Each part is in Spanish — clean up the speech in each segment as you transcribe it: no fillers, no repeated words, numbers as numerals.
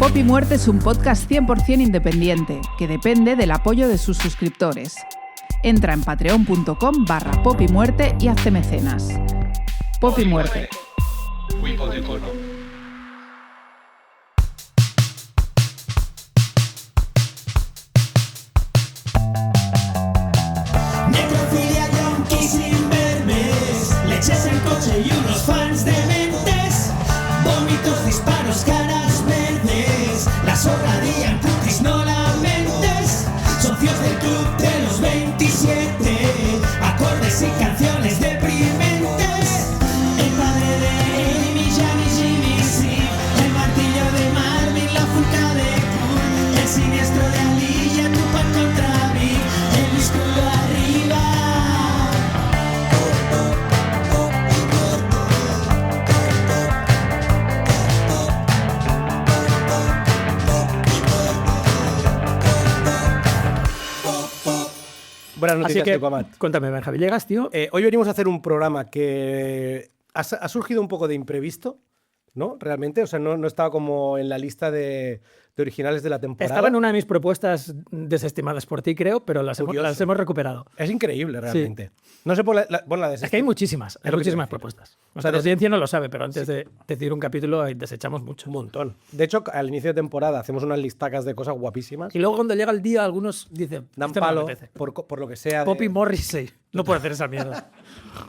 Pop y Muerte es un podcast 100% independiente, que depende del apoyo de sus suscriptores. Entra en patreon.com/popymuerte y hazte mecenas. Pop y Muerte. Necrofilia, yonkis imberbes, leches en coche y unos fans dementes, vómitos, disparos, caras verdes, la sobradilla, cutis, no lamentes, socios del club de los 27, acordes y canciones deprimentes, el padre de Amy, Jan y Jimmy, sí, el martillo de Marvin, la fuca de Kurt, el siniestro de Aliyah, Tupac contra Big, el escudo arriba. Buenas noticias, Así que, Tecomat. cuéntame, Benja Villegas, tío. Hoy venimos a hacer un programa que ha surgido un poco de imprevisto, ¿no? Realmente, o sea, no estaba como en la lista de originales de la temporada. Estaba en una de mis propuestas desestimadas por ti, creo, pero las Curioso. hemos recuperado. Es increíble, realmente. No sé por la Es que hay muchísimas lo que te iba a decir. propuestas. O sea, la audiencia no lo sabe, pero antes de decir un capítulo desechamos mucho. Un montón. De hecho, al inicio de temporada hacemos unas listacas de cosas guapísimas. Y luego cuando llega el día, algunos dicen, Dan "Este no me palo apetece". por lo que sea. Poppy Morrissey. No puedo hacer esa mierda.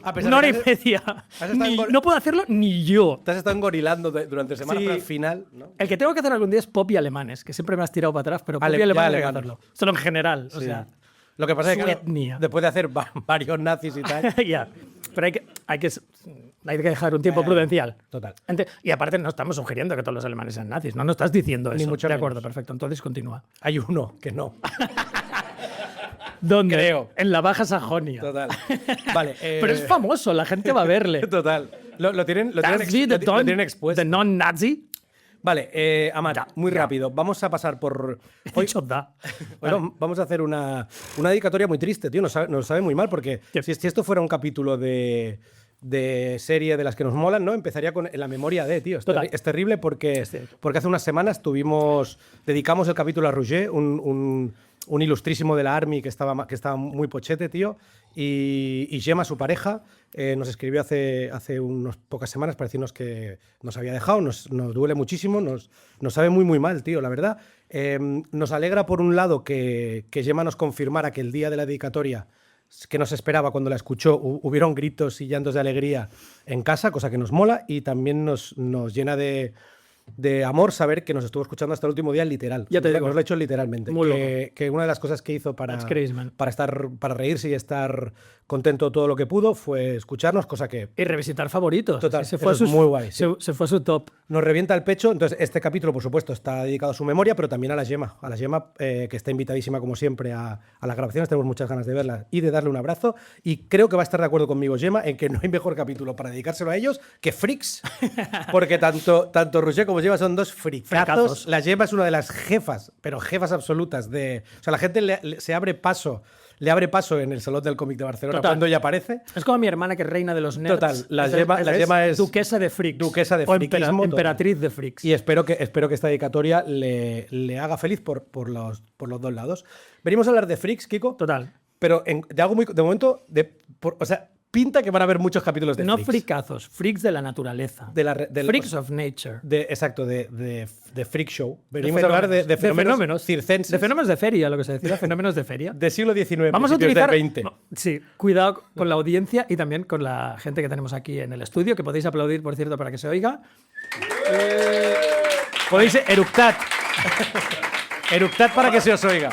A pesar Una hora de y que media. has estado No puedo hacerlo ni yo. te has estado engorilando durante semanas, Sí. pero al final, ¿no? El que tengo que hacer algún día es Poppy alemanes, que siempre me has tirado para atrás, pero Poppy Ya alemanes hay que alemanes. hacerlo. Solo en general. O Sí. sea, Lo que pasa es su que etnia. después de hacer varios nazis y tal. ya. Pero hay que dejar un tiempo prudencial. Total. Y aparte no estamos sugiriendo que todos los alemanes sean nazis. No estás diciendo eso. mucho de menos. acuerdo, perfecto. Entonces continúa. Hay uno que no. ¿Dónde? Creo. En la Baja Sajonia. Total. Vale. Pero es famoso, la gente va a verle. Total. Lo tienen Nazi, lo tienen expuesto. The non-Nazi. Vale, Amat, muy ya. rápido. Vamos a pasar por. He dicho da. Bueno, vamos a hacer una dedicatoria muy triste, tío. Nos sabe muy mal porque ¿Qué? si esto fuera un capítulo de serie de las que nos molan, ¿no? Empezaría con la memoria de, tío. Total. Es terrible porque cierto. hace unas semanas dedicamos el capítulo a Roger, un ilustrísimo de la Army que estaba muy pochete, tío. Y Gemma, su pareja, nos escribió hace unas pocas semanas para decirnos que nos había dejado. Nos duele muchísimo, nos sabe muy, muy mal, tío, la verdad. Nos alegra, por un lado, que Gemma nos confirmara que el día de la dedicatoria, que nos esperaba cuando la escuchó, hubieron gritos y llantos de alegría en casa, cosa que nos mola, y también nos llena de amor saber que nos estuvo escuchando hasta el último día, literal. Ya te digo. Nos lo he hecho literalmente. Muy Que una de las cosas que hizo That's crazy, man. para reírse y estar contento todo lo que pudo fue escucharnos, cosa que Y revisitar favoritos. Total, Se fue, eso es muy guay, sí. se fue a su top. nos revienta el pecho. Entonces, este capítulo, por supuesto, está dedicado a su memoria, pero también a la Gemma. A la Gemma, que está invitadísima, como siempre, a las grabaciones. Tenemos muchas ganas de verla y de darle un abrazo. Y creo que va a estar de acuerdo conmigo, Gemma, en que no hay mejor capítulo para dedicárselo a ellos que Freaks. Porque tanto Roger como Gemma son dos fricazos. Fricazos. La Gemma es una de las jefas, pero jefas absolutas de... O sea, la gente le abre paso en el Salón del Cómic de Barcelona Total. cuando ella aparece. Es como mi hermana que es reina de los nerds. Total, la Gemma es duquesa de freaks. duquesa de o friquismo, emperatriz de freaks. Y espero que esta dedicatoria le haga feliz por los dos lados. Venimos a hablar de Freaks, Kiko. Total. Pero de algo de momento, o sea, pinta que van a haber muchos capítulos de No Freaks. fricazos, freaks de la naturaleza. Freaks of nature. Exacto, de Freak Show. Venimos a hablar de fenómenos circenses. De fenómenos de feria, lo que se decía, fenómenos de feria. del siglo XIX, Vamos a principios utilizar. del XX. Sí, cuidado con la audiencia y también con la gente que tenemos aquí en el estudio, que podéis aplaudir, por cierto, para que se oiga. Podéis eructar. Eructad para que se os oiga.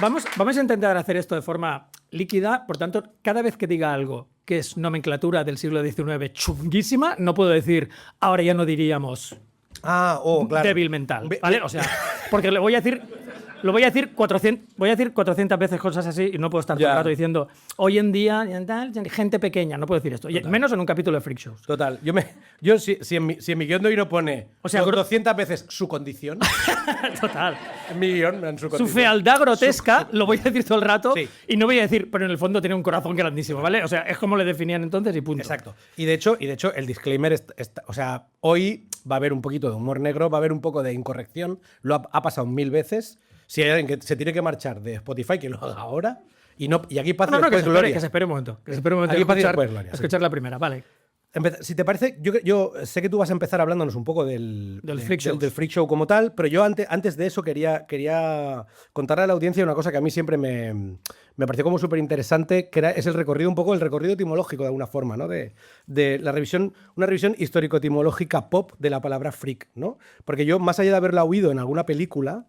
Vamos a intentar hacer esto de forma líquida, por tanto, cada vez que diga algo que es nomenclatura del siglo XIX chunguísima, no puedo decir, ahora ya no diríamos Claro. débil mental, ¿vale? O sea, porque le voy a decir... voy a decir 400 veces cosas así y no puedo estar todo el rato diciendo hoy en día gente pequeña, no puedo decir esto. Y menos en un capítulo de Freak Shows. Total. Si en mi guión de hoy no pone 200 veces su condición, Total. en mi guión en su Su condición. fealdad grotesca lo voy a decir todo el rato Sí. y no voy a decir, pero en el fondo tiene un corazón grandísimo, ¿vale? O sea, es como le definían entonces y punto. Exacto. Y de hecho el disclaimer o sea, hoy va a haber un poquito de humor negro, va a haber un poco de incorrección. Ha pasado 1000 veces. Si hay alguien que se tiene que marchar de Spotify, que lo haga ahora. Y aquí pasa después gloria. Que se espere un momento. Que se espere un momento Aquí a pasa escuchar, después gloria, a escuchar la primera, vale. Si te parece, yo sé que tú vas a empezar hablándonos un poco del freak show como tal, pero yo antes de eso quería contarle a la audiencia una cosa que a mí siempre me pareció como súper interesante, que es el recorrido etimológico de alguna forma, ¿no? De la revisión, una revisión histórico-etimológica pop de la palabra freak, ¿no? Porque yo, más allá de haberla oído en alguna película,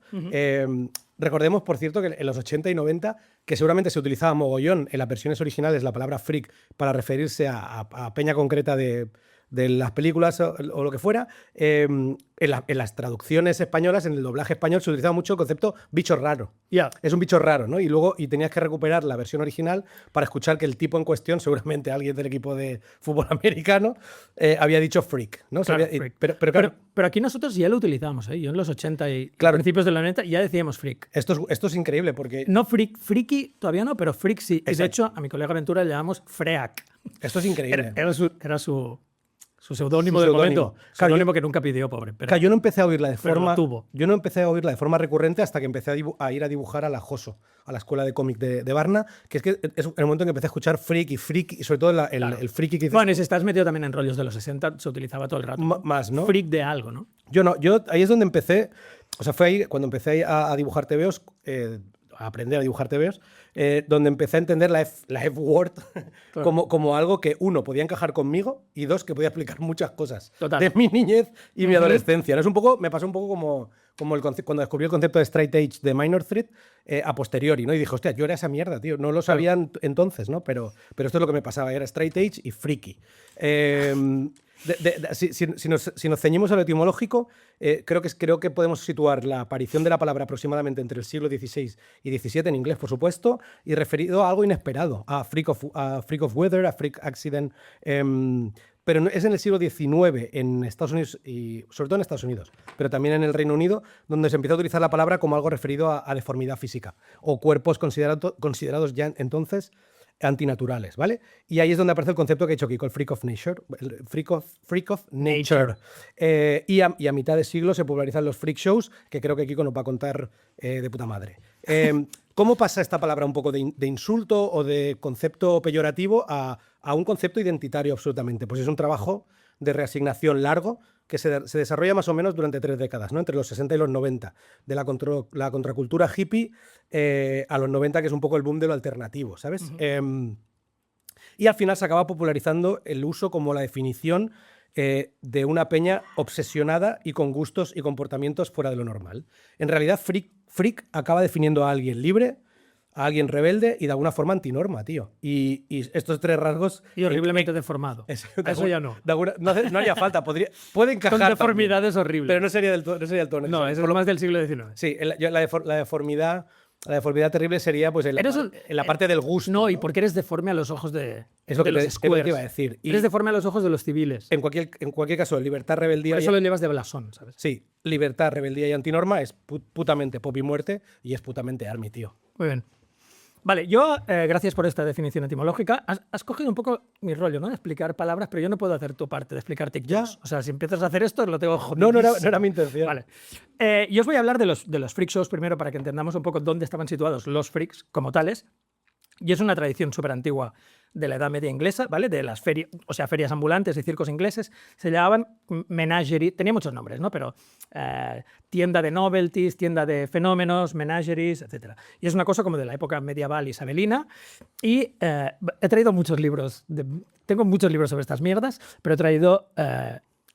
recordemos, por cierto, que en los 80 y 90, que seguramente se utilizaba mogollón en las versiones originales la palabra freak para referirse a peña concreta de las películas o lo que fuera, en las traducciones españolas, en el doblaje español, se utilizaba mucho el concepto bicho raro. Yeah. Es un bicho raro, ¿no? Y tenías que recuperar la versión original para escuchar que el tipo en cuestión, seguramente alguien del equipo de fútbol americano, había dicho freak, ¿no? Claro, freak. Pero aquí nosotros ya lo utilizamos, ¿eh? Yo en los 80 y principios de los 90 ya decíamos freak. Esto es increíble porque... No friki todavía no, pero freak sí. Y de hecho, a mi colega Ventura le llamamos freak. Esto es increíble. Era su seudónimo del momento. Seudónimo que nunca pidió, pobre. Pero, yo no empecé a oírla de forma. Tuvo. Yo no empecé a oírla de forma recurrente hasta que empecé a ir a dibujar a la JOSO, a la escuela de cómic de Barna, que es el momento en que empecé a escuchar freak, y sobre todo el friki que dices. Bueno, y si estás metido también en rollos de los 60, se utilizaba todo el rato. Más, ¿no? Freak de algo, ¿no? Yo ahí es donde empecé. O sea, fue ahí cuando empecé a dibujar TVOs, a aprender a dibujar TVOs, donde empecé a entender la F-word claro. como algo que, uno, podía encajar conmigo y dos, que podía explicar muchas cosas de mi niñez y mi adolescencia. ¿No? Me pasó un poco como cuando descubrí el concepto de straight edge de Minor Threat a posteriori, ¿no? Y dije, hostia, yo era esa mierda, tío. No lo sabía entonces, ¿no? Pero esto es lo que me pasaba, era straight edge y freaky. Si nos ceñimos a lo etimológico, creo que podemos situar la aparición de la palabra aproximadamente entre el siglo XVI y XVII, en inglés, por supuesto, y referido a algo inesperado, a freak of weather, a freak accident. Pero es en el siglo XIX en Estados Unidos, y sobre todo en Estados Unidos, pero también en el Reino Unido, donde se empieza a utilizar la palabra como algo referido a deformidad física o cuerpos considerados ya entonces antinaturales, ¿vale? Y ahí es donde aparece el concepto que ha hecho Kiko, el freak of nature. El freak of nature. Y a mitad de siglo se popularizan los freak shows, que creo que Kiko nos va a contar de puta madre. ¿Cómo pasa esta palabra un poco de insulto o de concepto peyorativo a un concepto identitario absolutamente? Pues es un trabajo de reasignación largo que se desarrolla más o menos durante 3 décadas, ¿no? Entre los 60 y los 90, de la contracultura hippie a los 90, que es un poco el boom de lo alternativo, ¿sabes? Y al final se acaba popularizando el uso como la definición de una peña obsesionada y con gustos y comportamientos fuera de lo normal. En realidad, freak acaba definiendo a alguien libre, a alguien rebelde y de alguna forma antinorma, tío. Y estos 3 rasgos... Y horriblemente deformado. Eso ya no. No haría falta. Puede encajar. Son deformidades horribles. Pero no sería del todo. No, eso es lo más del siglo XIX. Sí, la deformidad terrible sería pues en la parte del gusto. No, y porque eres deforme a los ojos de los squares. Es lo que iba a decir. Eres deforme a los ojos de los civiles. En cualquier caso, libertad, rebeldía... Por eso lo llevas de blasón, ¿sabes? Sí, libertad, rebeldía y antinorma es putamente pop y muerte y es putamente army, tío. Muy bien. Vale, yo, gracias por esta definición etimológica. Has cogido un poco mi rollo, ¿no? De explicar palabras, pero yo no puedo hacer tu parte de explicar TikToks. Ya. O sea, si empiezas a hacer esto, lo tengo jodido. No era mi intención. Vale. Yo os voy a hablar de los freak shows primero para que entendamos un poco dónde estaban situados los freaks como tales. Y es una tradición súper antigua de la Edad Media inglesa, ¿vale? De las ferias, o sea, ferias ambulantes y circos ingleses. Se llamaban menagerie, tenía muchos nombres, ¿no? Pero tienda de novelties, tienda de fenómenos, menageries, etc. Y es una cosa como de la época medieval isabelina. Y he traído muchos libros, tengo muchos libros sobre estas mierdas, pero he traído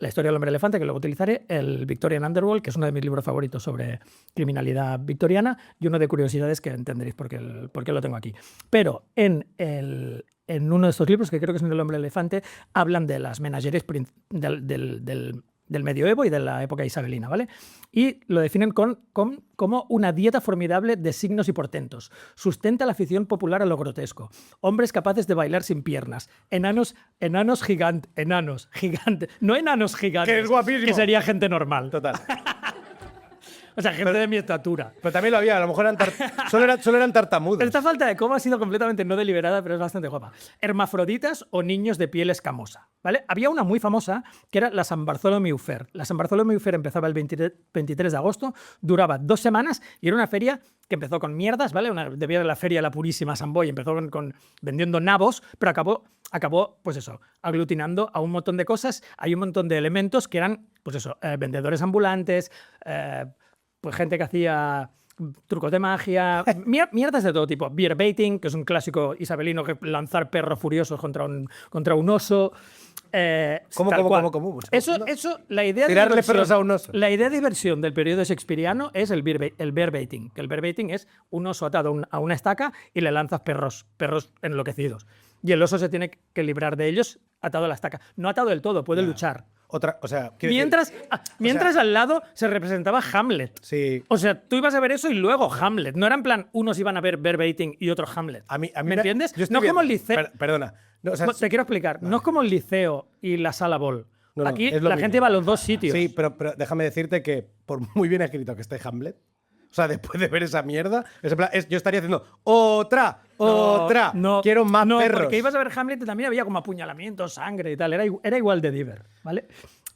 La historia del hombre elefante, que luego utilizaré, el Victorian Underworld, que es uno de mis libros favoritos sobre criminalidad victoriana, y uno de curiosidades que entenderéis por qué lo tengo aquí. Pero en uno de estos libros, que creo que es el hombre elefante, hablan de las menageries del medioevo y de la época isabelina, ¿vale? Y lo definen como una dieta formidable de signos y portentos. Sustenta la afición popular a lo grotesco. Hombres capaces de bailar sin piernas. Enanos gigantes. No enanos gigantes. Que es guapísimo. Que sería gente normal. Total. O sea, gente de mi estatura. Pero también lo había, a lo mejor solo eran tartamudos. Esta falta de cómo ha sido completamente no deliberada, pero es bastante guapa. Hermafroditas o niños de piel escamosa, ¿vale? Había una muy famosa que era la San Bartholomew Fair. La San Bartholomew Fair empezaba el 23 de agosto, duraba 2 semanas y era una feria que empezó con mierdas, ¿vale? Debía de la feria La Purísima San Boy, empezó con vendiendo nabos, pero acabó, pues eso, aglutinando a un montón de cosas. Hay un montón de elementos que eran, pues eso, vendedores ambulantes, pues gente que hacía trucos de magia, mierdas de todo tipo. Beer baiting, que es un clásico isabelino, que lanzar perros furiosos contra un oso. ¿Cómo? Eso, la idea Tirarle de perros a un oso. La idea de diversión del periodo shakespeariano es el bear baiting. Que el bear baiting es un oso atado a una estaca y le lanzas perros enloquecidos. Y el oso se tiene que librar de ellos atado a la estaca. No atado del todo, puede luchar. Mientras al lado se representaba Hamlet. Sí. O sea, tú ibas a ver eso y luego Hamlet. No era en plan, unos iban a ver bear baiting y otros Hamlet. ¿Me entiendes? No es como el liceo. Perdona. No, o sea, te quiero explicar. No es como el liceo y la sala Ball. No, Aquí es lo la mismo. gente va a los dos sitios. Sí, pero déjame decirte que por muy bien escrito que esté Hamlet, o sea, después de ver esa mierda, yo estaría haciendo otra. Quiero más perros. Porque ibas a ver Hamlet y también había como apuñalamientos, sangre y tal. Era igual de diver, ¿vale?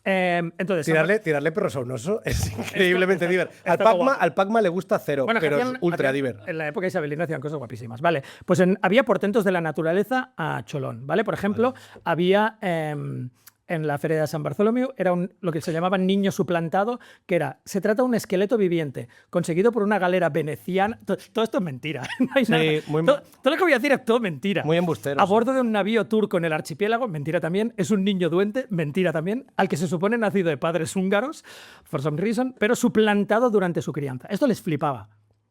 Entonces, tirarle perros a un oso es increíblemente diver. Al Pac-Man le gusta cero, pero es ultra diver. En la época isabelina hacían cosas guapísimas, ¿vale? Pues había portentos de la naturaleza a cholón, ¿vale? Por ejemplo, había en la Feria de San Bartholomew era lo que se llamaba niño suplantado, que se trata de un esqueleto viviente conseguido por una galera veneciana. Todo esto es mentira. No hay nada. Todo lo que voy a decir es todo mentira. Muy embustero. A bordo de un navío turco en el archipiélago, mentira también. Es un niño duende, mentira también, al que se supone nacido de padres húngaros, for some reason, pero suplantado durante su crianza. Esto les flipaba.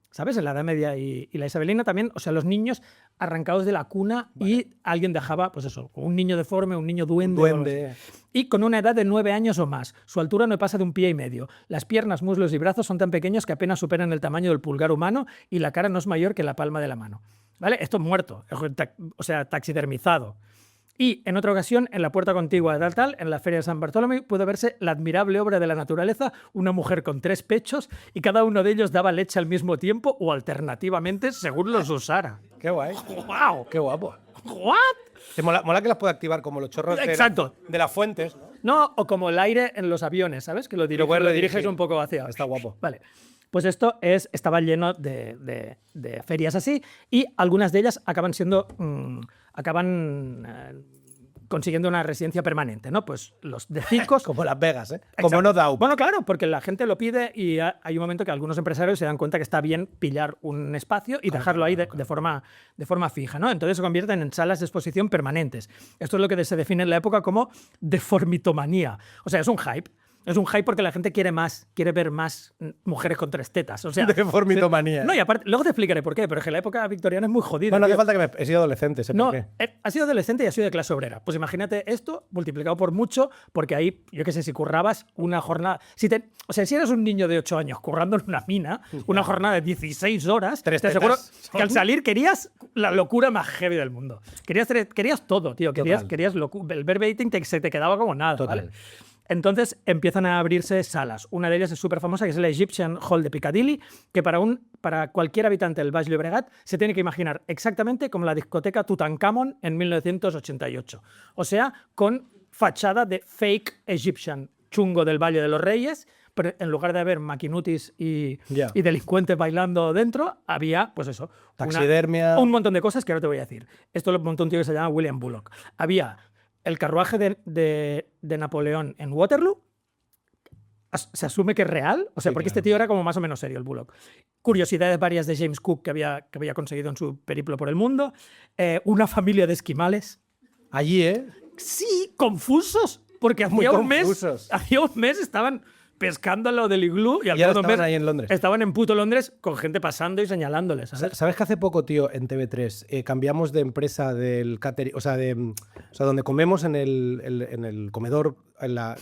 ¿Sabes? En la Edad Media y la isabelina también, o sea, los niños arrancados de la cuna y alguien dejaba, pues eso, un niño deforme, un niño duende. Y con una edad de 9 años o más. Su altura no pasa de 1,5 pies. Las piernas, muslos y brazos son tan pequeños que apenas superan el tamaño del pulgar humano y la cara no es mayor que la palma de la mano. ¿Vale? Esto es muerto, o sea, taxidermizado. Y en otra ocasión, en la puerta contigua de tal, en la Feria de San Bartolomé, pudo verse la admirable obra de la naturaleza, una mujer con 3 pechos y cada uno de ellos daba leche al mismo tiempo o alternativamente según los usara. ¡Qué guay! ¡Wow! ¡Qué guapo! ¿What? Te mola que las pueda activar como los chorros de las fuentes, ¿no? No, o como el aire en los aviones, ¿sabes? Que lo diriges un poco hacia... Está guapo. Vale. Pues esto estaba lleno de ferias así y algunas de ellas acaban consiguiendo una residencia permanente, ¿no? Pues los de circos... Como Las Vegas, ¿eh? Exacto. Como No Doubt. Bueno, claro, porque la gente lo pide y hay un momento que algunos empresarios se dan cuenta que está bien pillar un espacio y dejarlo ahí de forma fija, ¿no? Entonces se convierten en salas de exposición permanentes. Esto es lo que se define en la época como deformitomanía. O sea, es un hype. Es un hype porque la gente quiere ver más mujeres con 3 tetas. O sea, deformitomanía. No, y aparte, luego te explicaré por qué, pero es que la época victoriana es muy jodida. No hace falta que he sido adolescente, sé no, por qué. Has sido adolescente y has sido de clase obrera. Pues imagínate esto multiplicado por mucho, porque ahí, yo qué sé, si currabas una jornada... Si eres un niño de 8 años currando en una mina, una jornada de 16 horas, te aseguro que al salir querías la locura más heavy del mundo. Querías todo, tío. Querías el verbatim se te quedaba como nada. Total. ¿Vale? Entonces empiezan a abrirse salas. Una de ellas es súper famosa, que es el Egyptian Hall de Piccadilly, que para cualquier habitante del Baix Llobregat se tiene que imaginar exactamente como la discoteca Tutankamón en 1988. O sea, con fachada de fake Egyptian, chungo del Valle de los Reyes, pero en lugar de haber maquinutis y delincuentes bailando dentro, había, pues eso, taxidermia, un montón de cosas que ahora te voy a decir. Esto lo montó un tío que se llama William Bullock. Había el carruaje de Napoleón en Waterloo. Se asume que es real, o sea, sí, porque claro. Este tío era como más o menos serio, el Bullock. Curiosidades varias de James Cook que había conseguido en su periplo por el mundo. Una familia de esquimales. Allí, ¿eh? Sí, confusos, porque hacía un mes estaban pescando lo del iglú y al ahora mes ahí en Londres. Estaban en puto Londres con gente pasando y señalándoles. ¿Sabes que hace poco, tío, en TV3 cambiamos de empresa del catering, o sea, donde comemos en el comedor, en la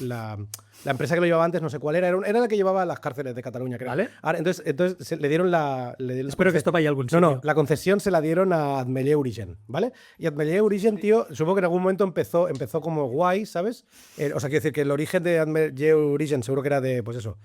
empresa que lo llevaba antes, no sé cuál era la que llevaba las cárceles de Cataluña, creo. ¿Vale? Ahora, entonces le dieron la Espero que esto vaya a algún sitio. No, la concesión se la dieron a Admeller Origen, ¿vale? Y Admeller Origen, tío, supongo que en algún momento empezó como guay, ¿sabes? O sea, quiero decir que el origen de Admeller Origen seguro que era de, pues eso,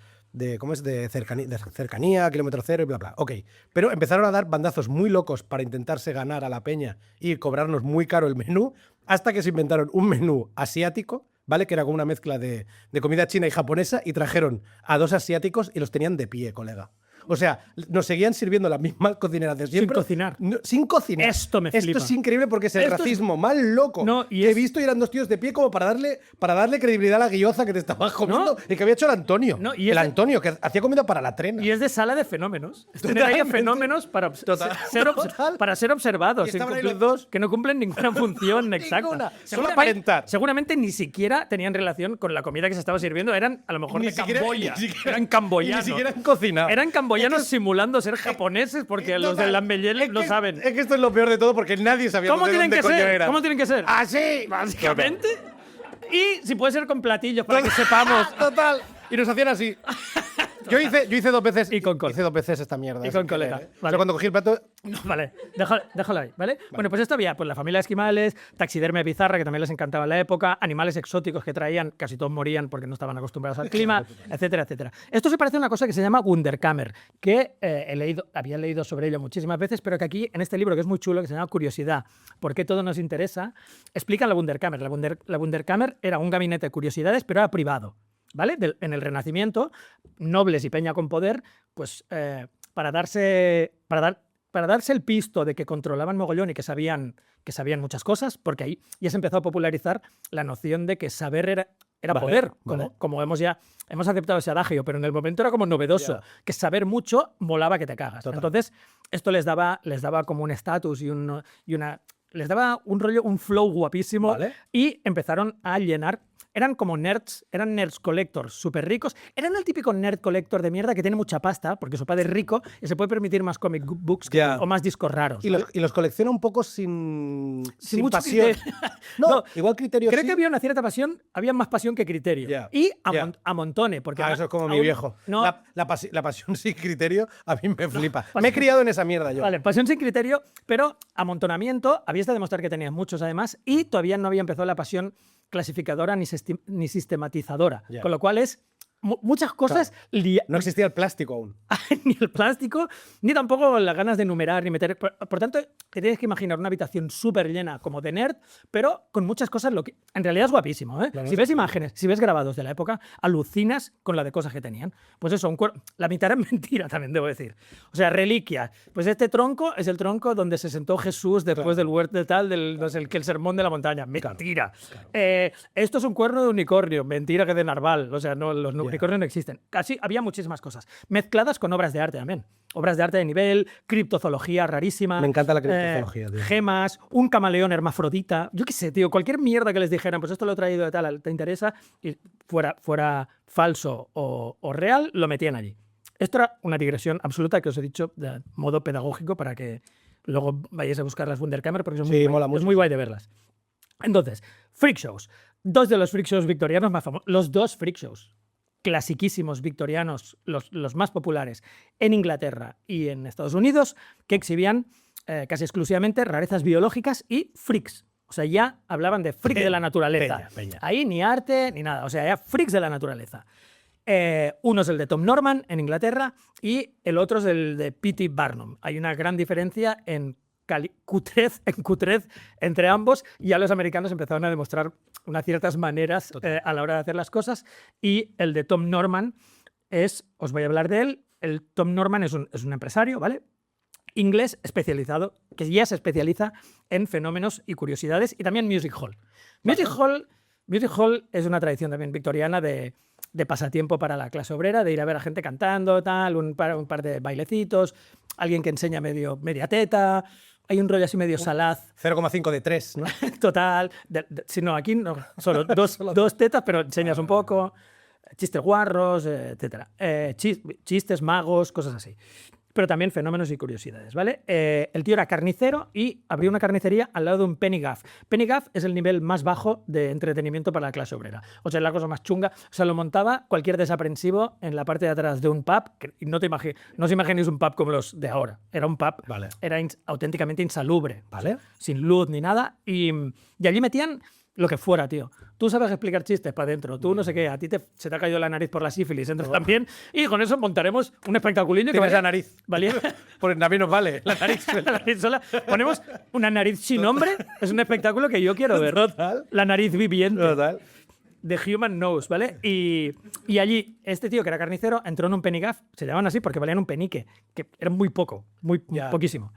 ¿cómo es? De cercanía, kilómetro cero y bla, bla. Ok. Pero empezaron a dar bandazos muy locos para intentarse ganar a la peña y cobrarnos muy caro el menú, hasta que se inventaron un menú asiático, ¿vale? Que era como una mezcla de comida china y japonesa, y trajeron a 2 asiáticos y los tenían de pie, colega. O sea, nos seguían sirviendo las mismas cocineras de siempre. Sin cocinar. No, sin cocinar. Esto me flipa. Esto es increíble porque es el Esto es- racismo más loco No, y que he es- visto, y eran 2 tíos de pie como para darle credibilidad a la guilloza que te estabas comiendo No. y que había hecho el Antonio. No, y el es de- Antonio, que hacía comida para la trena. Y es de sala de fenómenos. Es tener ahí a Totalmente. fenómenos para para ser observados. Y sin estaban ahí cumplir- los dos. Que no cumplen ninguna función exacta. Ninguna, solo aparentar. Seguramente ni siquiera tenían relación con la comida que se estaba sirviendo. Eran a lo mejor Ni de siquiera- Camboya. ni siquiera- Eran camboyanos. Ni siquiera han cocinado. Eran camboyanos simulando ser japoneses porque los del Lambellel lo saben. Es que esto es lo peor de todo porque nadie sabía ¿Cómo de tienen dónde que coño ser? era. ¿Cómo tienen que ser? Así, Básicamente. Y si puede ser con platillos para que sepamos. Total. Y nos hacían así. Yo hice 2 veces. Y con cola. Hice 2 veces esta mierda. Y sin con coleta. querer, ¿eh? Vale. Pero cuando cogí el plato. No, vale, déjalo ahí, ¿vale? Bueno, pues esto había pues, la familia de esquimales, taxidermia bizarra, que también les encantaba en la época, animales exóticos que traían, casi todos morían porque no estaban acostumbrados al clima, etcétera, etcétera. Esto se parece a una cosa que se llama Wunderkammer, que había leído sobre ello muchísimas veces, pero que aquí, en este libro, que es muy chulo, que se llama Curiosidad, ¿por qué todo nos interesa?, explican la Wunderkammer. La Wunderkammer era un gabinete de curiosidades, pero era privado. ¿Vale? En el Renacimiento, nobles y peña con poder, pues para darse el pisto de que controlaban mogollón y que sabían muchas cosas, porque ahí ya se empezó a popularizar la noción de que saber era Vale, poder, vale. como hemos aceptado ese adagio, pero en el momento era como novedoso, que saber mucho molaba que te cagas. Total. Entonces, esto les daba como un estatus y una... Les daba un rollo, un flow guapísimo, Vale. y empezaron a llenar. Eran nerds collectors súper ricos. Eran el típico nerd collector de mierda que tiene mucha pasta, porque su padre es rico y se puede permitir más comic books Ya. o más discos raros. Y los colecciona un poco sin mucho pasión. criterio. No, No, igual criterio Creo sí. que había una cierta pasión, había más pasión que criterio. Ya. Y Ya. a montone, porque Eso es como mi aún- viejo. No, La pasión sin criterio a mí me flipa. Me he criado en esa mierda yo. Vale, pasión sin criterio, pero amontonamiento, habías de demostrar que tenías muchos además, y todavía no había empezado la pasión clasificadora ni sistematizadora. Ya. Con lo cual es muchas cosas No existía el plástico aún. ni el plástico, ni tampoco las ganas de enumerar ni meter. Por tanto, te tienes que imaginar una habitación súper llena como de nerd, pero con muchas cosas. En realidad es guapísimo, ¿eh? Claro, Si ves imágenes, si ves grabados de la época, alucinas con la de cosas que tenían. Pues eso, la mitad era mentira también, debo decir. O sea, reliquias. Pues este tronco es el tronco donde se sentó Jesús después del huerto de tal, no sé, el sermón de la montaña. Mentira. Esto es un cuerno de unicornio. Mentira, que de narval. O sea, no, los unicornios no existen. Casi había muchísimas cosas. Mezcladas con obras de arte también. Obras de arte de nivel, criptozoología rarísima. Me encanta la criptozoología, tío. Gemas, un camaleón hermafrodita. Yo qué sé, tío. Cualquier mierda que les dijeran, pues esto lo he traído de tal, ¿te interesa? Y fuera falso o real, lo metían allí. Esto era una digresión absoluta que os he dicho de modo pedagógico para que luego vayáis a buscar las Wunderkammer, porque son Sí, muy guay, mola es mucho. muy guay de verlas. Entonces, freak shows. 2 de los freak shows victorianos más famosos. Los 2 freak shows clasiquísimos victorianos, los más populares en Inglaterra y en Estados Unidos, que exhibían casi exclusivamente rarezas biológicas y freaks. O sea, ya hablaban de freaks de la naturaleza. Peña. Ahí ni arte ni nada. O sea, ya freaks de la naturaleza. Uno es el de Tom Norman en Inglaterra y el otro es el de P.T. Barnum. Hay una gran diferencia en cutrez entre ambos, y ya los americanos empezaron a demostrar unas ciertas maneras a la hora de hacer las cosas. Y el de Tom Norman os voy a hablar de él. El Tom Norman es un empresario, ¿vale? Inglés especializado, que ya se especializa en fenómenos y curiosidades, y también Music Hall. Music Hall es una tradición también victoriana de pasatiempo para la clase obrera, de ir a ver a gente cantando, tal, un par de bailecitos, alguien que enseña media teta, hay un rollo así medio salaz. 0,5 de 3, ¿no? Total. Si no, aquí no, solo dos tetas, pero enseñas un poco, chistes guarros, etc. Chistes, magos, cosas así. Pero también fenómenos y curiosidades, ¿vale? El tío era carnicero y abrió una carnicería al lado de un penny gaff. Penny gaff es el nivel más bajo de entretenimiento para la clase obrera. O sea, es la cosa más chunga. O sea, lo montaba cualquier desaprensivo en la parte de atrás de un pub. Y no os imaginéis un pub como los de ahora. Era un pub, Vale. era auténticamente insalubre. Vale. Sin luz ni nada. Y allí metían lo que fuera, tío. Tú sabes explicar chistes para adentro, tú no sé qué, a ti se te ha caído la nariz por la sífilis, entras también, y con eso montaremos un espectaculillo que Tienes valía- la nariz. valía Porque también nos vale. La nariz. la nariz sola. Ponemos una nariz sin nombre, es un espectáculo que yo quiero ver. Total. La nariz viviente. Total. The Human Nose, ¿vale? Y allí, este tío que era carnicero entró en un penny-gaff, se llamaban así porque valían un penique, que era muy poco, muy Ya. poquísimo.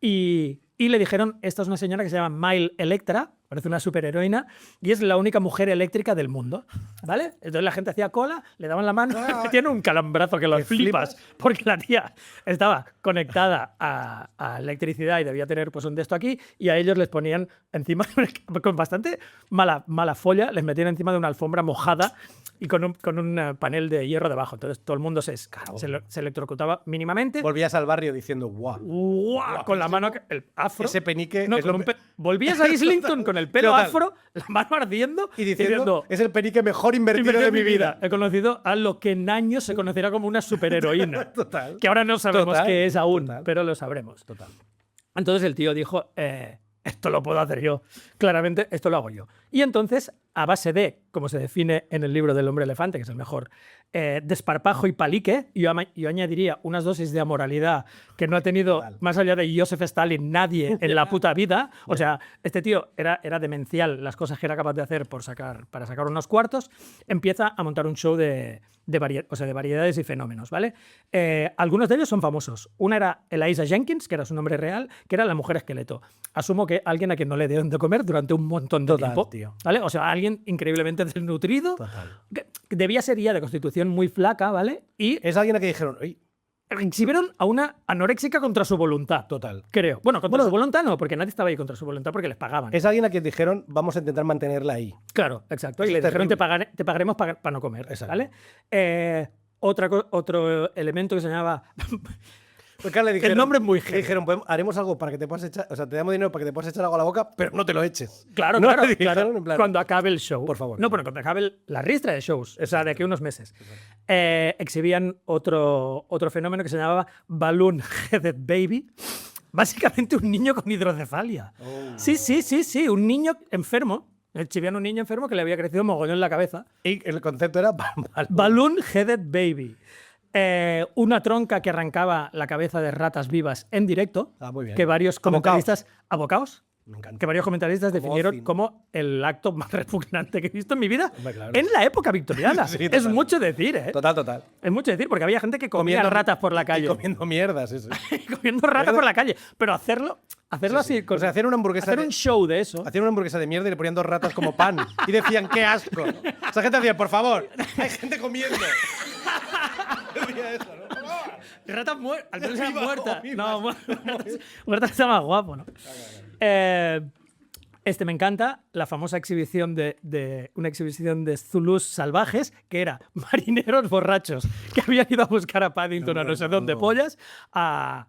Y le dijeron, esta es una señora que se llama Mile Electra, parece una superheroína, y es la única mujer eléctrica del mundo, ¿vale? Entonces la gente hacía cola, le daban la mano, tiene un calambrazo que lo flipas, porque la tía estaba conectada a electricidad y debía tener pues un de esto aquí, y a ellos les ponían encima, con bastante mala folla, les metían encima de una alfombra mojada y con un panel de hierro debajo. Entonces todo el mundo se electrocutaba mínimamente. Volvías al barrio diciendo, guau. ¡Guau! Con la mano, el afro. Ese penique No, es con lo un volvías a Islington con el pelo Total. afro, la mano ardiendo Y diciendo, es el penique mejor invertido de mi vida. He conocido a lo que en años se conocerá como una superheroína. Total. Que ahora no sabemos Total. qué es aún, Total. pero lo sabremos. Total. Entonces el tío dijo, esto lo puedo hacer yo. Claramente, esto lo hago yo. Y entonces, a base de, como se define en el libro del hombre elefante, que es el mejor, desparpajo y palique, yo añadiría unas dosis de amoralidad que no ha tenido, Total. más allá de Joseph Stalin, nadie en la puta vida. O sea, este tío era demencial las cosas que era capaz de hacer para sacar unos cuartos. Empieza a montar un show de variedades y fenómenos, ¿vale? Algunos de ellos son famosos. Una era Eliza Jenkins, que era su nombre real, que era la mujer esqueleto. Asumo que alguien a quien no le dieron de comer durante un montón de Total, tiempo. tío. ¿Vale? O sea, alguien increíblemente desnutrido, Total. que debía ser ya de constitución muy flaca, ¿vale? Y Es alguien a que dijeron, oye, exhibieron a una anoréxica contra su voluntad. total. Creo. Bueno, contra su voluntad no, porque nadie estaba ahí contra su voluntad porque les pagaban. Es alguien a quien dijeron, vamos a intentar mantenerla ahí. Claro, exacto. Y Es le dijeron, terrible. te pagaremos para no comer. Exacto. ¿Vale? Otro elemento que se llamaba. Pues claro, le dijeron, El nombre es muy le heavy. dijeron, haremos algo para que te puedas echar, o sea, te damos dinero para que te puedas echar algo a la boca, pero no te lo eches. Claro, No, claro, le dijeron, claro. en plan, Cuando acabe el show. Por favor. No, pero cuando acabe la ristra de shows, o sea, de aquí a unos meses. Exhibían otro fenómeno que se llamaba Balloon Headed Baby. Básicamente un niño con hidrocefalia. Oh. Sí, un niño enfermo. Exhibían un niño enfermo que le había crecido mogollón en la cabeza. Y el concepto era Balloon Headed Baby. Una tronca que arrancaba la cabeza de ratas vivas en directo, Ah, muy bien. que varios comentaristas abocados, Me encanta. que varios comentaristas Como definieron Ozzy. como el acto más repugnante que he visto en mi vida Hombre, claro. en la época victoriana. Sí, es total. mucho decir, ¿eh? Total. Es mucho decir, porque había gente que comía Comiendo- ratas por la Y calle. comiendo mierdas, eso. Comiendo ratas por la calle. Pero hacerlo así, O sea, hacían una hamburguesa hacer de- un show de eso. Hacían una hamburguesa de mierda y le ponían 2 ratas como pan. Y decían, qué asco. Esa gente decía, por favor, hay gente comiendo. Decía eso, ¿no? Por favor. Ratas muertas. Al menos eran Vivas o muertas. vivas. No, muertas está más guapo, ¿no? Me encanta la famosa exhibición una exhibición de Zulús salvajes, que era marineros borrachos que habían ido a buscar a Paddington a no sé dónde pollas, a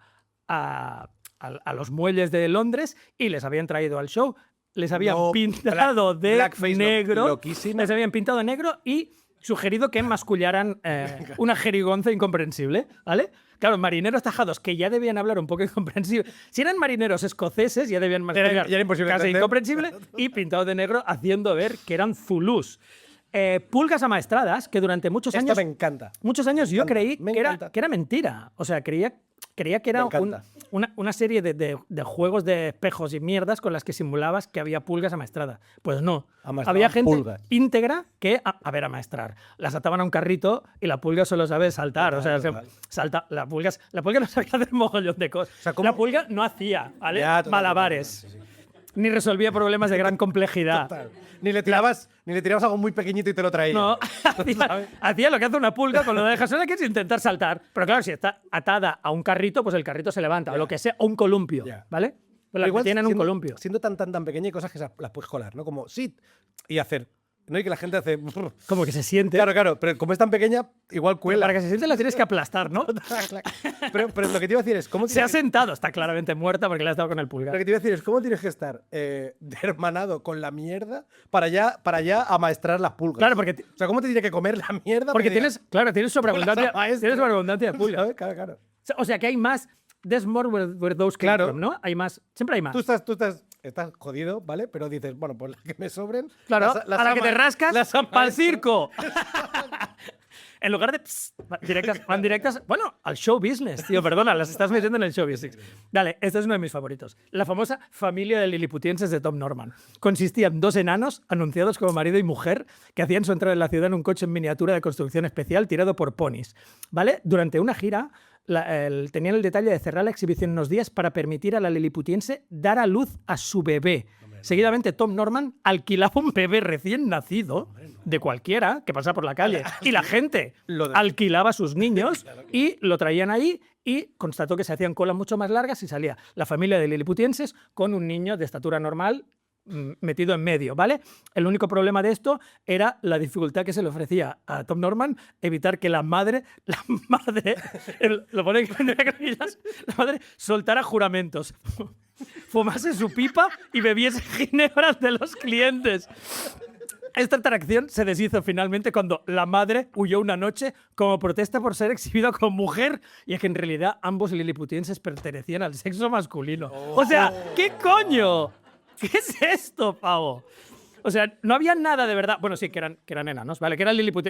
los muelles de Londres y les habían traído al show. Les habían No, pintado de blackface, negro. loquísima. Les habían pintado de negro y sugerido que mascullaran una jerigonza incomprensible, ¿vale? Claro, marineros tajados que ya debían hablar un poco incomprensible. Si eran marineros escoceses, ya debían mascullar ya era imposible casi entender. incomprensible y pintados de negro haciendo ver que eran zulús. Pulgas amaestradas que durante muchos Esto años... me encanta. Muchos años yo encanta, creí me que era, encanta. que era mentira. O sea, creía que era Me encanta. una serie de juegos de espejos y mierdas con las que simulabas que había pulgas amaestradas. Pues no. Amaestraban Había gente pulgas. íntegra que, a ver, amaestrar. Las ataban a un carrito y la pulga solo sabe saltar. O sea, Total. la pulga no sabía hacer mogollón de cosas. sea, ¿cómo? La pulga no hacía, ¿vale? Ya, total, malabares. total, sí. Ni resolvía problemas de gran complejidad. Total. Ni le tirabas algo muy pequeñito y te lo traía. No, hacía lo que hace una pulga cuando la dejas sola, que es intentar saltar. Pero claro, si está atada a un carrito, pues el carrito se levanta, o lo que sea, o un columpio, Ya. ¿vale? Pues Pero las que tienen un columpio. Siendo tan pequeña hay cosas que las puedes colar, ¿no? Como sit y hacer. ¿No? Y que la gente hace. Como que se siente. Claro, pero como es tan pequeña, igual cuela. Para que se siente la tienes que aplastar, ¿no? pero lo que te iba a decir es, ¿cómo Se ha sentado, está claramente muerta porque le ha estado con el Lo pulgar. que te iba a decir es, ¿cómo tienes que estar hermanado con la mierda para ya amaestrar las pulgas? Claro, porque O sea, ¿cómo te tiene que comer la mierda? porque para que tienes sobreabundancia, maestro. tienes sobreabundancia de pulgas. digas, Claro. O sea, que hay más. There's more where those came Claro. from, ¿no? Hay más. Siempre hay más. Tú estás estás jodido, ¿vale? Pero dices, bueno, pues las que me sobren. Claro, las a la que te ama- rascas, las ama ¡pa'l esto. circo! En lugar de van directas, bueno, al show business, tío, perdona, las estás metiendo en el show business. Dale, este es uno de mis favoritos. La famosa familia de liliputienses de Tom Norman. Consistía en 2 enanos anunciados como marido y mujer que hacían su entrada en la ciudad en un coche en miniatura de construcción especial tirado por ponis. ¿Vale? Durante una gira tenían el detalle de cerrar la exhibición unos días para permitir a la liliputiense dar a luz a su bebé. Seguidamente, Tom Norman alquilaba un bebé recién nacido de cualquiera que pasaba por la calle y la gente alquilaba a sus niños y lo traían ahí y constató que se hacían colas mucho más largas y salía la familia de liliputienses con un niño de estatura normal metido en medio, ¿vale? El único problema de esto era la dificultad que se le ofrecía a Tom Norman evitar que la madre, lo pone en comillas, la madre soltara juramentos, fumase su pipa y bebiese ginebras de los clientes. Esta atracción se deshizo finalmente cuando la madre huyó una noche como protesta por ser exhibida como mujer y es que en realidad ambos liliputienses pertenecían al sexo masculino. O sea, ¿qué coño? ¿Qué es esto, pavo? O sea, no había nada de verdad. Bueno, sí, que eran enanos, ¿vale? Que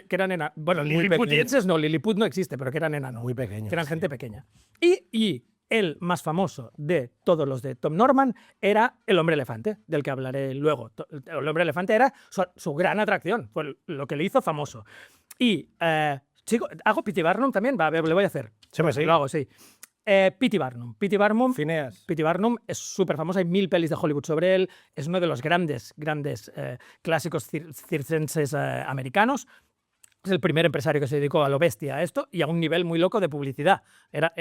eran enanos. Bueno, liliputienses no, Lilliput no existe, pero que eran enanos. Muy pequeños. Que eran gente pequeña. Y el más famoso de todos los de Tom Norman era el hombre elefante, del que hablaré luego. El hombre elefante era su gran atracción, fue lo que le hizo famoso. Y, chico, ¿hago P.T. Barnum también? Va, le voy a hacer. Sí, sí. Lo hago, sí. P.T. Barnum. P.T. Barnum. Phineas. P.T. Barnum es súper famoso, hay 1000 pelis de Hollywood sobre él, es uno de los grandes clásicos circenses americanos. Es el primer empresario que se dedicó a lo bestia a esto y a un nivel muy loco de publicidad. Era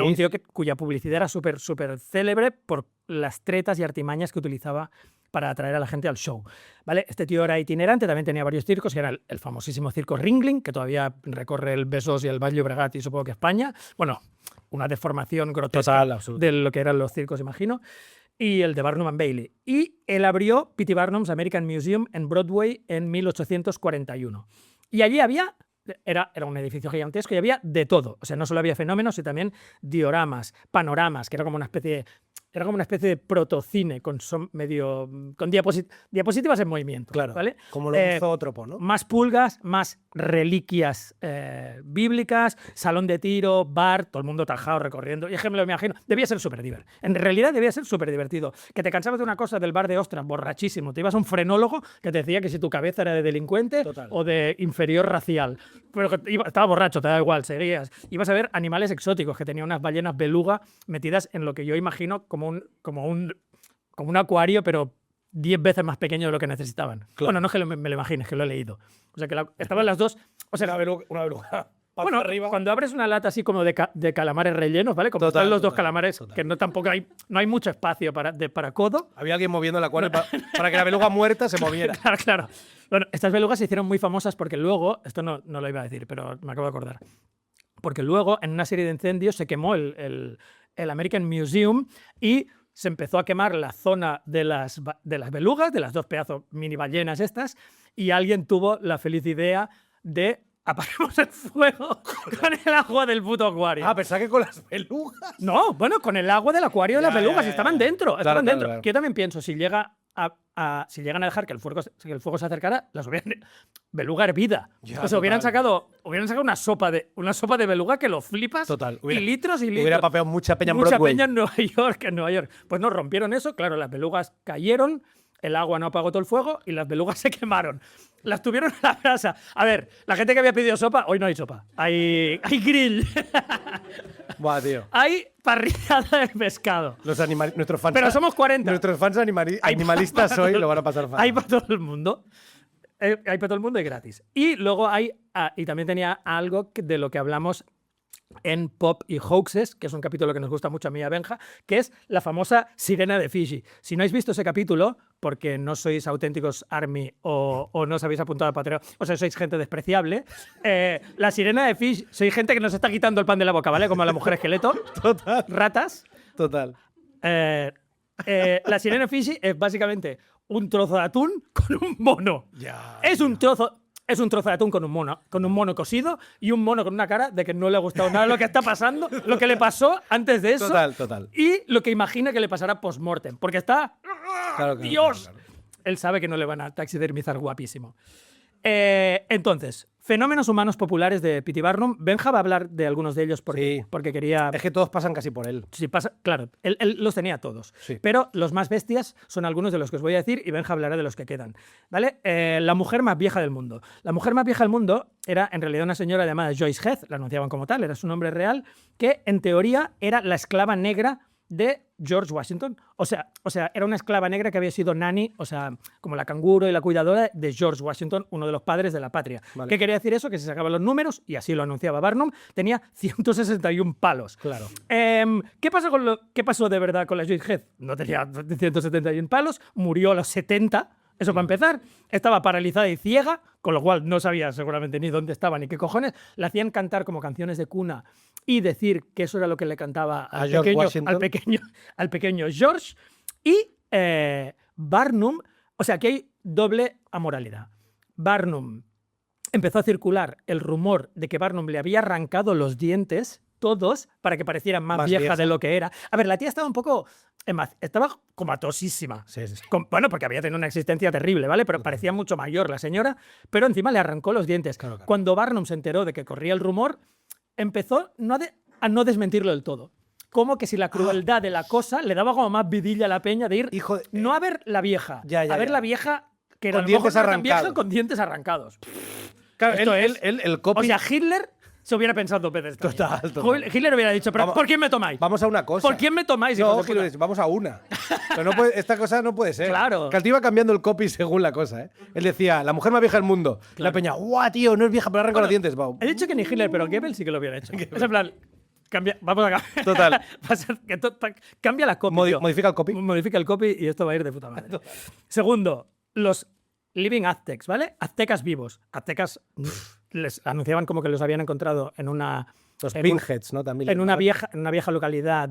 un tío cuya publicidad era súper célebre por las tretas y artimañas que utilizaba para atraer a la gente al show. ¿Vale? Este tío era itinerante, también tenía varios circos, y era el famosísimo circo Ringling, que todavía recorre el Besós y el Valle Llobregat y supongo que España. Bueno, una deformación grotesca de lo que eran los circos, imagino. Y el de Barnum and Bailey. Y él abrió P.T. Barnum's American Museum en Broadway en 1841. Y allí había... Era un edificio gigantesco y había de todo. O sea, no solo había fenómenos, sino también dioramas, panoramas, que era como una especie de protocine con diapositivas en movimiento. Claro, ¿vale? como lo hizo Otropo, ¿no? Más pulgas, más reliquias bíblicas, salón de tiro, bar, todo el mundo tajado recorriendo. Y ejemplo, me imagino, debía ser súper divertido. En realidad debía ser súper divertido. Que te cansabas de una cosa del bar de ostras, borrachísimo. Te ibas a un frenólogo que te decía que si tu cabeza era de delincuente o de inferior racial. Pero que estaba borracho, te da igual, seguías. Ibas a ver animales exóticos, que tenía unas ballenas beluga metidas en lo que yo imagino como un acuario, pero 10 veces más pequeño de lo que necesitaban. Claro. Bueno, no es que me lo imagines, que lo he leído. O sea, que estaban las dos... O sea, una beluga. Bueno, arriba. Cuando abres una lata así como de calamares rellenos, ¿vale? Como están los dos calamares, que tampoco no hay mucho espacio para codo. Había alguien moviendo el acuario para que la beluga muerta se moviera. Claro. Bueno, estas belugas se hicieron muy famosas porque luego, esto no lo iba a decir, pero me acabo de acordar, porque luego en una serie de incendios se quemó el American Museum y se empezó a quemar la zona de las belugas, de las dos pedazos mini ballenas estas, y alguien tuvo la feliz idea de apagamos el fuego con el agua del puto acuario. Ah, pensaba que con las belugas. No, bueno, con el agua del acuario de las belugas. Estaban dentro. Claro. Que yo también pienso, si llegan a dejar que el fuego se acercara, las hubieran... Beluga hervida. O sea, hubieran sacado una sopa de beluga que lo flipas. Total. Y litros y litros. Hubiera papeado mucha peña en Broadway. Broadway. Mucha peña en Nueva York. Pues no, rompieron eso. Claro, las belugas cayeron, el agua no apagó todo el fuego y las belugas se quemaron. Las tuvieron en la brasa. A ver, la gente que había pedido sopa, hoy no hay sopa. Hay grill. Buah, tío. Hay parrillada de pescado. Nuestros fans. Pero somos 40. Nuestros fans animalistas hoy lo van a pasar fácil. Hay para todo el mundo. Hay para todo el mundo y gratis. Y luego hay... y también tenía algo de lo que hablamos en Pop y Hoaxes, que es un capítulo que nos gusta mucho a mí y a Benja, que es la famosa sirena de Fiji. Si no habéis visto ese capítulo, porque no sois auténticos ARMY o no os habéis apuntado a Patreon, o sea, sois gente despreciable, la sirena de Fiji, sois gente que nos está quitando el pan de la boca, ¿vale? Como la mujer esqueleto. Total. Ratas. Total. La sirena de Fiji es básicamente un trozo de atún con un mono. Ya, es un trozo... es un trozo de atún con un mono cosido y un mono con una cara de que no le ha gustado nada lo que está pasando, lo que le pasó antes de eso Total. y lo que imagina que le pasará post-mortem, porque está... Claro, ¡Dios! claro. Él sabe que no le van a taxidermizar guapísimo. Entonces, fenómenos humanos populares de P.T. Barnum. Benja va a hablar de algunos de ellos porque quería... Es que todos pasan casi por él. Sí, claro, él los tenía todos. Sí. Pero los más bestias son algunos de los que os voy a decir y Benja hablará de los que quedan. ¿Vale? La mujer más vieja del mundo. La mujer más vieja del mundo era en realidad una señora llamada Joyce Heth, la anunciaban como tal, era su nombre real, que en teoría era la esclava negra de George Washington. O sea, era una esclava negra que había sido nanny, o sea, como la canguro y la cuidadora de George Washington, uno de los padres de la patria. Vale. ¿Qué quería decir eso? Que se sacaban los números, y así lo anunciaba Barnum, tenía 161 palos. Claro. ¿Qué pasó de verdad con la Joyce Heth? No tenía 171 palos, murió a los 70. Eso para empezar, estaba paralizada y ciega, con lo cual no sabía seguramente ni dónde estaba ni qué cojones. La hacían cantar como canciones de cuna y decir que eso era lo que le cantaba al pequeño George. Y Barnum, o sea, que hay doble amoralidad. Barnum empezó a circular el rumor de que Barnum le había arrancado los dientes todos para que pareciera más vieja de lo que era. A ver, la tía estaba un poco... Estaba comatosísima. Sí. Bueno, porque había tenido una existencia terrible, ¿vale? Pero parecía mucho mayor la señora, pero encima le arrancó los dientes. Claro. Cuando Barnum se enteró de que corría el rumor, empezó a no desmentirlo del todo. Como que si la crueldad de la cosa le daba como más vidilla a la peña de ir no a ver la vieja, a ver la vieja que era con dientes arrancados. Vieja con dientes arrancados. Claro, el copy... O sea, Hitler se hubiera pensado 2 veces. Total. Hitler hubiera dicho, pero ¿por quién me tomáis? Vamos a una cosa. ¿Por quién me tomáis? No, Hitler, vamos a una. Pero no puede, esta cosa no puede ser. Claro. Que el tío iba cambiando el copy según la cosa, ¿eh? Él decía, la mujer más vieja del mundo. Claro. La peña, ¡guau, tío! No es vieja, pero arranca los dientes. Wow. He dicho que ni Hitler, pero Goebbels sí que lo hubiera hecho. Es en plan... vamos a Total. Cambia la copy. Modifica el copy. Modifica el copy y esto va a ir de puta madre. Segundo, los Living Aztecs, ¿vale? Aztecas vivos. Aztecas les anunciaban como que los habían encontrado en una... Los pinheads, ¿no? También. En una vieja localidad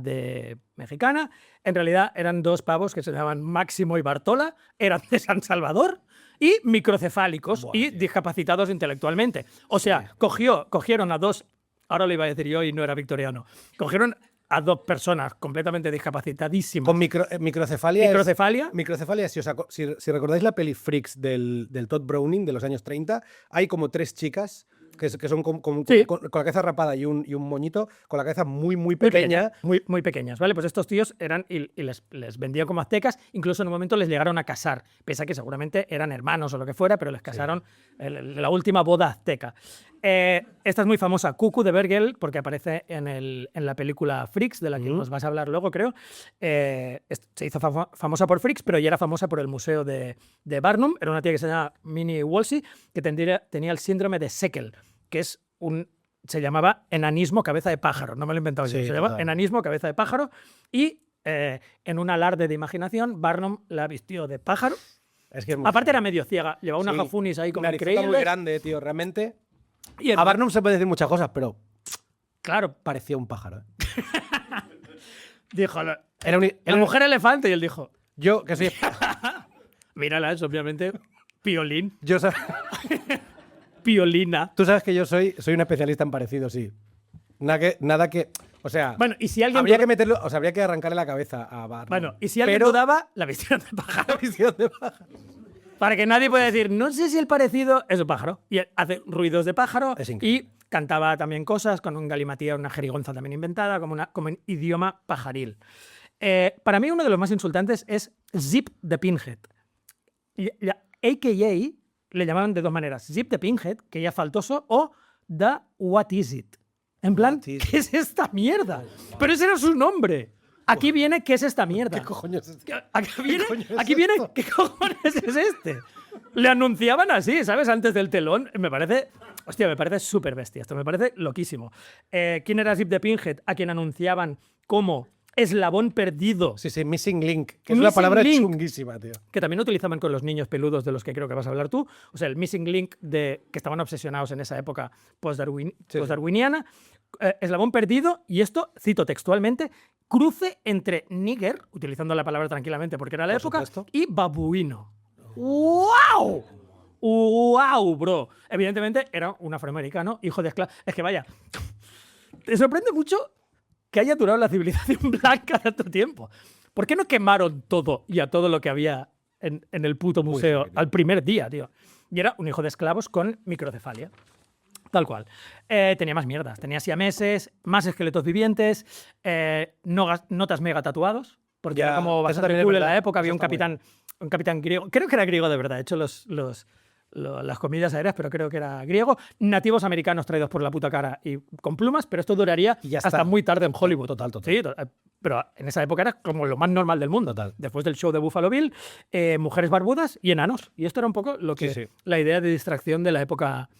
mexicana. En realidad eran 2 pavos que se llamaban Máximo y Bartola. Eran de San Salvador. Y microcefálicos y discapacitados intelectualmente. O sea, cogieron a 2... Ahora lo iba a decir yo y no era victoriano. Cogieron a 2 personas completamente discapacitadísimas. Con microcefalia. Microcefalia, si recordáis la peli Freaks del Todd Browning de los años 30, hay como 3 chicas que son con la cabeza rapada y un moñito, con la cabeza muy pequeña. Muy pequeñas, ¿vale? Pues estos tíos eran y les vendían como aztecas, incluso en un momento les llegaron a casar, pese a que seguramente eran hermanos o lo que fuera, pero les casaron en la última boda azteca. Esta es muy famosa, Cucu de Bergel, porque aparece en la película Freaks, de la que nos vas a hablar luego, creo. Se hizo famosa por Freaks, pero ya era famosa por el museo de Barnum. Era una tía que se llama Minnie Walsey, que tenía el síndrome de Seckel, que es se llamaba enanismo cabeza de pájaro, no me lo he inventado yo, se llama enanismo cabeza de pájaro, y en un alarde de imaginación, Barnum la vistió de pájaro. Es que aparte era medio ciega, llevaba una jafunis ahí como increíble. Muy grande, tío, realmente. Y a Barnum se puede decir muchas cosas, pero claro, parecía un pájaro. Dijo, la mujer elefante, y él dijo, yo que soy... Mírala, es obviamente piolín. Yo Piolina. Tú sabes que yo soy un especialista en parecidos, sí. Nada que... O sea, bueno, y si alguien habría que meterlo, o sea, habría que arrancarle la cabeza a Barnum. Bueno, y si alguien dudaba, la visión de pájaro. Para que nadie pueda decir, no sé si el parecido es un pájaro. Y él hace ruidos de pájaro y cantaba también cosas con un galimatía, una jerigonza también inventada, como en idioma pajaril. Para mí uno de los más insultantes es Zip the Pinhead. A.K.A. le llamaban de 2 maneras. Zip the Pinhead, que ya es faltoso, o The What Is It. En plan, ¿qué es esta mierda? Pero ese era su nombre. Aquí viene, ¿qué es esta mierda? ¿Qué cojones es esto? Aquí viene, ¿qué cojones es este? Le anunciaban así, ¿sabes? Antes del telón. Me parece súper bestia. Esto me parece loquísimo. ¿Quién era Zip the Pinhead? A quien anunciaban como eslabón perdido. Sí, missing link. Que es una palabra chunguísima, tío. Que también utilizaban con los niños peludos de los que creo que vas a hablar tú. O sea, el missing link que estaban obsesionados en esa época post-darwiniana. Eslabón perdido, y esto, cito textualmente, cruce entre nigger, utilizando la palabra tranquilamente porque era la época, y babuino. ¡Wow! ¡wow, bro! Evidentemente era un afroamericano, hijo de esclavo. Es que vaya, te sorprende mucho que haya durado la civilización blanca tanto tiempo. ¿Por qué no quemaron todo y a todo lo que había en el puto museo al primer día, tío? Y era un hijo de esclavos con microcefalia. Tal cual. Tenía más mierdas. Tenía siameses, más esqueletos vivientes, notas mega tatuados, porque Ya, era como eso bastante también es cool en verdad. la época. Había Eso un capitán griego. Creo que era griego de verdad. He hecho las comidas aéreas, pero creo que era griego. Nativos americanos traídos por la puta cara y con plumas, pero esto duraría Y ya hasta está. muy tarde en Hollywood. Total. Sí, pero en esa época era como lo más normal del mundo. Total. Después del show de Buffalo Bill, mujeres barbudas y enanos. Y esto era un poco lo que Sí. la idea de distracción de la época.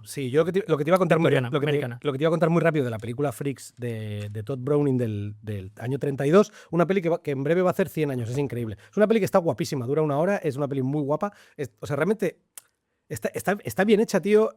Sí, yo lo que te iba a contar Victoriana, lo que americana. te iba a contar muy rápido de la película Freaks de Todd Browning del año 32, una peli que en breve va a hacer 100 años, es increíble. Es una peli que está guapísima, dura 1 hora, es una peli muy guapa. O sea, realmente está bien hecha, tío.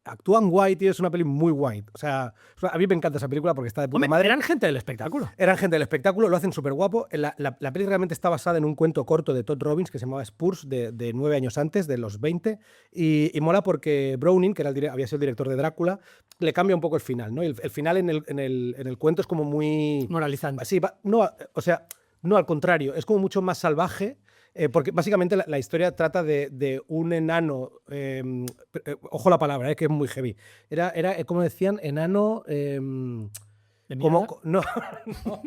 Actúan guay, tío, es una peli muy guay. O sea, a mí me encanta esa película porque está de puta Hombre, madre. eran gente del espectáculo. Eran gente del espectáculo, lo hacen súper guapo. La peli realmente está basada en un cuento corto de Todd Robbins que se llamaba Spurs, de 9 años antes, de los 20. Y mola porque Browning, que había sido el director de Drácula, le cambia un poco el final, ¿no? Y el final en el cuento es como muy... Moralizante. Sí, no, o sea, no, al contrario, es como mucho más salvaje. Porque básicamente la historia trata de un enano, ojo la palabra, que es muy heavy. Era como decían, enano... ¿De como, mierda? no,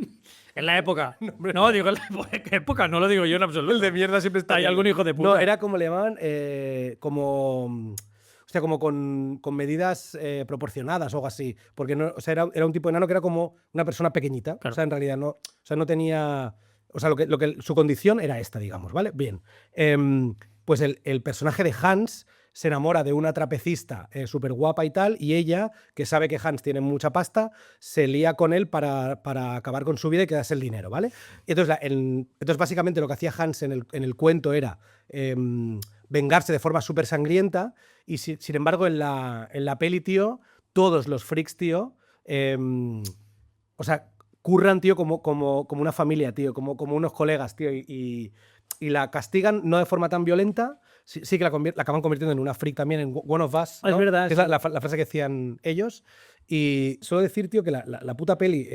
En la época. No, digo en la época, no lo digo yo en absoluto. el de mierda siempre está Hay bien. algún hijo de puta. No, era como le llamaban, como... O sea, como con medidas proporcionadas o algo así. Porque no, o sea, era un tipo de enano que era como una persona pequeñita. Claro. O sea, en realidad no, o sea, no tenía... O sea, su condición era esta, digamos, ¿vale? Bien. Pues el personaje de Hans se enamora de una trapecista súper guapa y tal, y ella, que sabe que Hans tiene mucha pasta, se lía con él para acabar con su vida y quedarse el dinero, ¿vale? Y entonces, básicamente, lo que hacía Hans en el cuento era vengarse de forma súper sangrienta, y sin embargo, en la peli, tío, todos los freaks, tío, o sea, curran, tío, como una familia, tío, como unos colegas, tío, y la castigan no de forma tan violenta, sí que la acaban convirtiendo en una freak también, en One of Us, ¿no? Es verdad, Que sí. es la frase que decían ellos. Y suelo decir, tío, que la puta peli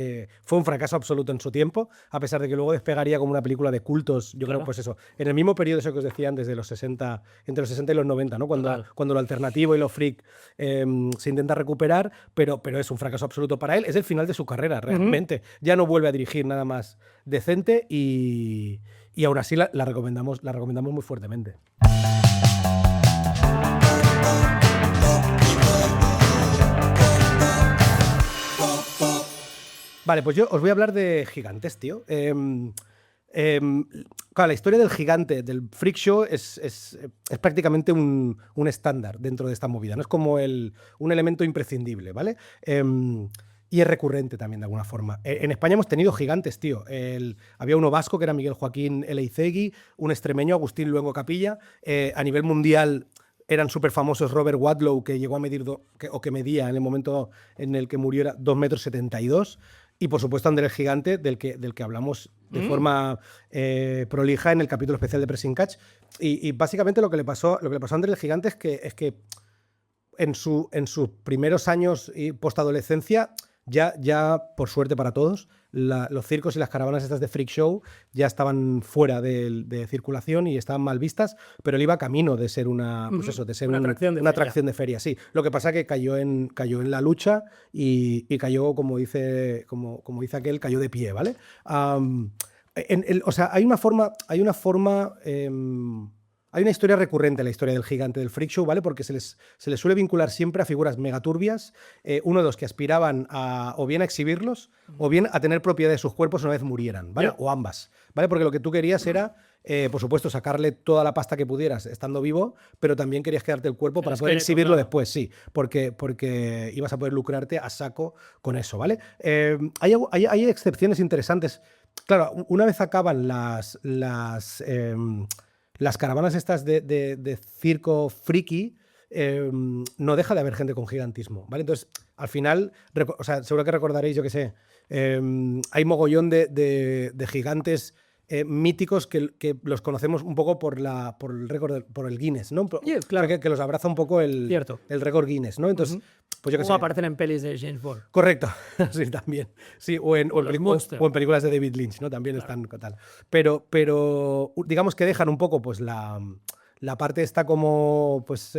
fue un fracaso absoluto en su tiempo, a pesar de que luego despegaría como una película de cultos, yo creo, pues eso, en el mismo periodo eso que os decía antes, de los 60, entre los 60 y los 90, ¿no? Cuando lo alternativo y lo freak se intenta recuperar, pero es un fracaso absoluto para él. Es el final de su carrera, realmente. Ya no vuelve a dirigir nada más decente y aún así la recomendamos muy fuertemente. Vale, pues yo os voy a hablar de gigantes, tío. Claro, la historia del gigante, del freak show, es prácticamente un estándar dentro de esta movida, ¿no? Es como un elemento imprescindible, ¿vale? Y es recurrente también, de alguna forma. En España hemos tenido gigantes, tío. Había uno vasco, que era Miguel Joaquín Eleizegui, un extremeño, Agustín Luengo Capilla. A nivel mundial eran súper famosos Robert Wadlow, que llegó a medir, que medía en el momento en el que murió, era 2,72 m. Y por supuesto André el Gigante, del que hablamos de forma prolija en el capítulo especial de Pressing Catch. Y básicamente lo que le pasó a André el Gigante es que en sus primeros años y postadolescencia, ya por suerte para todos, los circos y las caravanas estas de freak show ya estaban fuera de circulación y estaban mal vistas, pero él iba camino de ser una atracción de feria, sí. Lo que pasa es que cayó en la lucha y cayó, como dice aquel, cayó de pie, ¿vale? O sea, hay una historia recurrente en la historia del gigante del freak show, ¿vale? Porque se les suele vincular siempre a figuras megaturbias, uno de los que aspiraban o bien a exhibirlos o bien a tener propiedad de sus cuerpos una vez murieran, ¿vale? O ambas, ¿vale? Porque lo que tú querías era, por supuesto, sacarle toda la pasta que pudieras estando vivo, pero también querías quedarte el cuerpo para poder exhibirlo después, sí, porque ibas a poder lucrarte a saco con eso, ¿vale? Hay excepciones interesantes. Claro, una vez acaban las caravanas estas de circo friki, no deja de haber gente con gigantismo, ¿vale? Entonces, al final, o sea, seguro que recordaréis, yo qué sé, hay mogollón de gigantes míticos que los conocemos un poco por el récord, por el Guinness, ¿no? Yeah, claro. Que los abraza un poco el récord Guinness, ¿no? Entonces, pues yo qué sé. Como aparecen en pelis de James Bond. Correcto, sí, también. Sí, o en películas de David Lynch, ¿no? También están tal. Pero digamos que dejan un poco pues la parte esta como pues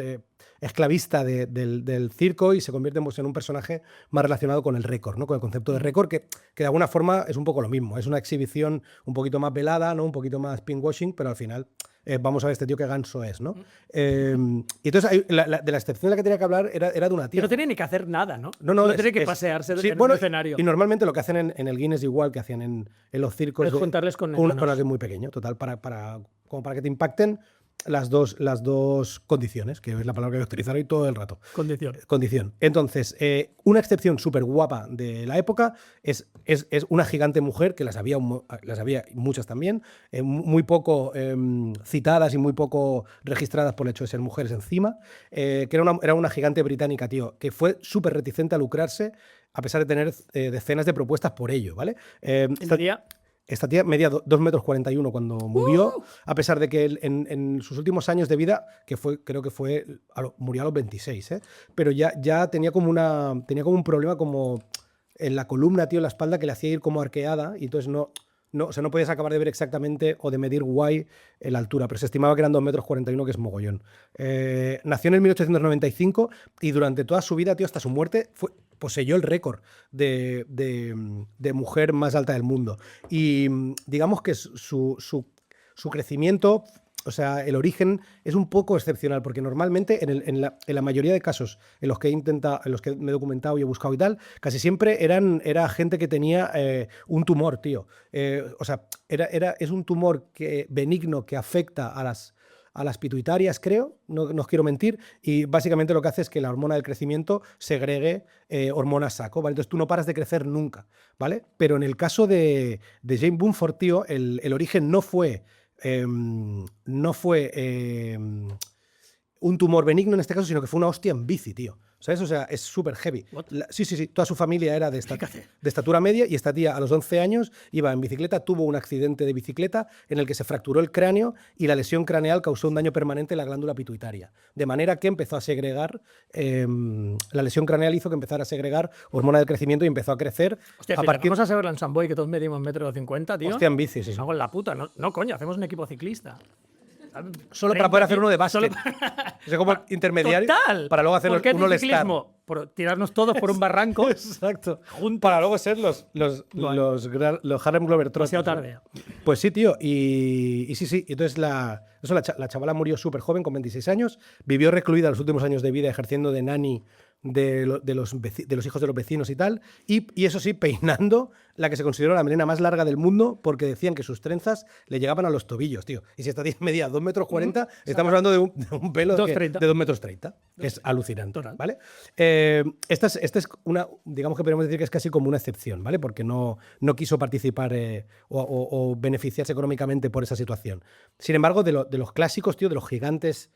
esclavista del circo y se convierten pues, en un personaje más relacionado con el récord, ¿no? Con el concepto de récord, que de alguna forma es un poco lo mismo. Es una exhibición un poquito más velada, ¿no? Un poquito más pinkwashing, pero al final vamos a ver este tío qué ganso es, ¿no? Y entonces de la excepción de la que tenía que hablar era de una tía. Que no tiene ni que hacer nada, ¿no? No, tiene que pasearse en el escenario. Y normalmente lo que hacen en el Guinness, igual que hacían en los circos, es juntarles con alguien muy pequeño, total, como para que te impacten las dos condiciones, que es la palabra que voy a utilizar hoy todo el rato. Condición. Entonces, una excepción súper guapa de la época es una gigante mujer, que las había muchas también, muy poco citadas y muy poco registradas por el hecho de ser mujeres encima, que era una gigante británica, tío, que fue súper reticente a lucrarse a pesar de tener decenas de propuestas por ello, ¿vale? Esta tía medía 2,41 m cuando murió, a pesar de que él, en sus últimos años de vida, creo que murió a los 26, pero ya tenía como un problema como en la columna, tío, en la espalda, que le hacía ir como arqueada, y entonces no podías acabar de ver exactamente o de medir guay la altura, pero se estimaba que eran 2,41 m, que es mogollón. Nació en el 1895 y durante toda su vida, tío, hasta su muerte, poseyó el récord de mujer más alta del mundo. Y digamos que su crecimiento, o sea, el origen es un poco excepcional, porque normalmente en la mayoría de casos en los que me he documentado y he buscado y tal, casi siempre era gente que tenía un tumor, tío. O sea, es un tumor benigno que afecta a las pituitarias, creo, no os quiero mentir, y básicamente lo que hace es que la hormona del crecimiento segregue hormonas saco, ¿vale? Entonces tú no paras de crecer nunca, ¿vale? Pero en el caso de Jane Bumford, tío, el origen no fue un tumor benigno en este caso, sino que fue una hostia en bici, tío. ¿Sabes? O sea, es súper heavy. Sí. Toda su familia era de estatura media, y esta tía a los 11 años iba en bicicleta, tuvo un accidente de bicicleta en el que se fracturó el cráneo y la lesión craneal causó un daño permanente en la glándula pituitaria. De manera que empezó a segregar, la lesión craneal hizo que empezara a segregar hormona del crecimiento y empezó a crecer. Hostia, vamos a saberlo en San Boy, que todos medimos 1,50 m, tío. Hostia, en bici, sí. Hago en la puta. No, coño, hacemos un equipo ciclista. Solo para poder hacer uno de básquet. O sea, como intermediario. Total. Para luego hacer uno de ciclismo, por tirarnos todos por un barranco. Exacto. Para luego ser los Harlem Globetrotters. Demasiado tarde. Pues sí, tío. Y sí. Entonces la chavala murió súper joven, con 26 años. Vivió recluida los últimos años de vida ejerciendo de nani de los hijos de los vecinos y tal, y eso sí, peinando la que se consideró la melena más larga del mundo, porque decían que sus trenzas le llegaban a los tobillos, tío. Y si esta tía medía 2,40 m, estamos hablando de un pelo de 2,30 m, que es alucinante, ¿vale? Esta es una, digamos que podemos decir que es casi como una excepción, ¿vale? Porque no quiso participar o beneficiarse económicamente por esa situación. Sin embargo, de los clásicos, tío, de los gigantes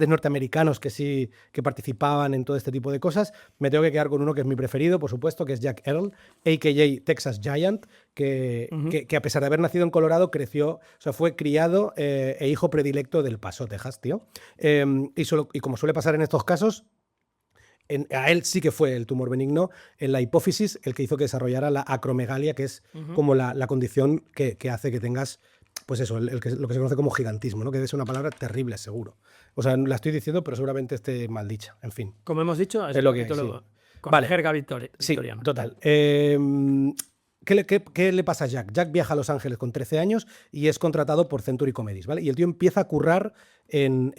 norteamericanos que participaban en todo este tipo de cosas, me tengo que quedar con uno que es mi preferido, por supuesto, que es Jack Earl, a.k.a. Texas Giant, que a pesar de haber nacido en Colorado, creció, o sea, fue criado e hijo predilecto del Paso, Texas, tío. Y como suele pasar en estos casos, a él sí que fue el tumor benigno en la hipófisis el que hizo que desarrollara la acromegalia, que es como la condición que hace que tengas, pues eso, lo que se conoce como gigantismo, ¿no? Que es una palabra terrible, seguro. O sea, la estoy diciendo, pero seguramente esté mal dicha. En fin. Como hemos dicho, es lo que sí. Con jerga victoriana. Sí, total. ¿Qué le pasa a Jack? Jack viaja a Los Ángeles con 13 años y es contratado por Century Comedies, ¿vale? Y el tío empieza a currar en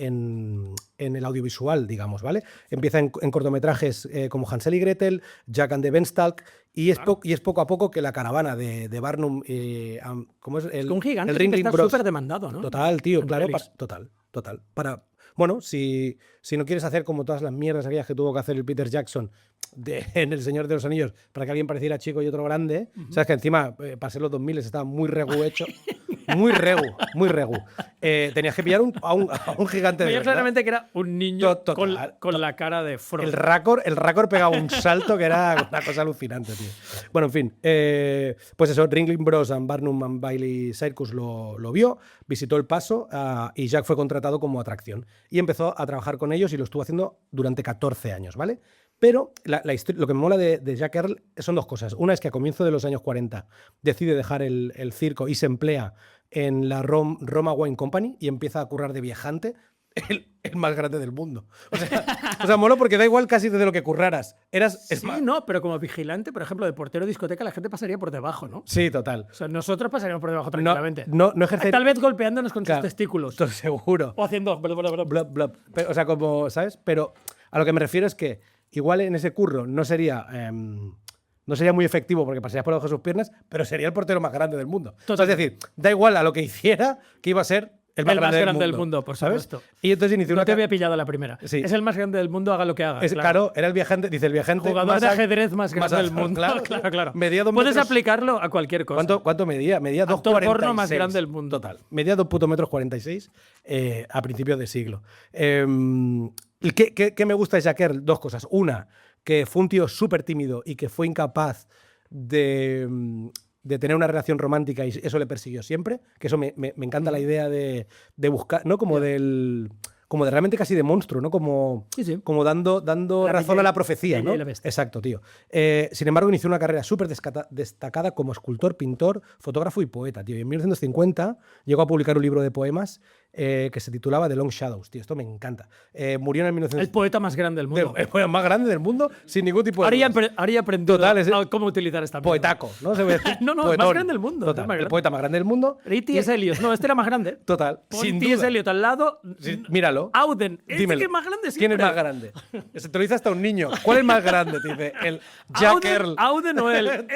el audiovisual, digamos, ¿vale? Empieza en cortometrajes como Hansel y Gretel, Jack and the Beanstalk, y es poco a poco que la caravana de Barnum, ¿cómo es? Un gigante que está súper demandado, ¿no? Total, tío, claro, total. Bueno, si no quieres hacer como todas las mierdas aquellas que tuvo que hacer el Peter Jackson en El Señor de los Anillos para que alguien pareciera chico y otro grande, sabes que encima, para ser los 2000 estaba muy regu hecho. Muy regu. Tenías que pillar a un gigante de verdad. Claramente que era un niño con la cara de Frodo. El Raccord pegaba un salto que era una cosa alucinante, tío. Bueno, en fin. Pues eso, Ringling Bros. And Barnum and Bailey Circus lo vio, visitó El Paso y Jack fue contratado como atracción. Y empezó a trabajar con ellos y lo estuvo haciendo durante 14 años, ¿vale? Pero lo que me mola de Jack Earl son dos cosas. Una es que a comienzo de los años 40 decide dejar el circo y se emplea en la Roma Wine Company y empieza a currar de viajante, el más grande del mundo. O sea, mola porque da igual casi de lo que curraras. No, pero como vigilante, por ejemplo, de portero de discoteca, la gente pasaría por debajo, ¿no? Sí, total. O sea, nosotros pasaríamos por debajo tranquilamente. No ejercer... Tal vez golpeándonos con sus testículos. Seguro. O haciendo... Blop, blop. Pero, o sea, como, ¿sabes? Pero a lo que me refiero es que igual en ese curro no sería muy efectivo porque pasarías por debajo de sus piernas, pero sería el portero más grande del mundo. O sea, es decir, da igual a lo que hiciera, que iba a ser el más grande del mundo, por ¿sabes? supuesto. Y entonces inició no te había pillado la primera. Sí. Es el más grande del mundo, haga lo que haga. Claro, era el viajante, dice el viajante. Jugador de ajedrez más grande del mundo. Claro. Medía 2 Puedes metros, aplicar a cualquier cosa. ¿Cuánto medía? Medía 2,46. Porno más grande del mundo. Total. Medía 2,46 m a principios de siglo. ¿Qué me gusta de Jack Earl? Dos cosas. Una, que fue un tío súper tímido y que fue incapaz de tener una relación romántica y eso le persiguió siempre, que eso me encanta la idea de buscar, ¿no? Como de realmente casi de monstruo, ¿no? Como dando razón a la profecía, ¿no? Exacto, tío. Sin embargo, inició una carrera súper destacada como escultor, pintor, fotógrafo y poeta, tío. Y en 1950 llegó a publicar un libro de poemas que se titulaba The Long Shadows, tío. Esto me encanta. Murió en el 1950. El poeta más grande del mundo. El poeta más grande del mundo, sin ningún tipo de... Haría aprendido cómo utilizar esta mierda. Poetaco, ¿no? No, el más grande del mundo. Total, el poeta más grande del mundo. T.S. Eliot. No, este era más grande. Total. Sin T.S. Eliot al lado. Sí, míralo. Auden. Dímelo. ¿Qué es más grande siempre? ¿Quién es más grande? Se te lo dice hasta un niño. ¿Cuál es más grande? Te dice el Jack Earl. Auden o él.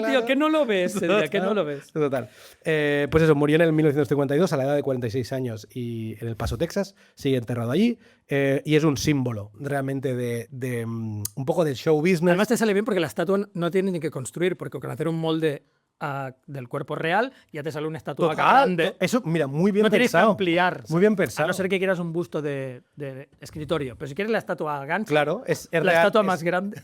Tío, que no lo ves. Que no lo ves. Total. Pues eso, murió en el 1952 a la edad de 46 años y en El Paso, Texas. Sigue enterrado allí. Y es un símbolo realmente de un poco del show business. Además te sale bien porque la estatua no tiene ni que construir, porque con hacer un molde del cuerpo real ya te sale una estatua grande. Eso, mira, muy bien pensado. No tienes que ampliar. Muy bien pensado. A no ser que quieras un busto de escritorio. Pero si quieres la estatua gancha, claro, es la real, estatua más grande.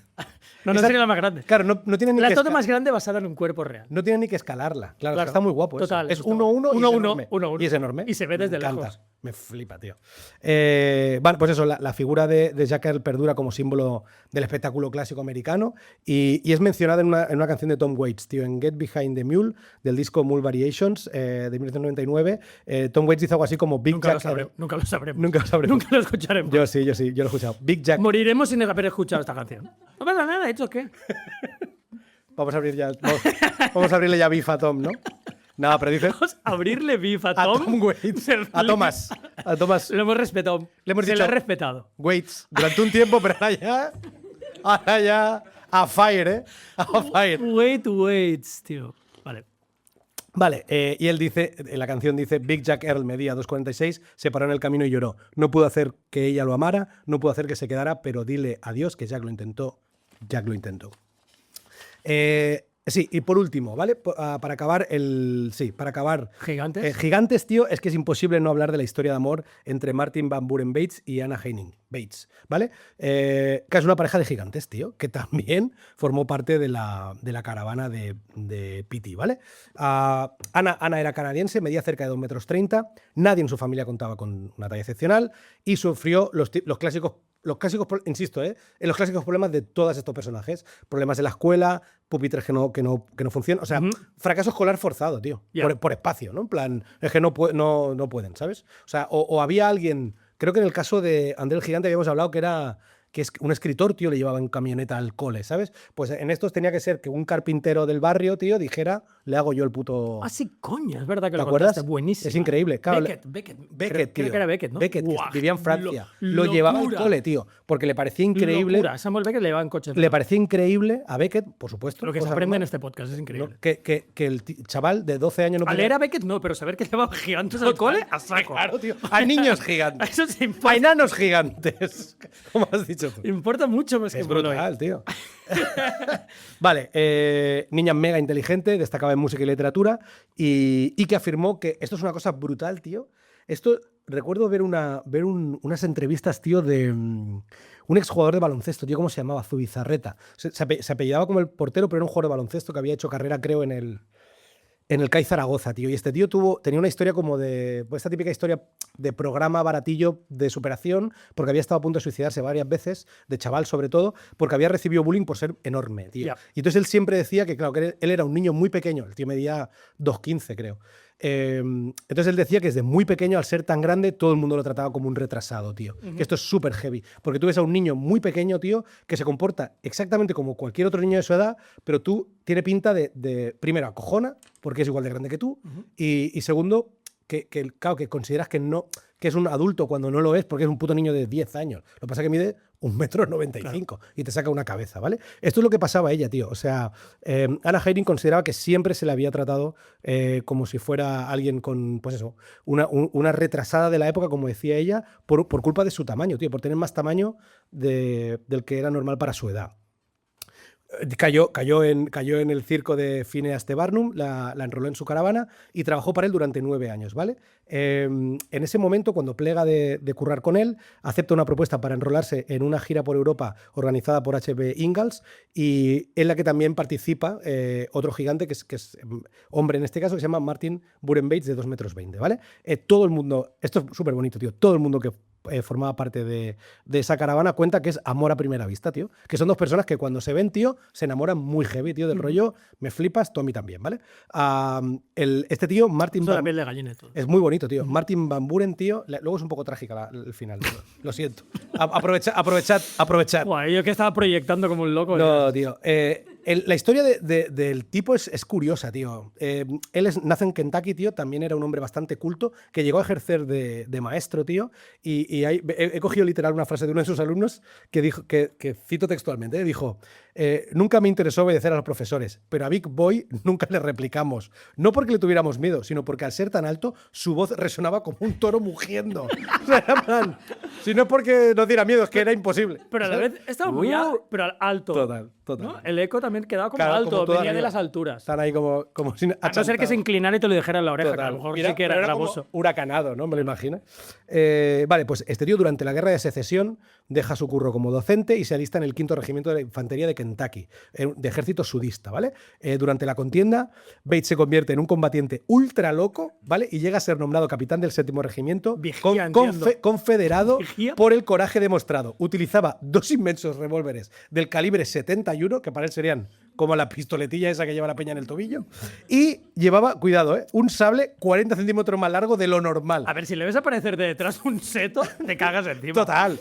No sería la más grande. Claro, no tiene ni la estatua más grande basada en un cuerpo real. No tiene ni que escalarla. Claro. Está muy guapo. Total. Es 1-1 y es enorme. Y se ve desde lejos. Me flipa, tío. Bueno, pues eso, la figura de Jack Earl perdura como símbolo del espectáculo clásico americano y es mencionada en una canción de Tom Waits, tío, en Get Behind the Mule, del disco Mule Variations de 1999. Tom Waits dice algo así como Big Jack. Nunca lo sabremos. Nunca lo escucharemos. Yo sí, yo lo he escuchado. Big Jack. Moriremos sin haber escuchado esta canción. No pasa nada, ¿hecho qué? Vamos a abrirle ya beef a Tom, ¿no? No, pero dice... Vamos a abrirle beef a Tom. A Tom Waits. A Thomas. Lo hemos respetado. Le hemos dicho, lo he respetado. Waits, durante un tiempo, pero ahora ya a fire, ¿eh? A fire. Waits, tío. Vale, y él dice, en la canción dice, Big Jack Earl medía 2,46, se paró en el camino y lloró. No pudo hacer que ella lo amara, no pudo hacer que se quedara, pero dile adiós que Jack lo intentó. Jack lo intentó. Sí, y por último, ¿vale? Para acabar ¿Gigantes? Gigantes, tío, es que es imposible no hablar de la historia de amor entre Martin Van Buren Bates y Anna Heinning Bates, ¿vale? Que es una pareja de gigantes, tío, que también formó parte de la caravana de Pity, ¿vale? Anna era canadiense, medía cerca de 2,30 m, nadie en su familia contaba con una talla excepcional y sufrió los clásicos, insisto, en los clásicos problemas de todos estos personajes. Problemas en la escuela, pupitres que no funcionan. O sea, fracaso escolar forzado, tío. Yeah. Por espacio, ¿no? En plan, es que no pueden, ¿sabes? O sea, o había alguien... Creo que en el caso de André el Gigante habíamos hablado que es un escritor, tío, le llevaba en camioneta al cole, ¿sabes? Pues en estos tenía que ser que un carpintero del barrio, tío, dijera, le hago yo el puto... Ah, sí, coño, es verdad que lo contaste. ¿Te acuerdas? Buenísimo. Es increíble. Claro, Beckett, tío. Creo que era Beckett, ¿no? Beckett, que vivía en Francia. Lo llevaba al cole, tío, porque le parecía increíble... Locura. Samuel Beckett le llevaba en coche. Le parecía increíble a Beckett, por supuesto. Lo que se aprende en este podcast es increíble. ¿No? Que el chaval de 12 años no podía... A leer a Beckett no, pero saber que llevaba gigantes al cole, a saco. Claro, tío. A niños gigantes. Eso sí importa. A enanos gigantes. Como has dicho tú. Importa mucho más que es brutal, tío. Vale, niña mega inteligente, destacaba en música y literatura y que afirmó que esto es una cosa brutal, tío. Esto recuerdo ver unas entrevistas, tío, de un exjugador de baloncesto, tío, ¿cómo se llamaba? Zubizarreta. Se apellidaba como el portero, pero era un jugador de baloncesto que había hecho carrera, creo, en el CAI Zaragoza, tío. Y este tío tenía una historia como de... Pues esta típica historia de programa baratillo de superación, porque había estado a punto de suicidarse varias veces, de chaval sobre todo, porque había recibido bullying por ser enorme, tío. Yeah. Y entonces él siempre decía que, claro, que él era un niño muy pequeño. El tío medía 2,15, creo. Entonces él decía que desde muy pequeño, al ser tan grande, todo el mundo lo trataba como un retrasado, tío. Que esto es súper heavy. Porque tú ves a un niño muy pequeño, tío, que se comporta exactamente como cualquier otro niño de su edad, pero tú tiene pinta de primero, acojona, porque es igual de grande que tú, y segundo, claro, que consideras que es un adulto cuando no lo es, porque es un puto niño de 10 años. Lo que pasa es que mide 1,95 m Claro. y te saca una cabeza, ¿vale? Esto es lo que pasaba a ella, tío. O sea, Anna Heiring consideraba que siempre se le había tratado como si fuera alguien con, pues eso, una retrasada de la época, como decía ella, por culpa de su tamaño, tío, por tener más tamaño del que era normal para su edad. Cayó en el circo de Phineas de Barnum, la enroló en su caravana y trabajó para él durante 9 años, ¿vale? En ese momento, cuando plega de currar con él, acepta una propuesta para enrolarse en una gira por Europa organizada por H.B. Ingalls, y en la que también participa otro gigante, que es hombre en este caso, que se llama Martin Buren-Bates, de 2,20 metros, ¿vale? Todo el mundo, esto es súper bonito, tío, todo el mundo que formaba parte de esa caravana cuenta que es amor a primera vista, tío. Que son dos personas que cuando se ven, tío, se enamoran muy heavy, tío, del rollo, me flipas, tú a mí también, ¿vale? Este tío, Martin Eso de la piel de gallina y todo. es muy bonito, tío. Martin Van Buren, tío. Luego es un poco trágica el final, tío. Lo siento. Aprovechad. Buah, yo que estaba proyectando como un loco. No, tío. La historia del tipo es curiosa, tío. Él nace en Kentucky, tío. También era un hombre bastante culto que llegó a ejercer de maestro, tío. Y he cogido literal una frase de uno de sus alumnos que dijo, que cito textualmente, dijo: nunca me interesó obedecer a los profesores, pero a Big Boy nunca le replicamos. No porque le tuviéramos miedo, sino porque al ser tan alto, su voz resonaba como un toro mugiendo. O sea, era plan, si no es porque nos diera miedo, es que era imposible. Pero a la vez estaba muy pero alto. Total. ¿No? El eco también quedaba como Claro, alto, como todo venía de arriba. las alturas. Están ahí como sin A no ser que se inclinara y te lo dijera en la oreja, que a lo mejor sí que era como gravoso. huracanado, ¿no? Me lo imagino. Vale, pues este tío durante la Guerra de Secesión deja su curro como docente y se alista en el 5º Regimiento de la Infantería de Kentucky, de ejército sudista, ¿vale? Durante la contienda, Bates se convierte en un combatiente ultra loco, ¿vale? Y llega a ser nombrado capitán del 7º Regimiento, Vigía, entiendo. confederado Vigía. por el coraje demostrado. Utilizaba 2 inmensos revólveres del calibre 71, que para él serían como la pistoletilla esa que lleva la peña en el tobillo, y llevaba, cuidado, un sable 40 centímetros más largo de lo normal. A ver, si le ves aparecer de detrás un seto, te cagas encima. Total.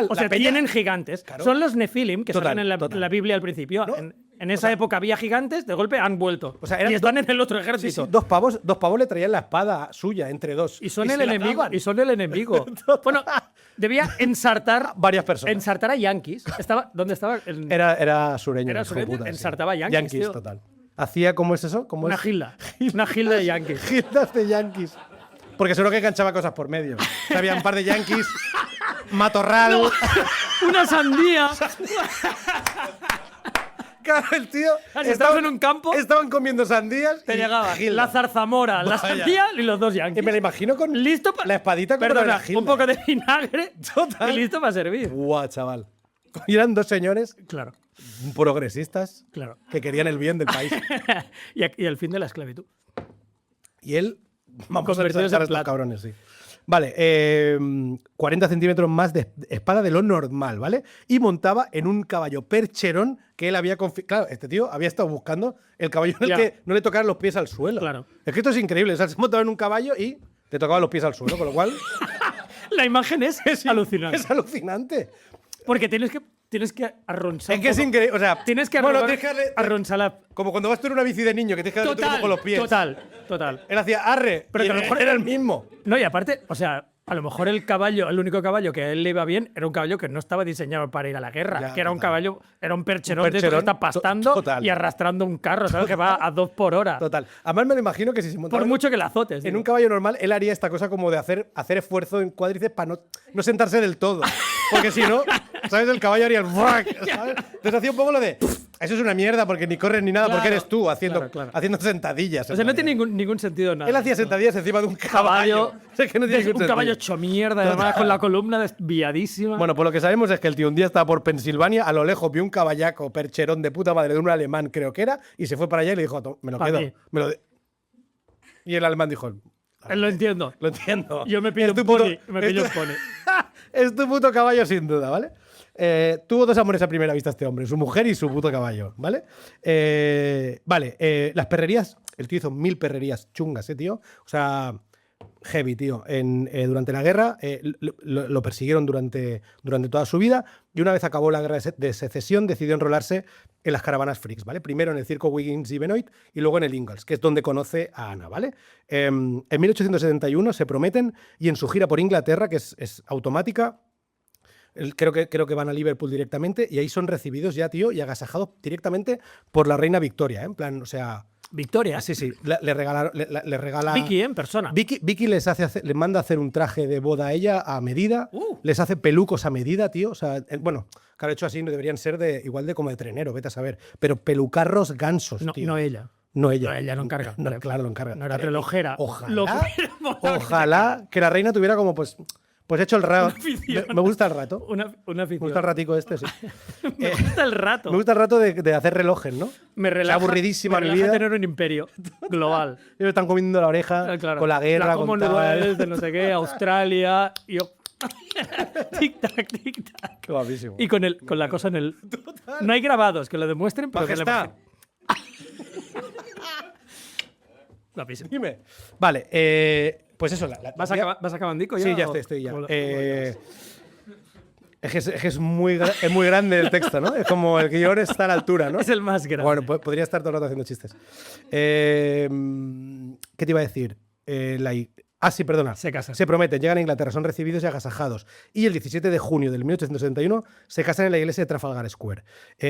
O sea, La peña- tienen gigantes. Claro. Son los Nephilim, que Total, salen en total. la Biblia al principio. No, En esa época había gigantes, de golpe han vuelto. O sea, eran y están do- en el otro Sí, ejército. sí, dos pavos le traían la espada suya entre dos. Y son se el la enemigo. daban. Y son el enemigo. Bueno, debía ensartar Varias personas. Ensartar a Yankees. ¿Dónde estaba? Era sureño. Era hijo de sureño, puta, sí. ensartaba Yankees, tío. total. Hacía, ¿cómo es eso? ¿Cómo Una es? gilda. Una gilda de Yankees. Gildas de Yankees. Porque seguro que enganchaba cosas por medio. O sea, había un par de Yankees, matorral. Una sandía. Claro, el tío. Si estabas en un campo, Estaban comiendo sandías. te y llegaba gilda. la zarzamora, la Vaya. sandía y los dos Y Yankees. me lo imagino con Listo para. la espadita como Perdona, la gilda. un poco de vinagre. Total. Y listo para servir. Guau, chaval. Y eran 2 señores Claro, progresistas claro. que querían el bien del país. y el fin de la esclavitud. Y él, vamos a Convertidos echar en a estos plata. cabrones, sí. Vale, 40 centímetros más de espada de lo normal, ¿vale? Y montaba en un caballo percherón que él había Claro, este tío había estado buscando el caballo en el Ya. que no le tocaran los pies al suelo. Claro. Es que esto es increíble. O sea, se montaba en un caballo y te tocaban los pies al suelo, con lo cual La imagen es alucinante. es alucinante. Porque tienes que arronchar. Es que es increíble. O sea, Tienes que bueno, arrogar- tienes que darle- arronchar la. como cuando vas tú en una bici de niño que tienes que darle Total, con los pies. total. Él hacía arre, Pero y que a lo mejor era el mismo. No, y aparte, o sea, a lo mejor el único caballo que a él le iba bien era un caballo que no estaba diseñado para ir a la guerra, Ya, que era un total. caballo, era un percherón, Un de estos que percherón, está pastando total. y arrastrando un carro, ¿sabes? Que va a 2 por hora. Total. Además me lo imagino que si se montaba Por mucho que la azotes. en digo. un caballo normal, él haría esta cosa como de hacer esfuerzo en cuádriceps para no sentarse del todo. Porque si no, ¿sabes? El caballo haría el... ¿sabes? Entonces hacía un poco lo de... Eso es una mierda porque ni corres ni nada, Claro, porque eres tú haciendo sentadillas. O sea, no tiene ningún sentido nada. Él hacía sentadillas encima de un caballo. O sea, que no tiene Es ningún un caballo sentido. hecho mierda, además, con la columna desviadísima. Bueno, pues lo que sabemos es que el tío un día estaba por Pensilvania, a lo lejos vio un caballaco percherón de puta madre de un alemán, creo que era, y se fue para allá y le dijo, me lo Pa' quedo. mí. Y el alemán dijo, Lo entiendo. lo entiendo. Yo me pido Es tu un pony. puto- Me pillo un es tu- pony. Es tu puto caballo sin duda, ¿vale? Tuvo dos amores a primera vista este hombre, su mujer y su puto caballo, ¿vale? Las perrerías, el tío hizo 1000 perrerías chungas, tío. O sea, heavy, tío. Durante la guerra lo persiguieron durante toda su vida y una vez acabó la guerra de secesión decidió enrolarse en las caravanas freaks, ¿vale? Primero en el circo Wiggins y Benoit y luego en el Ingalls, que es donde conoce a Ana, ¿vale? En 1871 se prometen y en su gira por Inglaterra, que es automática, creo que van a Liverpool directamente y ahí son recibidos ya, tío, y agasajados directamente por la reina Victoria, ¿eh? En plan, o sea... Victoria. Sí, le regala... Vicky, en persona. Vicky les manda a hacer un traje de boda a ella a medida, les hace pelucos a medida, tío. O sea, bueno, claro, hecho así no deberían ser igual de como de trenero, vete a saber. Pero pelucarros gansos, No, tío. no ella. No ella. No, ella lo encarga. No, claro, lo encarga. No era relojera. Ojalá, Lo- ojalá que la reina tuviera como pues hecho el rato. afición. Me gusta el rato. Una Me afición. gusta el ratico este, sí. Me gusta el rato. Me gusta el rato de hacer relojes, ¿no? Me relaja, aburridísima me mi relaja vida. tener un imperio global. Ellos me están comiendo la oreja Claro. con la guerra, con tal. Commonwealth, de no sé qué, Australia. Y yo. Tic-tac, tic-tac. Qué guapísimo. Y con la cosa en el. No hay grabados que lo demuestren, pero que le Majestad. Guapísimo. Dime. Vale, pues eso. ¿Vas acabandico ya? Sí, ya o- estoy ya. o- Es que es muy grande el texto, ¿no? Es como el guión está a la altura, ¿no? Es el más grande. Bueno, podría estar todo el rato haciendo chistes. ¿Qué te iba a decir? Sí, perdona. Se casan. Se prometen, llegan a Inglaterra, son recibidos y agasajados. Y el 17 de junio del 1871 se casan en la iglesia de Trafalgar Square.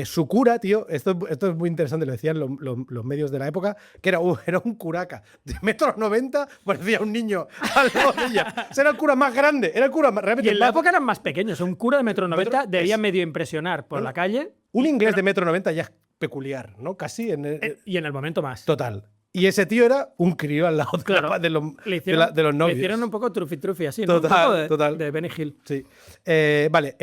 Su cura, tío, esto es muy interesante, lo decían los medios de la época, que era un curaca de 1,90 m, parecía un niño al lado de ella. O sea, era el cura más grande, era el cura realmente Y en la más- época eran más pequeños. Un cura de 1,90 m debía medio impresionar por la calle. Un inglés de 1,90 m ya es peculiar, ¿no? Casi en Y en el momento más. total. Y ese tío era un crío al lado de, Claro. de los, Le hicieron, de los novios. Le hicieron un poco trufi así, ¿no? Total, Un poco total. de Benny Hill. Sí. Vale,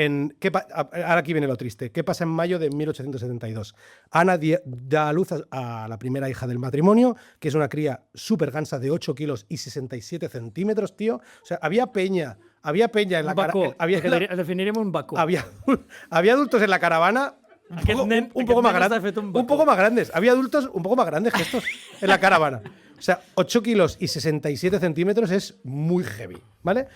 ahora aquí viene lo triste. ¿Qué pasa en mayo de 1872? Ana da a luz a la primera hija del matrimonio, que es una cría súper gansa de 8 kilos y 67 centímetros, tío. O sea, había peña en la Un bacó. caravana. Definiríamos un bacó. Había adultos en la caravana Aquel un nen poco más está grandes. feto un Un bacó. poco más grandes. Había adultos un poco más grandes que estos en la caravana. O sea, 8 kilos y 67 centímetros es muy heavy, ¿vale?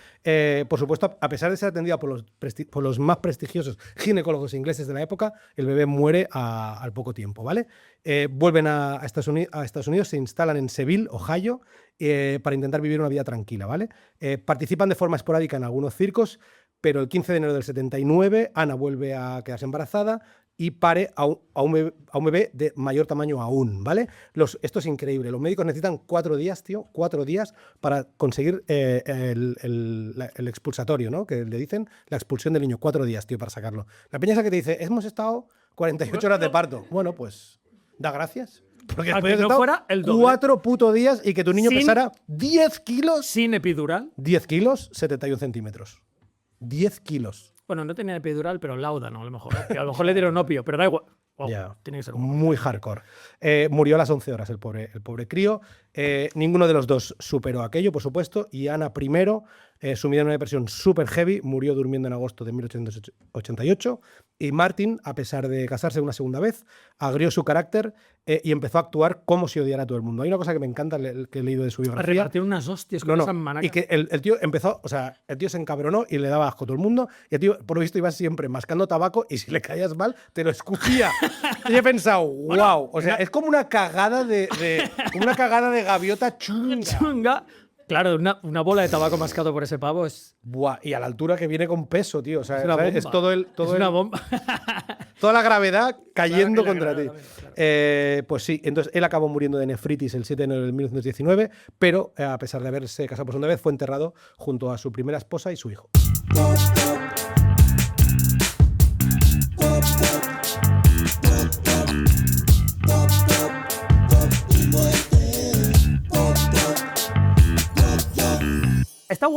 Por supuesto, a pesar de ser atendida por los más prestigiosos ginecólogos ingleses de la época, el bebé muere al poco tiempo, ¿vale? Vuelven a Estados Unidos, se instalan en Seville, Ohio, para intentar vivir una vida tranquila, ¿vale? Participan de forma esporádica en algunos circos, pero el 15 de enero del 79 Ana vuelve a quedarse embarazada y pare a un bebé de mayor tamaño aún, ¿vale? Esto es increíble. Los médicos necesitan 4 días, tío, 4 días para conseguir el expulsatorio, ¿no? Que le dicen la expulsión del niño. 4 días, tío, para sacarlo. La peña esa que te dice, hemos estado 48 horas de parto. Bueno, pues da gracias. Porque Aunque después de no estado fuera el doble. 4 putos días y que tu niño Sin- pesara 10 kilos. Sin epidural. 10 kilos, 71 centímetros. 10 kilos. Bueno, no tenía epidural, pero láudano, a lo mejor. A lo mejor le dieron opio, pero da igual. Wow, Ya. tiene que ser un... Muy hardcore. Murió a las 11 horas el pobre crío. Ninguno de los dos superó aquello, por supuesto. Y Ana primero, sumida en una depresión súper heavy, murió durmiendo en agosto de 1888. Y Martin, a pesar de casarse una segunda vez, agrió su carácter y empezó a actuar como si odiara a todo el mundo. Hay una cosa que me encanta, que he leído de su A biografía. repartir unas hostias con esas manacas. Y que el tío empezó, o sea, el tío se encabronó y le daba asco a todo el mundo. Y el tío, por lo visto, iba siempre mascando tabaco y si le caías mal, te lo escupía. Y he pensado, wow. O sea, es como una cagada como una cagada de gaviota chunga. Chunga. Claro, una bola de tabaco mascado por ese pavo es Buah, y a la altura que viene con peso, tío. O sea, una ¿sabes? bomba. Es todo el. Es una bomba. Toda la gravedad cayendo Claro, contra la ti. gravedad, Pues sí, entonces él acabó muriendo de nefritis el 7 de enero de 1919, pero a pesar de haberse casado por segunda vez, fue enterrado junto a su primera esposa y su hijo.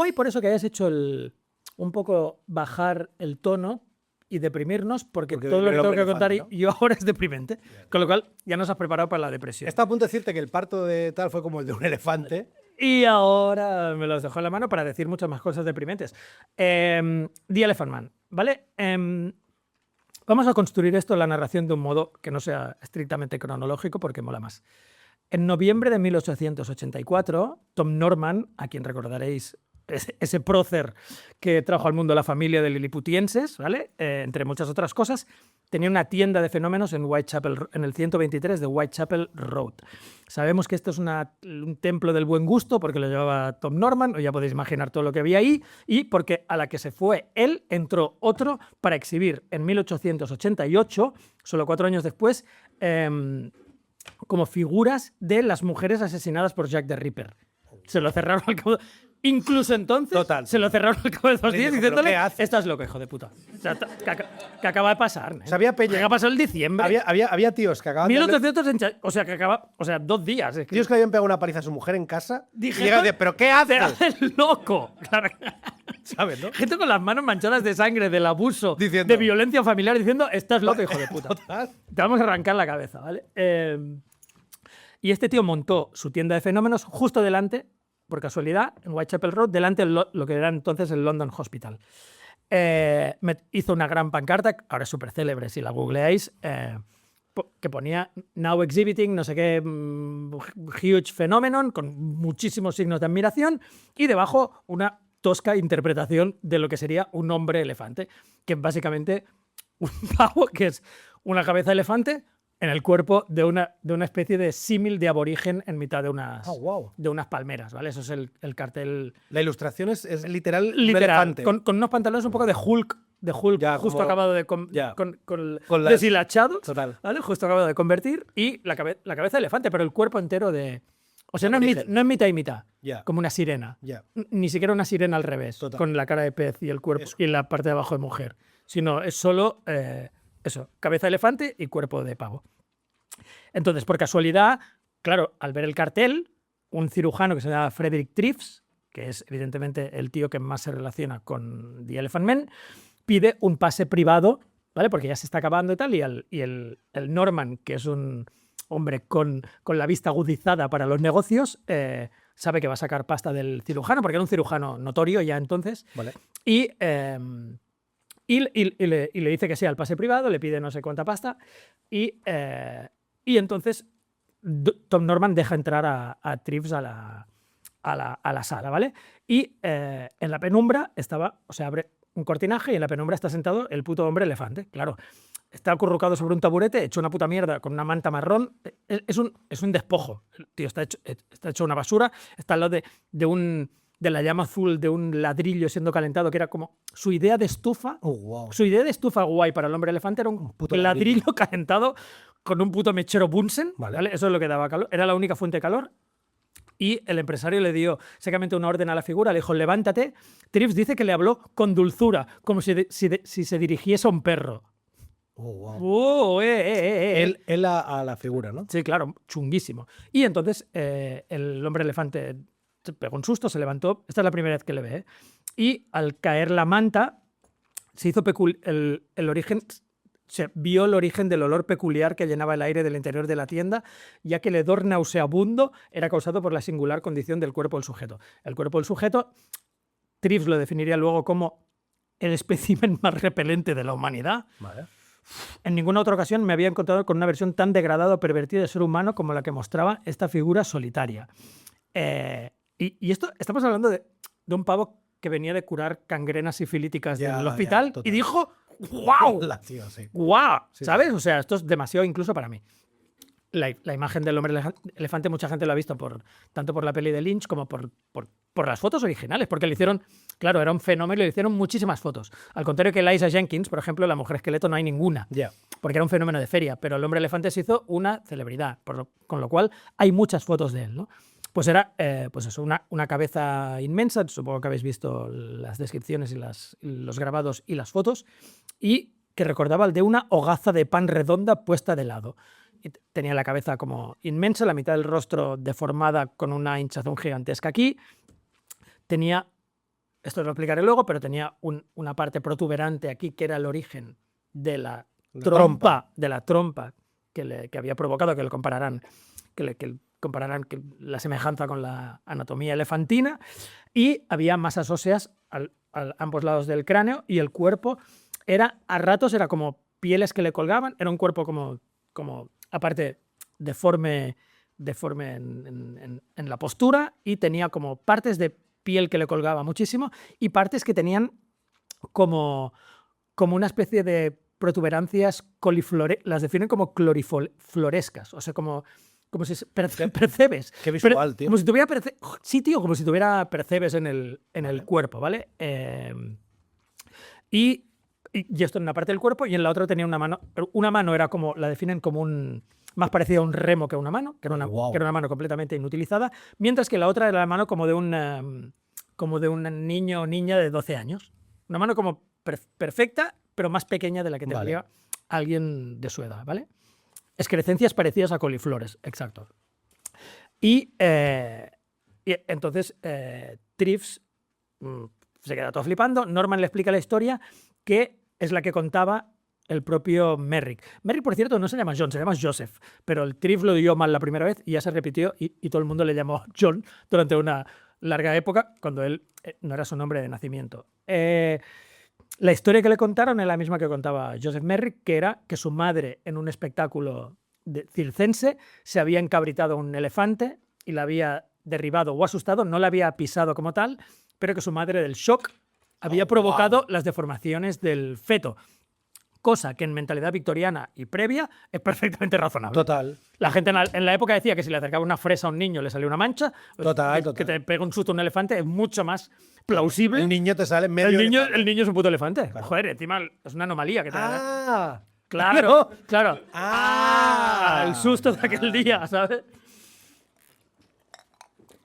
guay por eso que hayas hecho un poco bajar el tono y deprimirnos, porque todo lo que tengo que contar ¿no? yo ahora es deprimente. Con lo cual ya nos has preparado para la depresión. Está a punto de decirte que el parto de tal fue como el de un elefante. Y ahora me los dejo en la mano para decir muchas más cosas deprimentes. The Elephant Man, ¿vale? Vamos a construir esto, la narración, de un modo que no sea estrictamente cronológico, porque mola más. En noviembre de 1884, Tom Norman, a quien recordaréis ese prócer que trajo al mundo la familia de liliputienses, ¿vale? Entre muchas otras cosas, tenía una tienda de fenómenos en Whitechapel, en el 123 de Whitechapel Road. Sabemos que esto es un templo del buen gusto porque lo llevaba Tom Norman, o ya podéis imaginar todo lo que había ahí, y porque a la que se fue él entró otro para exhibir en 1888, solo 4 años después, como figuras de las mujeres asesinadas por Jack the Ripper. Se lo cerraron al cabo. Incluso entonces se lo cerraron al cabo de 2 días diciéndole: estás loco, hijo de puta. O sea, que acaba de pasar. O sea, había peña. Que ha pasado el diciembre. Había tíos que acababan 1800, o sea, que acaba. O sea, 2 días. Es que tíos que habían pegado una paliza a su mujer en casa. Dije, y llegaban de, ¿pero qué haces? Te haces loco. Claro. ¿Sabes, no? Gente con las manos manchadas de sangre, del abuso, Diciendo, de violencia familiar, diciendo: estás loco, hijo de puta. Total. Te vamos a arrancar la cabeza, ¿vale? Y este tío montó su tienda de fenómenos justo delante, por casualidad, en Whitechapel Road, delante de lo que era entonces el London Hospital. Hizo una gran pancarta, ahora es súper célebre si la googleáis, que ponía Now Exhibiting, no sé qué, huge phenomenon, con muchísimos signos de admiración, y debajo una tosca interpretación de lo que sería un hombre elefante, que es básicamente un pavo que es una cabeza de elefante en el cuerpo de una especie de símil de aborigen en mitad de unas palmeras, ¿vale? Eso es el cartel. La ilustración es literal un elefante. Con unos pantalones un poco de Hulk ya, justo como, acabado de deshilachado, ¿vale? Justo acabado de convertir, y la cabeza de elefante, pero el cuerpo entero de... O sea, no es mitad y mitad, como una sirena. Ni siquiera una sirena al revés, con la cara de pez y el cuerpo y la parte de abajo de mujer, sino es solo... eso, cabeza de elefante y cuerpo de pavo. Entonces, por casualidad, claro, al ver el cartel, un cirujano que se llama Frederick Trives, que es evidentemente el tío que más se relaciona con The Elephant Man, pide un pase privado, ¿vale? Porque ya se está acabando y tal, y el Norman, que es un hombre con la vista agudizada para los negocios, sabe que va a sacar pasta del cirujano, porque era un cirujano notorio ya entonces, vale. Y le dice que sí al pase privado, le pide no sé cuánta pasta, y entonces Tom Norman deja entrar a Trives a la sala, ¿vale? Y en la penumbra abre un cortinaje y en la penumbra está sentado el puto hombre elefante, claro. Está acurrucado sobre un taburete, hecho una puta mierda, con una manta marrón. Es un despojo. El tío está hecho una basura, está al lado de la llama azul de un ladrillo siendo calentado, que era como su idea de estufa. Su idea de estufa guay para el hombre elefante era un puto ladrillo calentado con un puto mechero Bunsen, ¿vale? Eso es lo que daba calor. Era la única fuente de calor. Y el empresario le dio secamente una orden a la figura, le dijo: levántate. Trives dice que le habló con dulzura, como si se dirigiese a un perro. Él a la figura, ¿no? Sí, claro, chunguísimo. Y entonces el hombre elefante se pegó un susto, se levantó. Esta es la primera vez que le ve, ¿eh? Y al caer la manta, se hizo el origen. Se vio el origen del olor peculiar que llenaba el aire del interior de la tienda, ya que el hedor nauseabundo era causado por la singular condición del cuerpo del sujeto. El cuerpo del sujeto, Trives lo definiría luego como el espécimen más repelente de la humanidad. Vale. En ninguna otra ocasión me había encontrado con una versión tan degradada o pervertida de ser humano como la que mostraba esta figura solitaria. Y esto, estamos hablando de un pavo que venía de curar cangrenas sifilíticas del hospital y dijo: ¡guau! ¡Guau! ¿Sabes? O sea, esto es demasiado incluso para mí. La imagen del hombre elefante mucha gente lo ha visto tanto por la peli de Lynch como por las fotos originales, porque le hicieron, claro, era un fenómeno y le hicieron muchísimas fotos. Al contrario que Eliza Jenkins, por ejemplo, la mujer esqueleto no hay ninguna, porque era un fenómeno de feria, pero el hombre elefante se hizo una celebridad, con lo cual hay muchas fotos de él, ¿no? Pues era pues eso, una cabeza inmensa, supongo que habéis visto las descripciones y los grabados y las fotos, y que recordaba el de una hogaza de pan redonda puesta de lado. Y tenía la cabeza como inmensa, la mitad del rostro deformada con una hinchazón gigantesca aquí. Tenía esto lo explicaré luego, pero tenía una parte protuberante aquí que era el origen de la trompa que había provocado que le compararan que la semejanza con la anatomía elefantina, y había masas óseas a ambos lados del cráneo, y el cuerpo a ratos era como pieles que le colgaban, era un cuerpo como aparte deforme en la postura, y tenía como partes de piel que le colgaba muchísimo y partes que tenían como una especie de protuberancias las definen como cloriflorescas, o sea, como si percebes. Qué visual, tío. Como si tuviera sí, tío, como si tuviera percebes en el cuerpo, ¿vale? Y esto en una parte del cuerpo, y en la otra tenía una mano. Una mano era como, la definen como más parecida a un remo que a una mano, que era una mano completamente inutilizada, mientras que la otra era la mano como de un niño o niña de 12 años. Una mano como perfecta, pero más pequeña de la que tendría alguien de su edad, ¿vale? Excrescencias parecidas a coliflores, exacto. Y entonces Treves se queda todo flipando. Norman le explica la historia, que es la que contaba el propio Merrick. Merrick, por cierto, no se llama John, se llama Joseph, pero el Treves lo dio mal la primera vez y ya se repitió, y todo el mundo le llamó John durante una larga época, cuando él no era su nombre de nacimiento. La historia que le contaron es la misma que contaba Joseph Merrick, que era que su madre, en un espectáculo circense, se había encabritado un elefante y la había derribado o asustado, no la había pisado como tal, pero que su madre, del shock, había provocado las deformaciones del feto, cosa que en mentalidad victoriana y previa es perfectamente razonable. Total. La gente en la época decía que si le acercaba una fresa a un niño le salía una mancha. Total. Que te pega un susto a un elefante es mucho más plausible. El niño te sale en medio. El niño es un puto elefante. Claro. Joder, encima es una anomalía que te da. Claro, claro. El susto de aquel día, ¿sabes?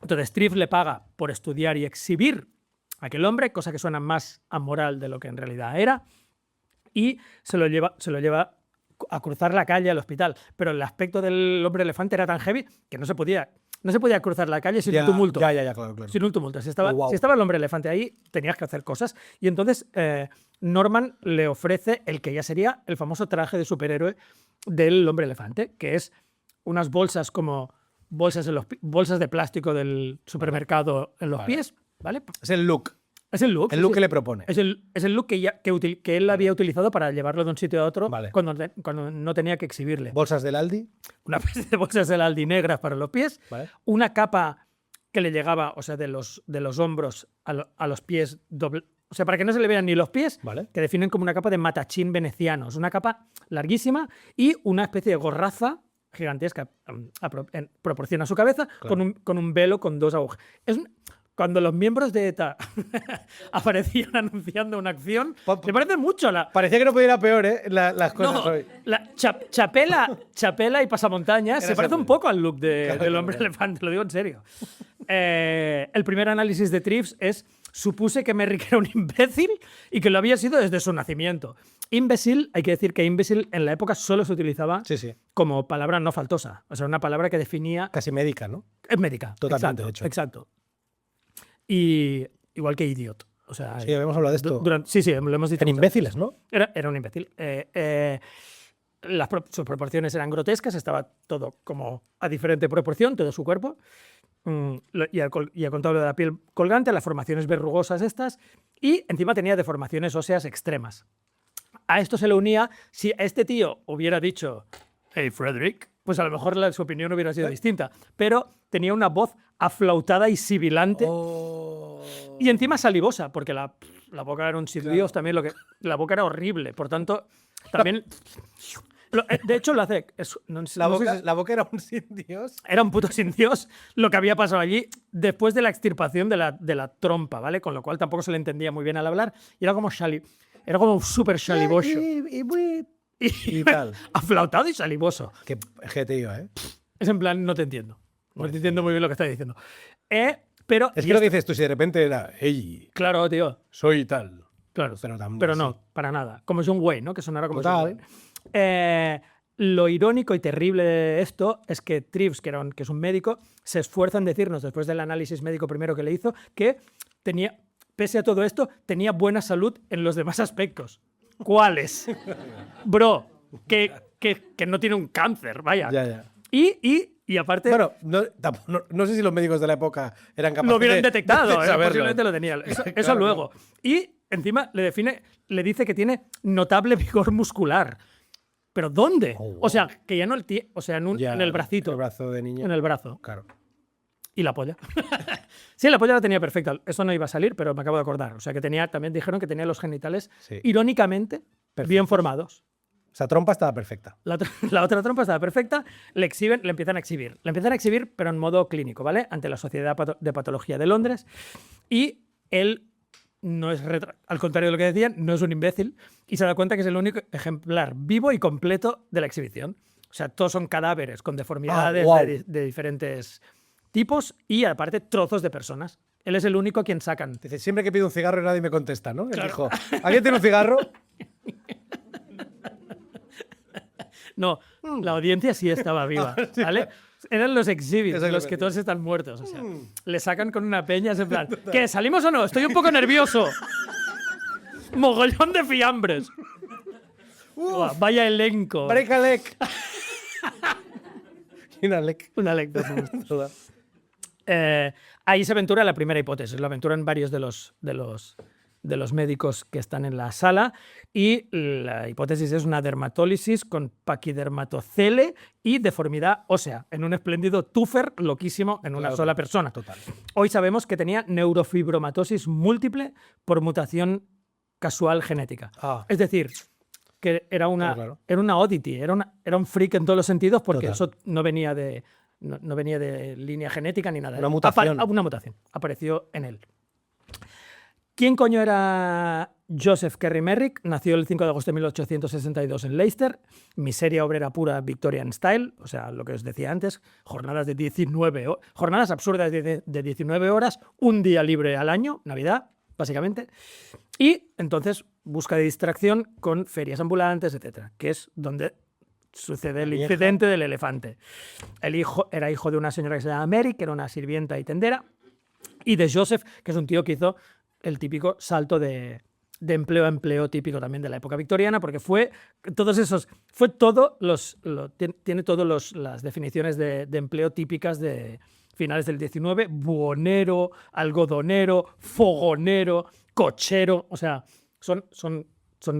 Entonces Treves le paga por estudiar y exhibir a aquel hombre, cosa que suena más amoral de lo que en realidad era, y se lo lleva a cruzar la calle al hospital. Pero el aspecto del hombre elefante era tan heavy que no se podía cruzar la calle sin un tumulto. Claro. Sin un tumulto. Si estaba el hombre elefante ahí, tenías que hacer cosas. Y entonces Norman le ofrece el que ya sería el famoso traje de superhéroe del hombre elefante, que es unas bolsas como bolsas de plástico del supermercado en los pies, ¿vale? Es el look. Es el look. El look que le propone. Es el look que él había utilizado para llevarlo de un sitio a otro cuando no tenía que exhibirle. ¿Bolsas del Aldi? Una especie de bolsas del Aldi negras para los pies. Vale. Una capa que le llegaba, o sea, de los hombros a los pies doble. O sea, para que no se le vean ni los pies, que definen como una capa de matachín venecianos. Una capa larguísima y una especie de gorraza gigantesca en proporción a su cabeza, con un velo con dos agujas. Cuando los miembros de ETA aparecían anunciando una acción, me parece mucho Parecía que no podía ir a peor, ¿eh? Las cosas hoy. Chapela y pasamontañas se parece un poco al look del hombre elefante, lo digo en serio. El primer análisis de Treves supuse que Merrick era un imbécil y que lo había sido desde su nacimiento. Imbécil, hay que decir que imbécil en la época solo se utilizaba como palabra no faltosa. O sea, una palabra que definía... Casi médica, ¿no? Es médica. Totalmente, de hecho. Exacto. Y igual que idiot. O sea, sí, habíamos hablado de esto. Sí, lo hemos dicho. En imbéciles, ¿no? Era un imbécil. Sus proporciones eran grotescas, estaba todo como a diferente proporción, todo su cuerpo. Y ha contado lo de la piel colgante, las formaciones verrugosas estas, y encima tenía deformaciones óseas extremas. A esto se le unía, si a este tío hubiera dicho, hey, Frederick, pues a lo mejor su opinión hubiera sido distinta. Pero tenía una voz aflautada y sibilante. Y encima salivosa, porque la boca era un sin Dios también. La boca era horrible. Por tanto, también... De hecho, lo hace... La boca era un sin Dios. Era un puto sin Dios lo que había pasado allí después de la extirpación de la trompa, ¿vale? Con lo cual tampoco se le entendía muy bien al hablar. Y era como súper salivoso. Y tal. Aflautado y salivoso. Qué tío, ¿eh? Es en plan, no te entiendo. No te entiendo muy bien lo que estás diciendo. Pero es que lo que dices tú, si de repente era, hey, claro, tío, soy tal. Claro, pero no, para nada. Como John Wayne, ¿no? Que sonara como John Wayne. Lo irónico y terrible de esto es que Treves, que es un médico, se esfuerza en decirnos, después del análisis médico primero que le hizo, que pese a todo esto, tenía buena salud en los demás aspectos. ¿Cuáles? Bro, que no tiene un cáncer, vaya. Ya. Y aparte... Bueno, no sé si los médicos de la época eran capaces lo hubieran de detectado, saberlo. posiblemente lo tenía. Eso Claro. luego. Y encima le dice que tiene notable vigor muscular. ¿Pero dónde? Oh, wow. O sea, que ya no Ya, en el bracito. El brazo de niño. En el brazo. Claro. Y la polla. Sí, la polla la tenía perfecta. Eso no iba a salir, pero me acabo de acordar. O sea, que también dijeron que tenía los genitales, Sí. irónicamente, bien formados. Esa trompa estaba perfecta. La otra trompa estaba perfecta, le empiezan a exhibir. Le empiezan a exhibir, pero en modo clínico, ¿vale? Ante la Sociedad de Patología de Londres. Y él no es, al contrario de lo que decían, no es un imbécil y se da cuenta que es el único ejemplar vivo y completo de la exhibición. O sea, todos son cadáveres con deformidades wow. de diferentes tipos y, aparte, trozos de personas. Él es el único a quien sacan. Dice, siempre que pido un cigarro y nadie me contesta, ¿no? Él dijo, ¿alguien tiene un cigarro? No, la audiencia sí estaba viva, ¿vale? Eran los exhibits, los que todos están muertos. O sea, le sacan con una peña, es en plan, ¿qué? ¿Salimos o no? Estoy un poco nervioso. Mogollón de fiambres. Buah, vaya elenco. Break a leg. Y una leg. Una lecta. Ahí se aventura la primera hipótesis. Lo aventuran varios de los médicos que están en la sala y la hipótesis es una dermatólisis con paquidermatocele y deformidad ósea en un espléndido túfer loquísimo en una sola persona. Total. Hoy sabemos que tenía neurofibromatosis múltiple por mutación casual genética. Ah. Es decir, que era una oddity, era un freak en todos los sentidos porque Total. eso no venía de línea genética ni nada. Una mutación. Una mutación. Apareció en él. ¿Quién coño era Joseph Kerry Merrick? Nació el 5 de agosto de 1862 en Leicester. Miseria obrera pura Victorian style, o sea, lo que os decía antes, jornadas absurdas de 19 horas, un día libre al año, Navidad, básicamente. Y entonces busca de distracción con ferias ambulantes, etcétera, que es donde sucede el incidente del elefante. El hijo era hijo de una señora que se llama Mary, que era una sirvienta y tendera, y de Joseph, que es un tío que hizo el típico salto de empleo a empleo típico también de la época victoriana, porque tiene todas las definiciones de empleo típicas de finales del 19, buhonero, algodonero, fogonero, cochero, o sea, son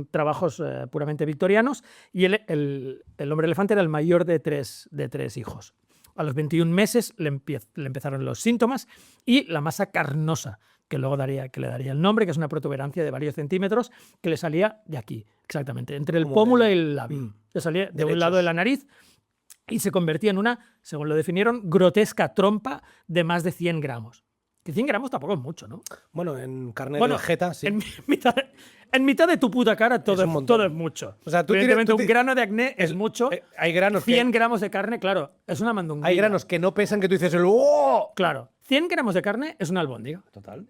trabajos puramente victorianos, y el hombre elefante era el mayor de tres hijos. A los 21 meses le empezaron los síntomas y la masa carnosa, que luego le daría el nombre, que es una protuberancia de varios centímetros que le salía de aquí, exactamente, entre el pómulo y el labio. Le salía de un lado de la nariz y se convertía en una, según lo definieron, grotesca trompa de más de 100 gramos. Que 100 gramos tampoco es mucho, ¿no? Bueno, en carne de vegeta, sí. En mitad de tu puta cara todo es mucho. O sea, evidentemente, un grano de acné es mucho. Hay granos 100 gramos de carne, claro, es una mandunguilla. Hay granos que no pesan que tú dices el ¡oh! Claro, 100 gramos de carne es una albóndiga. Total.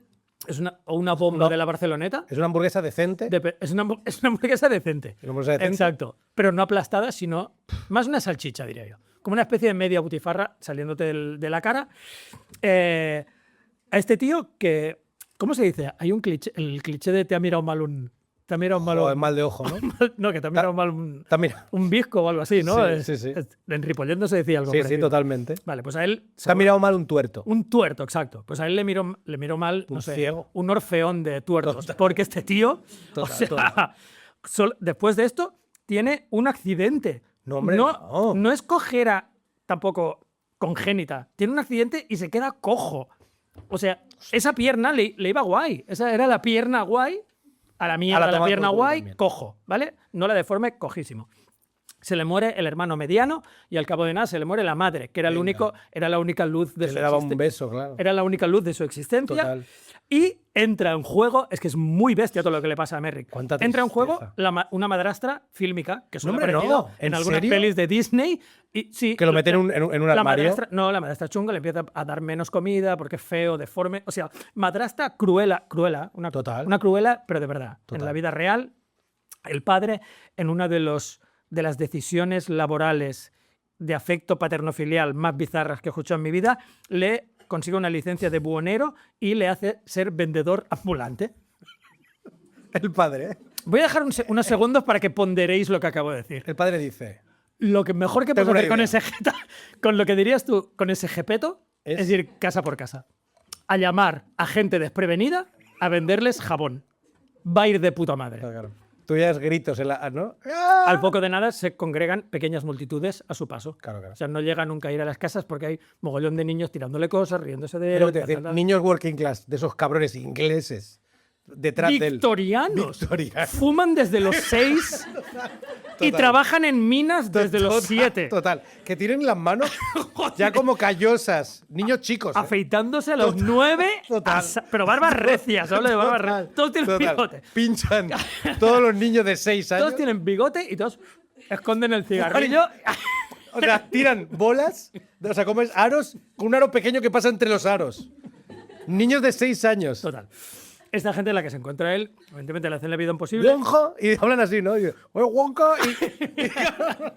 Es una bomba de la Barceloneta. Es una hamburguesa decente. Es una hamburguesa decente. Una hamburguesa decente. Exacto. Pero no aplastada, sino más una salchicha, diría yo. Como una especie de media butifarra saliéndote de la cara. A este tío que... ¿Cómo se dice? Hay un cliché. El cliché de te ha mirado mal un... Te ha mirado mal O mal de ojo, ¿no? No, que te ha mirado mal un bizco o algo así, ¿no? Sí. En Ripollet no se decía algo Sí, parecido. totalmente. Vale, pues a él... Se ha mirado mal un tuerto. Un tuerto, exacto. Pues a él le miró mal, no sé, ciego. un orfeón de tuertos. Porque este tío, después de esto, tiene un accidente. No, hombre, no es cojera tampoco congénita. Tiene un accidente y se queda cojo. O sea, esa pierna le iba guay. Esa era la pierna guay. A la mierda, la pierna guay, también. Cojo, ¿vale? No la deforme, cojísimo. Se le muere el hermano mediano y al cabo de nada se le muere la madre, que era la única luz de su existencia. Le daba un beso, claro. Era la única luz de su existencia. Total. Y entra en juego, es que es muy bestia todo lo que le pasa a Merrick. Entra en juego una madrastra fílmica, que suele aparecido en algunas pelis de Disney. Y, sí, que lo meten en un armario. La madrastra chunga le empieza a dar menos comida porque es feo, deforme. O sea, madrastra cruela, una cruela, pero de verdad. Total. En la vida real, el padre, en una de las decisiones laborales de afecto paternofilial más bizarras que he escuchado en mi vida, le consigue una licencia de buhonero y le hace ser vendedor ambulante. El padre, ¿eh? Voy a dejar unos segundos para que ponderéis lo que acabo de decir. El padre dice... Lo que mejor que Tengo puedes una hacer idea. con lo que dirías tú, con ese jepeto, es ir casa por casa. A llamar a gente desprevenida a venderles jabón. Va a ir de puta madre. Claro. Tú ya es gritos, ¿no? Al poco de nada se congregan pequeñas multitudes a su paso. Claro. O sea, no llega nunca a ir a las casas porque hay mogollón de niños tirándole cosas, riéndose de él. Pero te voy a decir, niños working class, de esos cabrones ingleses, detrás de él. Victorianos. Victorianos. Fuman desde los 6 y trabajan en minas desde los 7. Total. Que tienen las manos ya como callosas. Niños chicos. ¿eh? Afeitándose a los 9. Total. Pero barbas recias, hablo de barbas Total, recias. Todos tienen total. bigote. Pinchan. Todos los niños de 6 años. Todos tienen bigote y todos esconden el cigarrillo. O sea, tiran bolas. O sea, como es aros, un aro pequeño que pasa entre los aros. Niños de 6 años. Total. Esta gente en la que se encuentra él, evidentemente le hacen la vida imposible. Wonka, y hablan así, ¿no? Y dicen, "Oye, Wonka", y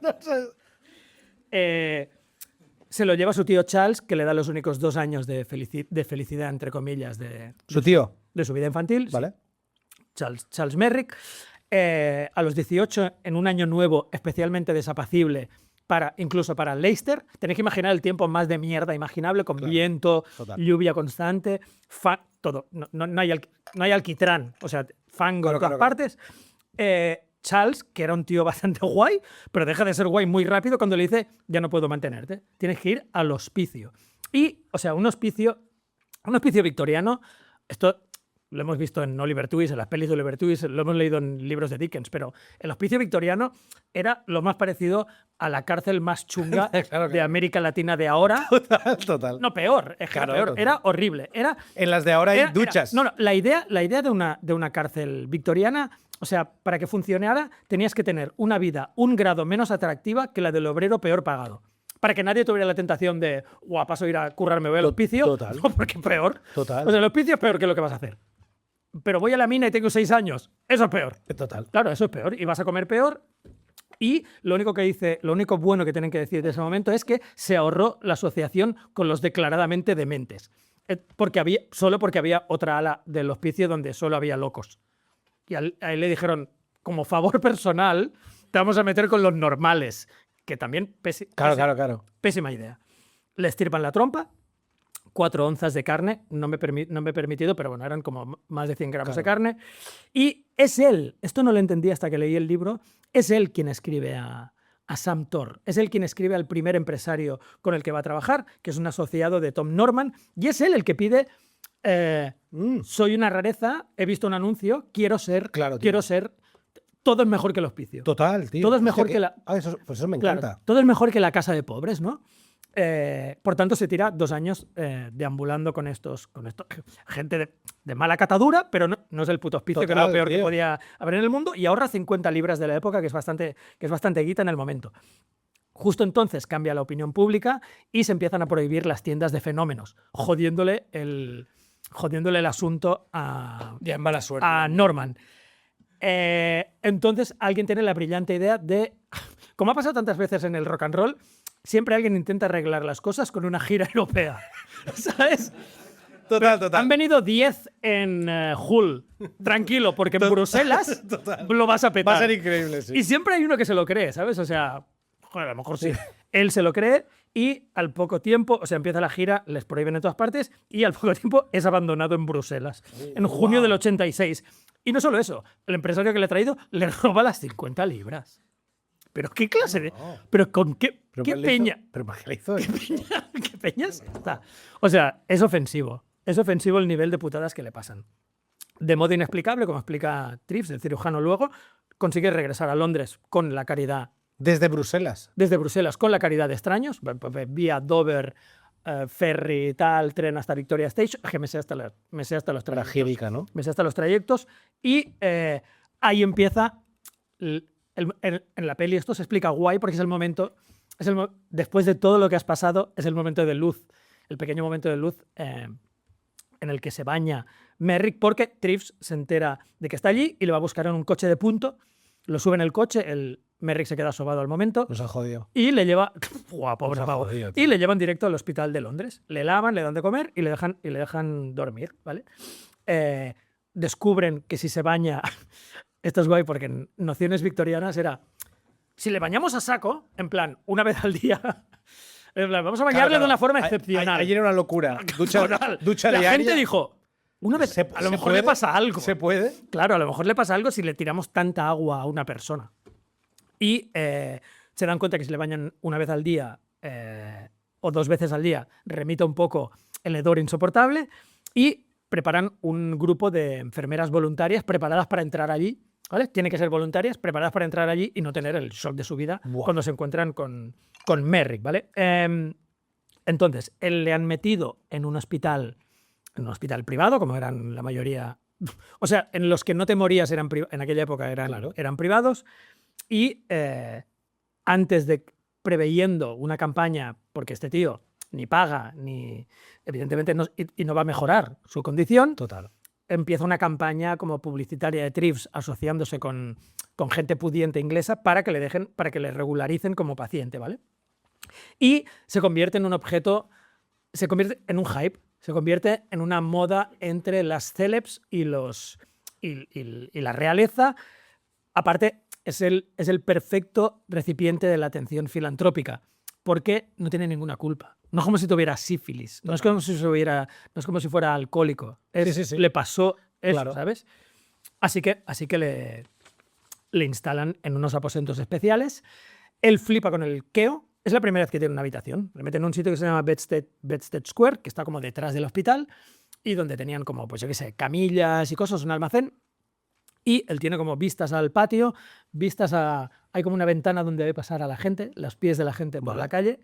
no sé. Se lo lleva su tío Charles, que le da los únicos 2 años de felicidad, entre comillas, de Su tío. su vida infantil. Vale. Charles Merrick. A los 18, en un año nuevo especialmente desapacible, incluso para Leicester. Tenéis que imaginar el tiempo más de mierda imaginable, con viento, total. lluvia constante, todo. No hay alquitrán, o sea, fango en Claro, todas partes. Charles, que era un tío bastante guay, pero deja de ser guay muy rápido cuando le dice, ya no puedo mantenerte, tienes que ir al hospicio. Y, o sea, un hospicio victoriano, esto lo hemos visto en Oliver Twist, en las pelis de Oliver Twist, lo hemos leído en libros de Dickens, pero el hospicio victoriano era lo más parecido a la cárcel más chunga Claro. de América Latina de ahora. Total. No, peor, es que Claro, era peor. total. Era horrible. En las de ahora hay duchas. La idea de una cárcel victoriana, o sea, para que funcionara, tenías que tener una vida un grado menos atractiva que la del obrero peor pagado. Para que nadie tuviera la tentación de, paso a ir a currarme, voy al hospicio. Total. No, porque peor. Total. O sea, el hospicio es peor que lo que vas a hacer. Pero voy a la mina y tengo 6 años. Eso es peor. Total. Claro, eso es peor. Y vas a comer peor. Y lo único bueno que tienen que decir de ese momento es que se ahorró la asociación con los declaradamente dementes. Solo porque había otra ala del hospicio donde solo había locos. Y a él le dijeron, como favor personal, te vamos a meter con los normales. Que también, Claro. pésima idea. Le estirpan la trompa, 4 onzas de carne, no me he permitido, pero bueno, eran como más de 100 gramos de carne. Y es él, esto no lo entendí hasta que leí el libro, es él quien escribe a Sam Torr. Es él quien escribe al primer empresario con el que va a trabajar, que es un asociado de Tom Norman, y es él el que pide, soy una rareza, he visto un anuncio, quiero ser, todo es mejor que el hospicio. Total, tío. Todo es mejor Hostia, que la... Pues eso me Claro, encanta. todo es mejor que la casa de pobres, ¿no? Por tanto, se tira 2 años deambulando con estos gente de mala catadura, pero no es el puto hospicio, que es lo Total, peor que tío. podía haber en el mundo, y ahorra 50 libras de la época, que es bastante guita en el momento. Justo entonces cambia la opinión pública y se empiezan a prohibir las tiendas de fenómenos, jodiéndole el asunto Ya en mala suerte. a Norman. Entonces alguien tiene la brillante idea de, como ha pasado tantas veces en el rock and roll, siempre alguien intenta arreglar las cosas con una gira europea, ¿sabes? Total. Han venido 10 en Hull, tranquilo, porque en Bruselas lo vas a petar. Va a ser increíble, sí. Y siempre hay uno que se lo cree, ¿sabes? O sea, joder, a lo mejor sí. Él se lo cree y al poco tiempo, o sea, empieza la gira, les prohíben en todas partes y al poco tiempo es abandonado en Bruselas, en junio del 86. Y no solo eso, el empresario que le ha traído le roba las 50 libras. ¿Pero qué clase de...? ¿Pero con qué, ¿Pero qué qué le hizo? peña? ¿Pero para qué le hizo? ¿Qué peñas está? O sea, es ofensivo. Es ofensivo el nivel de putadas que le pasan. De modo inexplicable, como explica Trips, el cirujano luego, consigue regresar a Londres con la caridad. Desde Bruselas. Desde Bruselas, con la caridad de extraños, vía Dover, ferry, tal, tren hasta Victoria Station, que me sé hasta los trayectos. Tragédica, ¿no? Me sé hasta los trayectos. Y ahí empieza... En la peli esto se explica guay porque es el momento... después de todo lo que has pasado, es el momento de luz. El pequeño momento de luz en el que se baña Merrick, porque Trips se entera de que está allí y le va a buscar en un coche de punto lo sube en el coche, el Merrick se queda sobado al momento Nos han jodido. y le lleva... ¡Buah, pobre Nos ha pavo! jodido, tío. Y le llevan directo al hospital de Londres. Le lavan, le dan de comer y le dejan dormir, ¿vale? Descubren que si se baña... Esto es guay porque en nociones victorianas era... Si le bañamos a saco, en plan, una vez al día... En plan, vamos a bañarle de una forma excepcional. Ayer era una locura. Ducha La diaria. gente dijo... Una vez, a lo mejor le pasa algo. ¿Se puede? Claro, a lo mejor le pasa algo si le tiramos tanta agua a una persona. Y se dan cuenta que si le bañan una vez al día o 2 veces al día, remita un poco el hedor insoportable y preparan un grupo de enfermeras voluntarias preparadas para entrar allí. ¿Vale? Tienen que ser voluntarias, preparadas para entrar allí y no tener el shock de su vida cuando se encuentran con Merrick, ¿vale? Entonces, él le han metido en un hospital privado, como eran la mayoría. O sea, en los que no te morías en aquella época eran privados. Y antes de preveyendo una campaña, porque este tío ni paga, ni evidentemente no va a mejorar su condición. Total. Empieza una campaña como publicitaria de Treves asociándose con gente pudiente inglesa para que le regularicen como paciente, ¿vale? Y se convierte en un objeto, se convierte en un hype, se convierte en una moda entre las celebs y la realeza. Aparte, es el perfecto recipiente de la atención filantrópica, porque no tiene ninguna culpa. No es como si tuviera sífilis, no es como si fuera alcohólico. Le pasó eso, Claro. ¿sabes? Así que le instalan en unos aposentos especiales. Él flipa con el queo. Es la primera vez que tiene una habitación. Le meten en un sitio que se llama Bedstead Square, que está como detrás del hospital, y donde tenían como, pues yo qué sé, camillas y cosas, un almacén. Y él tiene como vistas al patio, hay como una ventana donde ve pasar a la gente, los pies de la gente por la calle.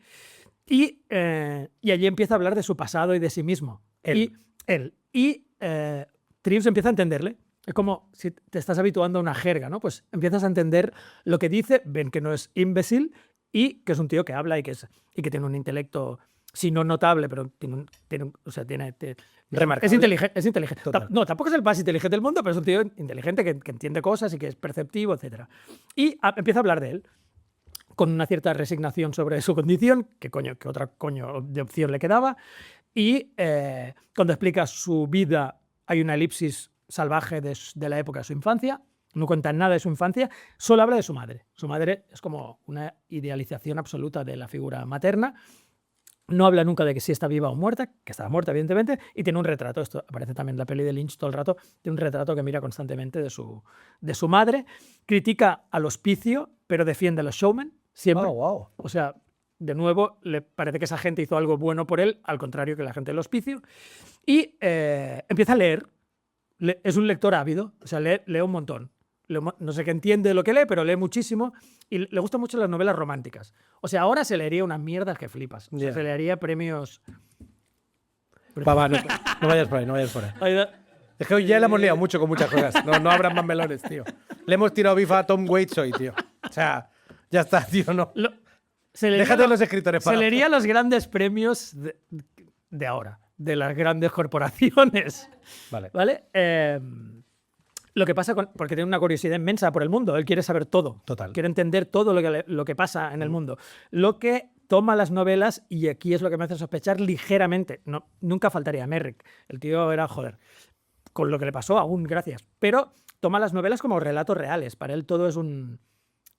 Y allí empieza a hablar de su pasado y de sí mismo. Él. Y Treves empieza a entenderle. Es como si te estás habituando a una jerga, ¿no? Pues empiezas a entender lo que dice, ven que no es imbécil y que es un tío que habla y que tiene un intelecto, si no notable, pero Remarcable. es inteligente. Total. No, tampoco es el más inteligente del mundo, pero es un tío inteligente que entiende cosas y que es perceptivo, etc. Y empieza a hablar de él con una cierta resignación sobre su condición, que otra coño de opción le quedaba, y cuando explica su vida hay una elipsis salvaje de la época de su infancia, no cuenta nada de su infancia, solo habla de su madre. Su madre es como una idealización absoluta de la figura materna, no habla nunca de que si está viva o muerta, que estaba muerta evidentemente, y tiene un retrato, esto aparece también en la peli de Lynch todo el rato, tiene un retrato que mira constantemente de su madre, critica al hospicio, pero defiende a los showmen, siempre. Oh, wow. O sea, de nuevo, le parece que esa gente hizo algo bueno por él, al contrario que la gente del hospicio, y empieza a leer. Es un lector ávido, o sea, lee un montón. No sé qué entiende de lo que lee, pero lee muchísimo y le gustan mucho las novelas románticas. O sea, ahora se leería unas mierdas que flipas. O sea, se leería premios... Va, no vayas por ahí. Es que hoy ya le hemos liado mucho con muchas cosas. No abran más melones, tío. Le hemos tirado bifa a Tom Waits hoy, tío. O sea, ya está, tío, no. Déjate los escritores para... Se leería los grandes premios de ahora, de las grandes corporaciones. ¿Vale? Lo que pasa porque tiene una curiosidad inmensa por el mundo. Él quiere saber todo. Total. Quiere entender todo lo que pasa en el mundo. Lo que toma las novelas, y aquí es lo que me hace sospechar ligeramente. Nunca faltaría Merrick. El tío era, joder, con lo que le pasó, aún gracias. Pero toma las novelas como relatos reales. Para él todo es un...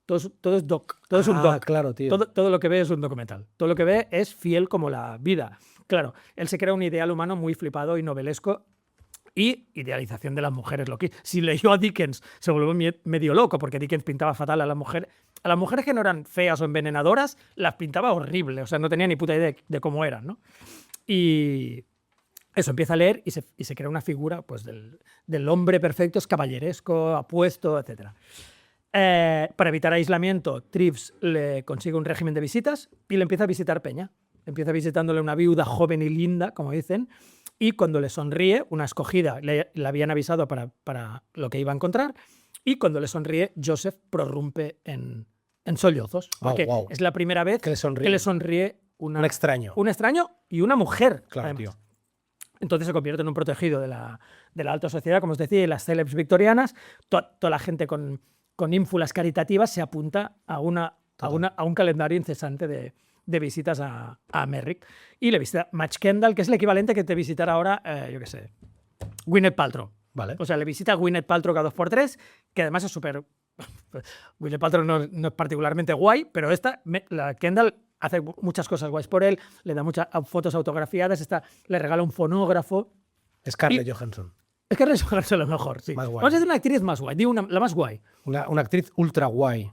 Todo es doc. Todo es un doc. Claro, tío. Todo lo que ve es un documental. Todo lo que ve es fiel como la vida. Claro, él se crea un ideal humano muy flipado y novelesco y idealización de las mujeres. Si leyó a Dickens, se volvió medio loco, porque Dickens pintaba fatal a las mujeres. A las mujeres que no eran feas o envenenadoras, las pintaba horrible. O sea, no tenía ni puta idea de cómo eran, ¿no? Y eso, empieza a leer y se crea una figura pues, del hombre perfecto, es caballeresco, apuesto, etc. Para evitar aislamiento, Treves le consigue un régimen de visitas y le empieza a visitar peña. Empieza visitándole una viuda joven y linda, como dicen, y cuando le sonríe, una escogida, le habían avisado para lo que iba a encontrar, y cuando le sonríe, Joseph prorrumpe en sollozos. Porque es la primera vez que le sonríe un extraño. Un extraño y una mujer. Claro, además. tío. Entonces se convierte en un protegido de la alta sociedad, como os decía, y las celebs victorianas, toda la gente con con ínfulas caritativas se apunta a un calendario incesante de visitas a Merrick. Y le visita Match Kendall, que es el equivalente que te visitara ahora, yo qué sé, Gwyneth Paltrow. Vale. O sea, le visita a Gwyneth Paltrow cada 2x3, que además es súper... Gwyneth Paltrow no es particularmente guay, pero la Kendall hace muchas cosas guays por él, le da muchas fotos autografiadas, le regala un fonógrafo. Scarlett Johansson. Es que es lo mejor, sí. Más guay. Vamos a decir una actriz más guay, digo la más guay. Una actriz ultra guay.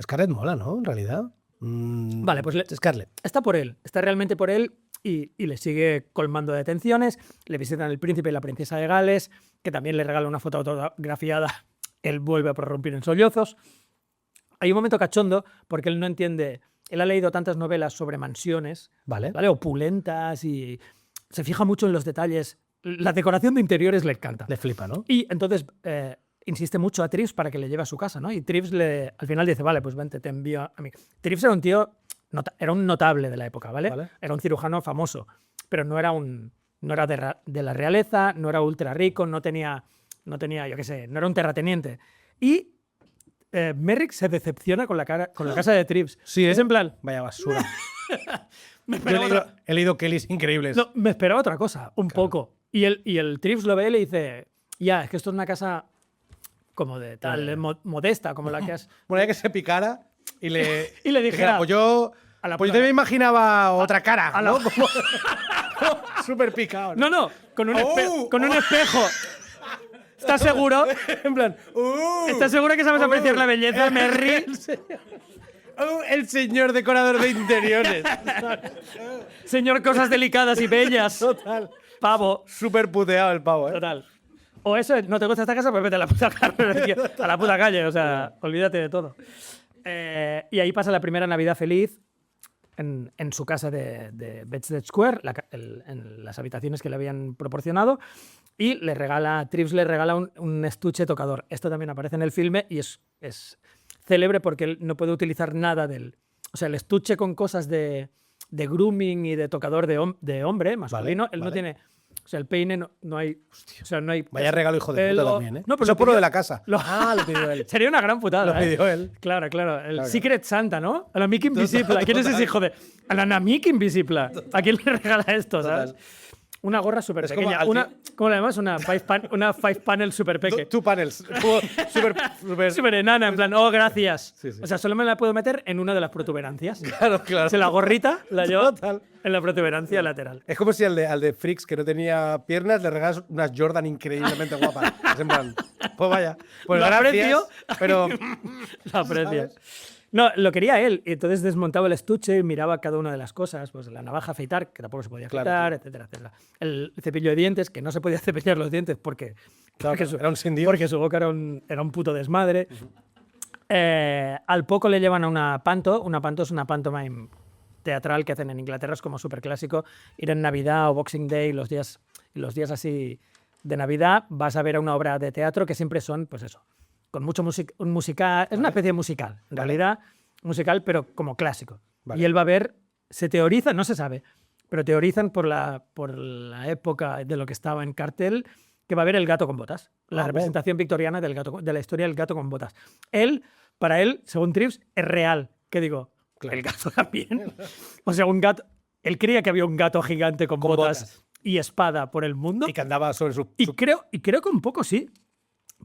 Scarlett mola, ¿no? En realidad. Vale, pues Scarlett. está por él, está realmente por él y le sigue colmando de atenciones. Le visitan el príncipe y la princesa de Gales, que también le regala una foto autografiada. Él vuelve a prorrumpir en sollozos. Hay un momento cachondo porque él no entiende. Él ha leído tantas novelas sobre mansiones, Vale. opulentas, y se fija mucho en los detalles. La decoración de interiores le encanta. Le flipa, ¿no? Y entonces insiste mucho a Trips para que le lleve a su casa, ¿no? Y Trips al final dice, vale, pues vente, te envío a mí. Trips era un tío, era un notable de la época, ¿vale? Era un cirujano famoso, pero no era de la realeza, no era ultra rico, no tenía, yo qué sé, no era un terrateniente. Y Merrick se decepciona con la casa de Trips. Sí, es en plan... Vaya basura. Me Yo he leído Kellys increíbles. No, me esperaba otra cosa, poco. Y el Trips lo ve y le dice, ya, es que esto es una casa como de tal, modesta, como la que has... Bueno, ya que se picara y le dijera, pues yo también imaginaba otra cara, ¿no? la- Como súper picado. No, con un espejo. ¿Estás seguro? En plan, ¿Estás seguro que sabes apreciar la belleza, Merrick? el señor decorador de interiores. Señor, cosas delicadas y bellas. Total. Pavo. Súper puteado el pavo, ¿eh? Total. O eso, no te gusta esta casa, pues vete a la puta calle. A la puta calle, o sea, olvídate de todo. Y ahí pasa la primera Navidad feliz en su casa de Bedstead Square, en las habitaciones que le habían proporcionado, y Trips le regala un estuche tocador. Esto también aparece en el filme y es célebre porque él no puede utilizar nada o sea, el estuche con cosas de grooming y de tocador de hombre masculino, él no tiene... O sea, el peine no hay... O sea, no hay... Vaya regalo, hijo de puta, también, ¿eh? No, pero eso puro de la casa. lo pidió él. Sería una gran putada. Lo pidió él. Claro. El Secret Santa, ¿no? A la Mickey Invisible. ¿Quién es ese hijo de...? A la Mickey Invisible. ¿A quién le regala esto, sabes? Una gorra súper pequeña. ¿Cómo le llamas? Una five panel súper pequeña. Two panels. Súper enana, en plan, oh, gracias. Sí. O sea, solo me la puedo meter en una de las protuberancias. Claro. Se la gorrita la llevo Total. en la protuberancia lateral. Es como si al de Freaks, que no tenía piernas, le regalas unas Jordan increíblemente guapas. Es en plan, pues vaya. Pues Lo gracias, aprecio. pero... Lo aprecio. No, lo quería él. Y entonces desmontaba el estuche y miraba cada una de las cosas. Pues la navaja a afeitar, que tampoco se podía afeitar, etcétera. El cepillo de dientes, que no se podía cepillar los dientes porque era un sin Dios. Porque su boca era un puto desmadre. Al poco le llevan a una panto. Una panto es una pantomime teatral que hacen en Inglaterra. Es como súper clásico. Ir en Navidad o Boxing Day, los días así de Navidad, vas a ver a una obra de teatro que siempre son, pues eso, con mucho musical. Es una especie de musical, en realidad musical, pero como clásico. Y él va a ver, se teoriza, no se sabe, pero teorizan por la época de lo que estaba en cartel, que va a haber El gato con botas, la representación victoriana de la historia del gato con botas. Para él, según Trips, es real. ¿Qué digo? Claro. El gato también. O sea, un gato. Él creía que había un gato gigante con botas y espada por el mundo. Y que andaba sobre su... Y creo que un poco sí.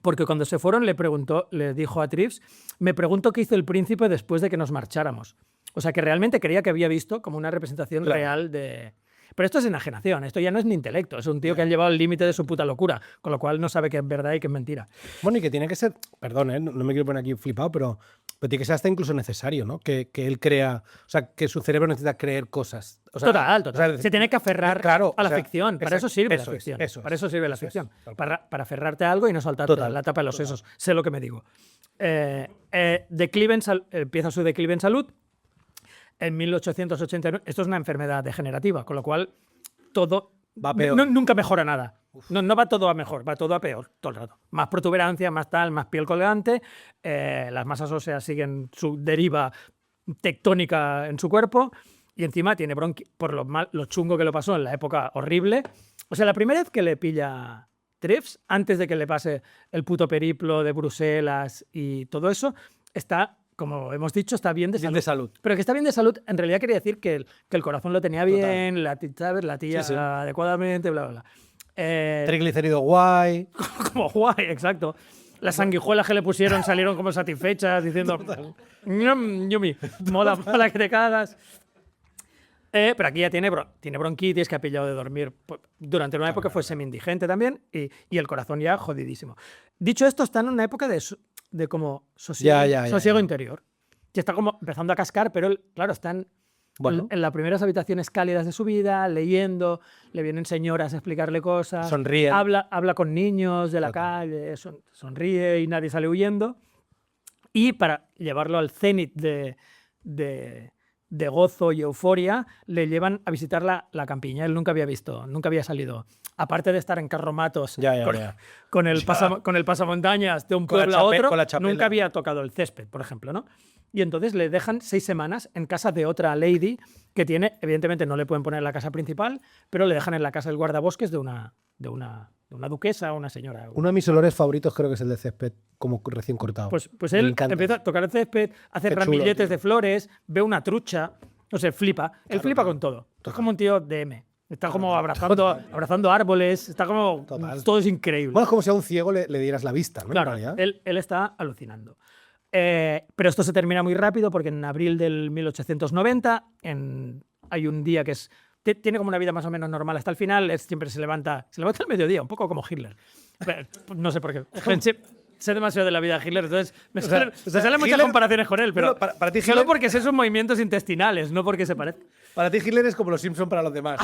Porque cuando se fueron le dijo a Trips, me pregunto qué hizo el príncipe después de que nos marcháramos. O sea, que realmente creía que había visto como una representación real de... Pero esto es enajenación, esto ya no es ni intelecto, es un tío que han llevado al límite de su puta locura, con lo cual no sabe qué es verdad y qué es mentira. Bueno, y que tiene que ser, perdón, no me quiero poner aquí flipado, pero tiene que ser hasta incluso necesario, ¿no? Que él crea, o sea, que su cerebro necesita creer cosas. O sea, total. O sea, se tiene que aferrar a la ficción, para eso sirve la ficción. Para eso sirve la ficción, para aferrarte a algo y no saltarte la tapa de los sesos. Sé lo que me digo. Empieza su declive en salud. En 1889, esto es una enfermedad degenerativa, con lo cual todo va peor. Nunca mejora nada. No va todo a mejor, va todo a peor todo el rato. Más protuberancia, más piel colgante, las masas óseas siguen su deriva tectónica en su cuerpo y encima tiene por lo chungo que lo pasó en la época horrible. O sea, la primera vez que le pilla Trips, antes de que le pase el puto periplo de Bruselas y todo eso, está, como hemos dicho, está bien de salud. Bien de salud. Pero que está bien de salud, en realidad quería decir que el corazón lo tenía bien, la tía Sí, sí. adecuadamente, bla, bla, bla. Triglicérido guay. Como guay, exacto. Las sanguijuelas que le pusieron salieron como satisfechas, diciendo, yumi, mola que te cagas. Pero aquí ya tiene bronquitis, que ha pillado de dormir. Durante una época fue semi-indigente también y el corazón ya jodidísimo. Dicho esto, está en una época de como sosiego interior. Y está como empezando a cascar, pero él, claro, está en las primeras habitaciones cálidas de su vida, leyendo, le vienen señoras a explicarle cosas. Sonríe. Habla con niños de la calle, sonríe y nadie sale huyendo. Y para llevarlo al cenit de gozo y euforia, le llevan a visitar la campiña. Él nunca había salido. Aparte de estar en carromatos con el pasamontañas de un pueblo a otro, nunca había tocado el césped, por ejemplo, ¿no? Y entonces le dejan 6 semanas en casa de otra lady que tiene, evidentemente no le pueden poner en la casa principal, pero le dejan en la casa del guardabosques de una duquesa o una señora. Uno de mis olores favoritos creo que es el de césped, como recién cortado. Pues Me él encanta. empieza a tocar el césped, hace Qué chulo, ramilletes tío. de flores, ve una trucha, no sé, flipa. Él flipa con todo. Es como un tío DM. Está como abrazando árboles, está como... Total. Todo es increíble. Bueno, es como si a un ciego le dieras la vista, ¿no? Claro, En realidad. él está alucinando. Pero esto se termina muy rápido porque en abril del 1890 hay un día que tiene como una vida más o menos normal hasta el final, siempre se levanta al mediodía, un poco como Hitler. Pero, no sé por qué. Sé demasiado de la vida de Hitler, entonces me salen muchas Hitler- comparaciones con él, pero Bueno, para ti solo Hitler- porque sé sus movimientos intestinales, no porque se parezca. Para ti Hitler es como los Simpson para los demás.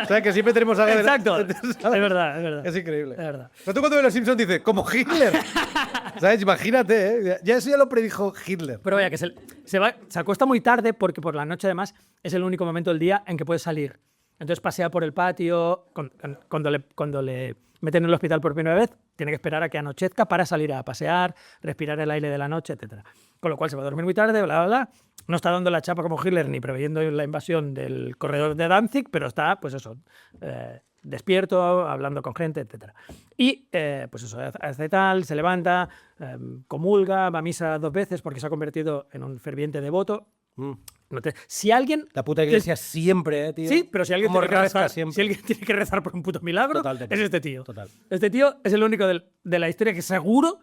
O sea, que siempre tenemos algo de... Exacto, ¿sabes? es verdad. Es increíble. Es verdad. Pero tú cuando ves los Simpsons dices, como Hitler. ¿Sabes? Imagínate, ¿eh? Ya eso ya lo predijo Hitler. Pero vaya, que se acuesta muy tarde porque por la noche además es el único momento del día en que puede salir. Entonces pasea por el patio, cuando le meten en el hospital por primera vez, tiene que esperar a que anochezca para salir a pasear, respirar el aire de la noche, etc. Con lo cual se va a dormir muy tarde, bla, bla, bla. No está dando la chapa como Hitler ni preveyendo la invasión del corredor de Danzig, pero está, pues eso, despierto, hablando con gente, etc. Y, pues eso, hace tal, se levanta, comulga, va a misa 2 veces porque se ha convertido en un ferviente devoto. Si alguien... La puta iglesia siempre, tío. Sí, pero si alguien, Como tiene que rasca rezar, siempre. si alguien tiene que rezar por un puto milagro, Total. es este tío. Total. Este tío es el único de la historia que seguro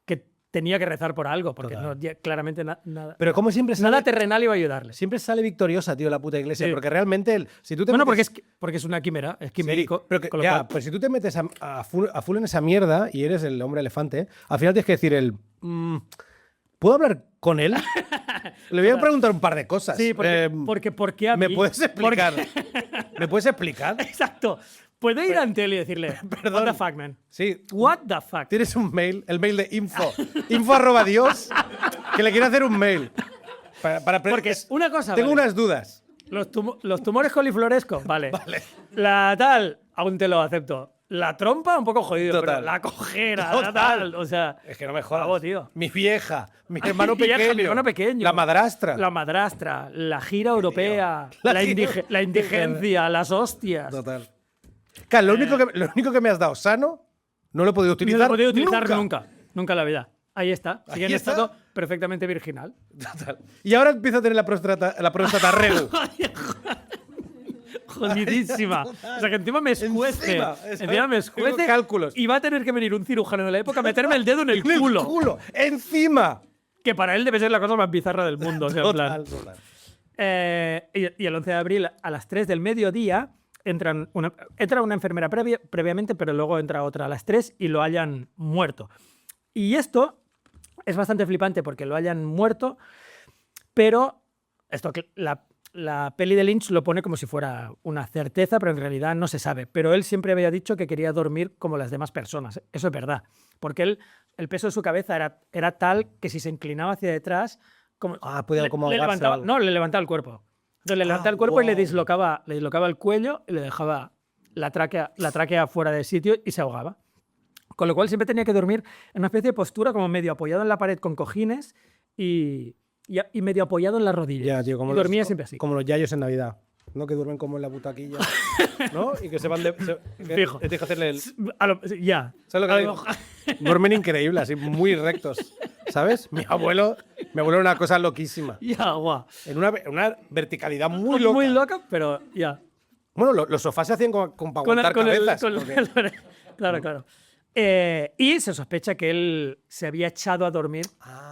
que tenía que rezar por algo, porque Total. claramente nada, Pero como siempre sale, nada terrenal iba a ayudarle. siempre sale victoriosa, tío, la puta iglesia. Sí. Porque realmente, si tú te Bueno, metes- porque es una quimera, es Sí, quimérico. pero que- con lo ya, cual- pues si tú te metes a full en esa mierda y eres el hombre elefante, al final tienes que decir ¿puedo hablar con él? Le voy a preguntar un par de cosas. sí, porque ¿por qué a ¿Me mí? puedes explicar? ¿Me puedes explicar? Exacto. Puedo ir ante él y decirle, Perdón. what the fuck, man. Sí. What the fuck. Tienes un mail, el mail de info@Dios, que le quiere hacer un mail. Porque una cosa, Tengo vale. unas dudas. Los tumores coliflorescos, vale. La tal, aún te lo acepto. La trompa, un poco jodido, Total. pero la cojera, Total. la tal, o sea... Es que no me jodas. Bravo, tío. Mi vieja, mi hermano Mi vieja, pequeño. mi hermano pequeño. La madrastra. La madrastra, la gira europea, La la, gira- la indigencia, las hostias. Total. Claro, lo único que me has dado sano, no lo he podido No utilizar. lo he podido utilizar nunca en la vida. Ahí está, sigue en Ahí está. estado perfectamente virginal. Total. Y ahora empiezo a tener la próstata regu. Jodidísima. O sea, que encima me escuece. Encima, me tengo escuece. cálculos. Y va a tener que venir un cirujano de la época a meterme el dedo en el En el culo. culo. Encima. Que para él debe ser la cosa más bizarra del mundo. O sea, en plan. Total. Y el 11 de abril a las 3 del mediodía entra una enfermera previamente, pero luego entra otra a las 3 y lo hayan muerto. Y esto es bastante flipante porque lo hayan muerto, pero esto que la peli de Lynch lo pone como si fuera una certeza, pero en realidad no se sabe. Pero él siempre había dicho que quería dormir como las demás personas. Eso es verdad. Porque el peso de su cabeza era tal que si se inclinaba hacia detrás... podía como ahogarse o algo. le levantaba el cuerpo. Entonces le levantaba el cuerpo y le dislocaba el cuello y le dejaba la tráquea fuera del sitio y se ahogaba. Con lo cual siempre tenía que dormir en una especie de postura como medio apoyado en la pared con cojines y medio apoyado en las rodillas. Ya, tío, y dormía siempre así. Como los yayos en Navidad. ¿no? Que duermen como en la butaquilla, ¿no? Y que se van de... Fijo. Tienes que hacerle el... Ya. ¿Sabes lo que digo? Duermen increíbles, así, muy rectos, ¿sabes? Mi abuelo era una cosa loquísima. Ya, guau. En una verticalidad muy loca. Muy loca, pero ya. Bueno, los sofás se hacían con para aguantar cabezas. Claro, claro. Y se sospecha que él se había echado a dormir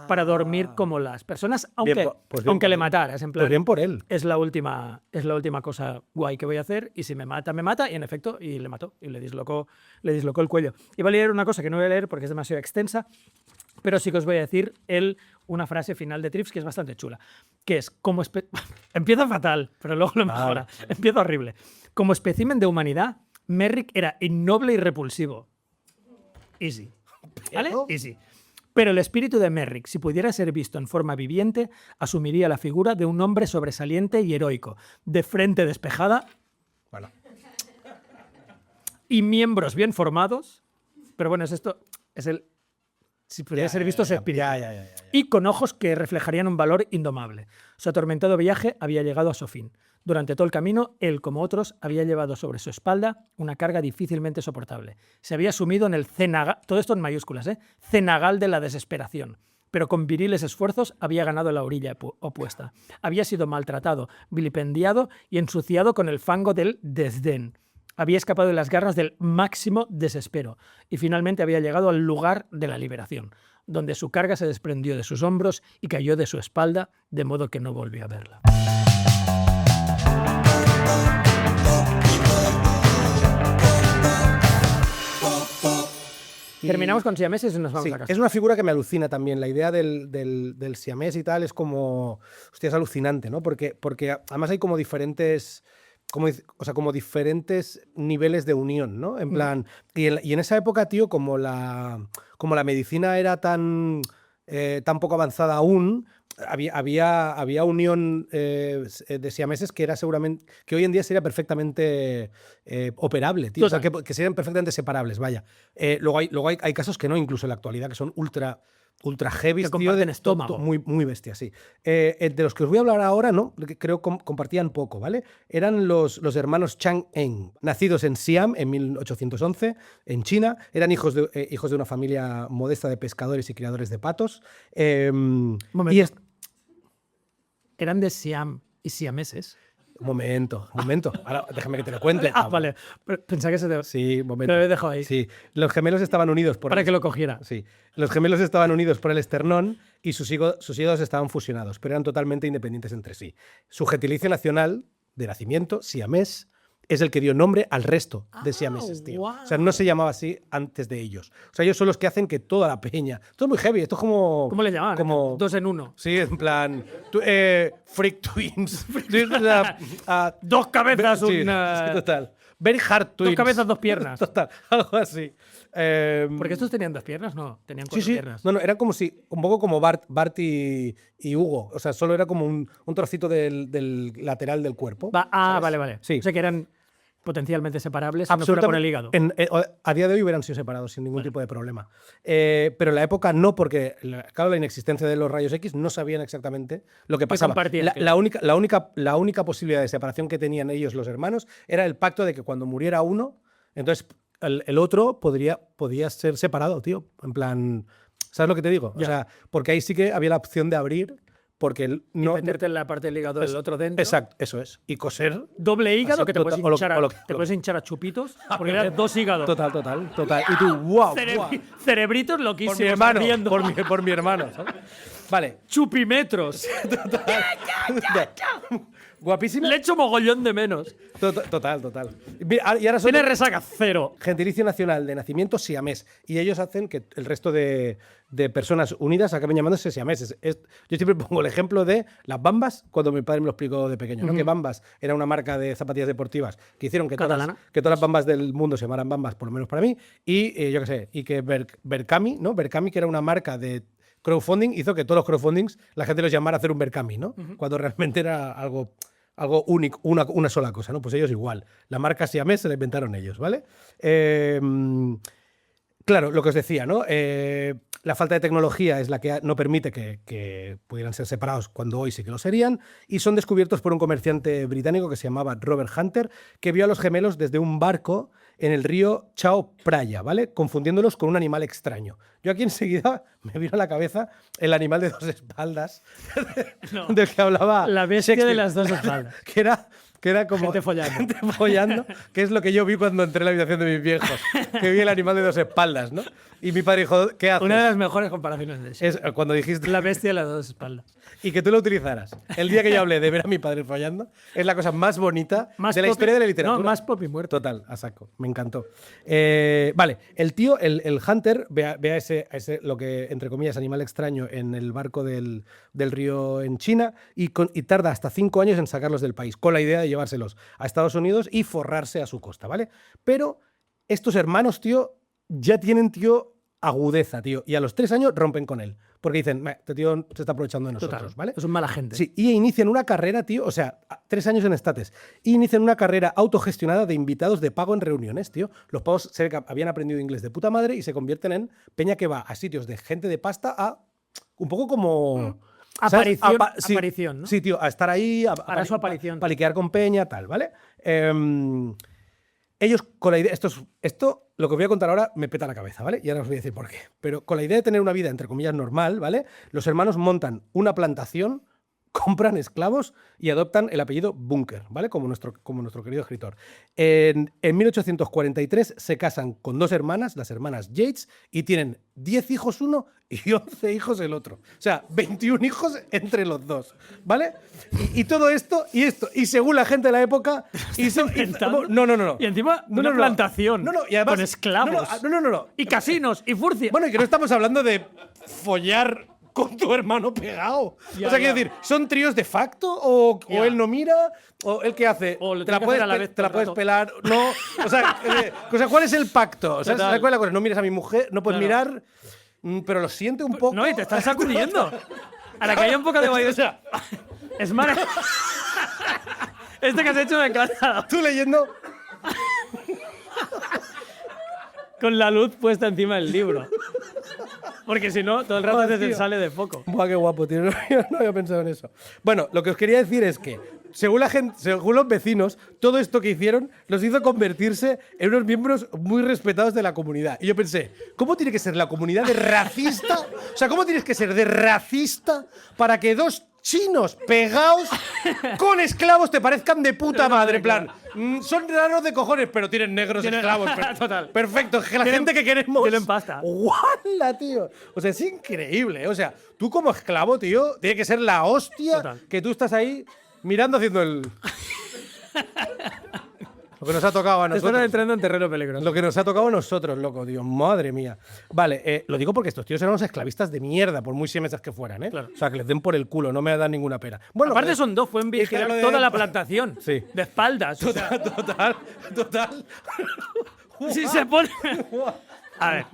para dormir como las personas, aunque, Bien, pues bien, aunque pues le bien. mataras. En plan, Pues bien por él. es la última cosa guay que voy a hacer, y si me mata, me mata, y en efecto, y le mató, y le dislocó el cuello. Iba a leer una cosa que no voy a leer porque es demasiado extensa, pero sí que os voy a decir una frase final de Trips que es bastante chula, que es, empieza fatal, pero luego lo mejora, empieza horrible. Como espécimen de humanidad, Merrick era innoble y repulsivo. Easy. ¿Vale? Easy. Pero el espíritu de Merrick, si pudiera ser visto en forma viviente, asumiría la figura de un hombre sobresaliente y heroico, de frente despejada Bueno. y miembros bien formados. Pero bueno, si pudiera ser visto ese espíritu. Ya. Y con ojos que reflejarían un valor indomable. Su atormentado viaje había llegado a su fin. Durante todo el camino, él, como otros, había llevado sobre su espalda una carga difícilmente soportable. Se había sumido en el cenagal, todo esto en mayúsculas, cenagal de la desesperación, pero con viriles esfuerzos había ganado la orilla opuesta. Había sido maltratado, vilipendiado y ensuciado con el fango del desdén. Había escapado de las garras del máximo desespero y finalmente había llegado al lugar de la liberación, donde su carga se desprendió de sus hombros y cayó de su espalda, de modo que no volvió a verla. Terminamos con siameses y nos vamos Sí, a casa. es una figura que me alucina también. La idea del siamés y tal es como... Hostia, es alucinante, ¿no? Porque además hay como diferentes... como diferentes niveles de unión, ¿no? En plan... Y en esa época, tío, como la medicina era tan poco avanzada aún... Había unión de siameses que era seguramente que hoy en día sería perfectamente operable, tío. O sea, que serían perfectamente separables, vaya. Luego hay casos que no, incluso en la actualidad, que son ultra heavy, Que tío, comparten estómago. muy bestias, sí. De los que os voy a hablar ahora, ¿no? Creo que compartían poco, ¿vale? Eran los hermanos Chang-en, nacidos en Siam en 1811, en China. Eran hijos de una familia modesta de pescadores y criadores de patos. Momento. Eran de Siam y siameses. Un momento. Ahora déjame que te lo cuente. Vale. Pensaba que se te... Sí, un momento. Lo he dejado ahí. Sí, los gemelos estaban unidos por... Para que lo cogiera. Sí, los gemelos estaban unidos por el esternón y sus hígados estaban fusionados, pero eran totalmente independientes entre sí. Su gentilicio nacional de nacimiento, siamés, es el que dio nombre al resto de siameses, tío. Wow. O sea, no se llamaba así antes de ellos. O sea, ellos son los que hacen que toda la peña... Esto es muy heavy, esto es como... ¿Cómo le llamaban? Como... 2 en 1. Sí, en plan... Freak Twins. Sí, o sea, Dos cabezas, sí, una... sí, total. Very Hard Twins. Dos cabezas, 2 piernas. Total, algo así. Porque estos tenían 2 piernas, no, tenían 4 Sí. piernas. No, era como si, un poco como Bart y Hugo. O sea, solo era como un trocito del lateral del cuerpo. ¿sabes? Vale. Sí. O sea que eran potencialmente separables si no fuera por el hígado. A día de hoy hubieran sido separados sin ningún tipo de problema. Pero en la época no, porque, claro, la inexistencia de los rayos X no sabían exactamente lo que pasaba. compartían, La única posibilidad de separación que tenían ellos, los hermanos, era el pacto de que cuando muriera uno, entonces el otro podía ser separado, tío. En plan, ¿sabes lo que te digo? Ya. O sea, porque ahí sí que había la opción de abrir, porque Y no... meterte en la parte del hígado del otro dentro. Exacto, eso es. Y coser... Doble hígado Así, que te puedes total, hinchar, te puedes hinchar a chupitos porque eran 2 hígados. Total. Y tú, wow. Cerebritos loquísimos. Por mi hermano, ardiendo. por mi hermano, ¿sabes? Vale. Chupimetros. Guapísimo. Le echo mogollón de menos. Total. Mira, y ahora son Tiene resaca 0. gentilicio nacional de nacimiento siamés. Y ellos hacen que el resto de personas unidas acaben llamándose siameses. Yo siempre pongo el ejemplo de las Bambas, cuando mi padre me lo explicó de pequeño, ¿no? Que Bambas era una marca de zapatillas deportivas que hicieron que todas las Bambas del mundo se llamaran Bambas, por lo menos para mí. Y yo qué sé, y que Berkami, ¿no? Berkami, que era una marca de crowdfunding, hizo que todos los crowdfundings la gente los llamara a hacer un Berkami, ¿no? Cuando realmente era algo único, una sola cosa, ¿no? Pues ellos igual. La marca siamés se la inventaron ellos, ¿vale? Claro, lo que os decía, ¿no? La falta de tecnología es la que no permite que pudieran ser separados cuando hoy sí que lo serían, y son descubiertos por un comerciante británico que se llamaba Robert Hunter, que vio a los gemelos desde un barco en el río Chao Phraya, ¿vale? Confundiéndolos con un animal extraño. Yo aquí enseguida me vino a la cabeza el animal de 2 espaldas No. del que hablaba La bestia de Shakespeare, las 2 espaldas. que era como Gente follando. gente follando, que es lo que yo vi cuando entré en la habitación de mis viejos, que vi el animal de 2 espaldas, ¿no? Y mi padre dijo, ¿qué haces? Una de las mejores comparaciones de eso. Es cuando dijiste La bestia de las 2 espaldas. y que tú lo utilizaras. El día que yo hablé de ver a mi padre follando, es la cosa más bonita Más de la Poppy- historia de la literatura. No, más Poppy muerto. Total, a saco. Me encantó. Vale, el tío, el Hunter, ve a ese, lo que, entre comillas, animal extraño en el barco del río en China y tarda hasta 5 años en sacarlos del país, con la idea de llevárselos a Estados Unidos y forrarse a su costa, ¿vale? Pero estos hermanos, tío, ya tienen, tío, agudeza, tío. Y a los 3 años rompen con él. Porque dicen, este tío se está aprovechando de nosotros, Total. ¿vale? Son mala gente. Sí, y inician una carrera, tío, o sea, 3 años en Estates, y inician una carrera autogestionada de invitados de pago en reuniones, tío. Los pavos se ve que habían aprendido inglés de puta madre y se convierten en peña que va a sitios de gente de pasta a un poco como... ¿sabes? Aparición, ¿no? Sí, tío, a estar ahí, Para su aparición. paliquear con peña, tal, ¿vale? Ellos con la idea, esto, lo que os voy a contar ahora me peta la cabeza, ¿vale? Y ahora os voy a decir por qué. Pero con la idea de tener una vida, entre comillas, normal, ¿vale? Los hermanos montan una plantación, compran esclavos y adoptan el apellido Bunker, ¿vale? Como nuestro querido escritor. En 1843 se casan con 2 hermanas, las hermanas Yates, y tienen 10 hijos uno y 11 hijos el otro. O sea, 21 hijos entre los 2, ¿vale? Y todo esto, y según la gente de la época... inventando? No. Y encima una plantación y además, con esclavos. No. Y casinos y furcia. Bueno, y que no estamos hablando de follar con tu hermano pegado. Ya, o sea, quiero ya. decir, ¿son tríos de facto? ¿O Ya. él no mira? ¿O él qué hace? O lo ¿Te la tiene que hacer a la vez te todo la el puedes rato? pelar? No. O sea, ¿cuál es el pacto? O sea, Total. ¿sabes cuál es la cosa? No mires a mi mujer, no puedes Claro. mirar, pero lo siente un poco. No, y te están sacudiendo. A la que haya un poco de vaivén. O sea, es mala. Este que has hecho me ha encantado. Tú leyendo. Con la luz puesta encima del libro. Porque si no, todo el rato Oh, se te tío. sale de foco. Buah, qué guapo, tío. No había pensado en eso. Bueno, lo que os quería decir es que, según la gente, según los vecinos, todo esto que hicieron los hizo convertirse en unos miembros muy respetados de la comunidad. Y yo pensé, ¿cómo tiene que ser la comunidad de racista? O sea, ¿cómo tienes que ser de racista para que 2 chinos pegados con esclavos te parezcan de puta madre? En plan, son raros de cojones, pero tienen negros Tienen- esclavos. Total. Perfecto, es que la Tienen- gente que queremos. tienen pasta. ¡Guala, tío! O sea, es increíble. ¿eh? O sea, tú como esclavo, tío, tiene que ser la hostia Total. que tú estás ahí mirando haciendo el. Lo que nos ha tocado a Te están nosotros. entrando en terreno peligroso. Lo que nos ha tocado a nosotros, loco, tío. Madre mía. Vale, lo digo porque estos tíos eran unos esclavistas de mierda, por muy siemesas que fueran, ¿eh? Claro. O sea, que les den por el culo, no me da ninguna pena. Bueno, Aparte son 2, pueden es que vigilar lo de- toda la plantación. Sí. De espaldas. O sea, Total. si se pone... A ver,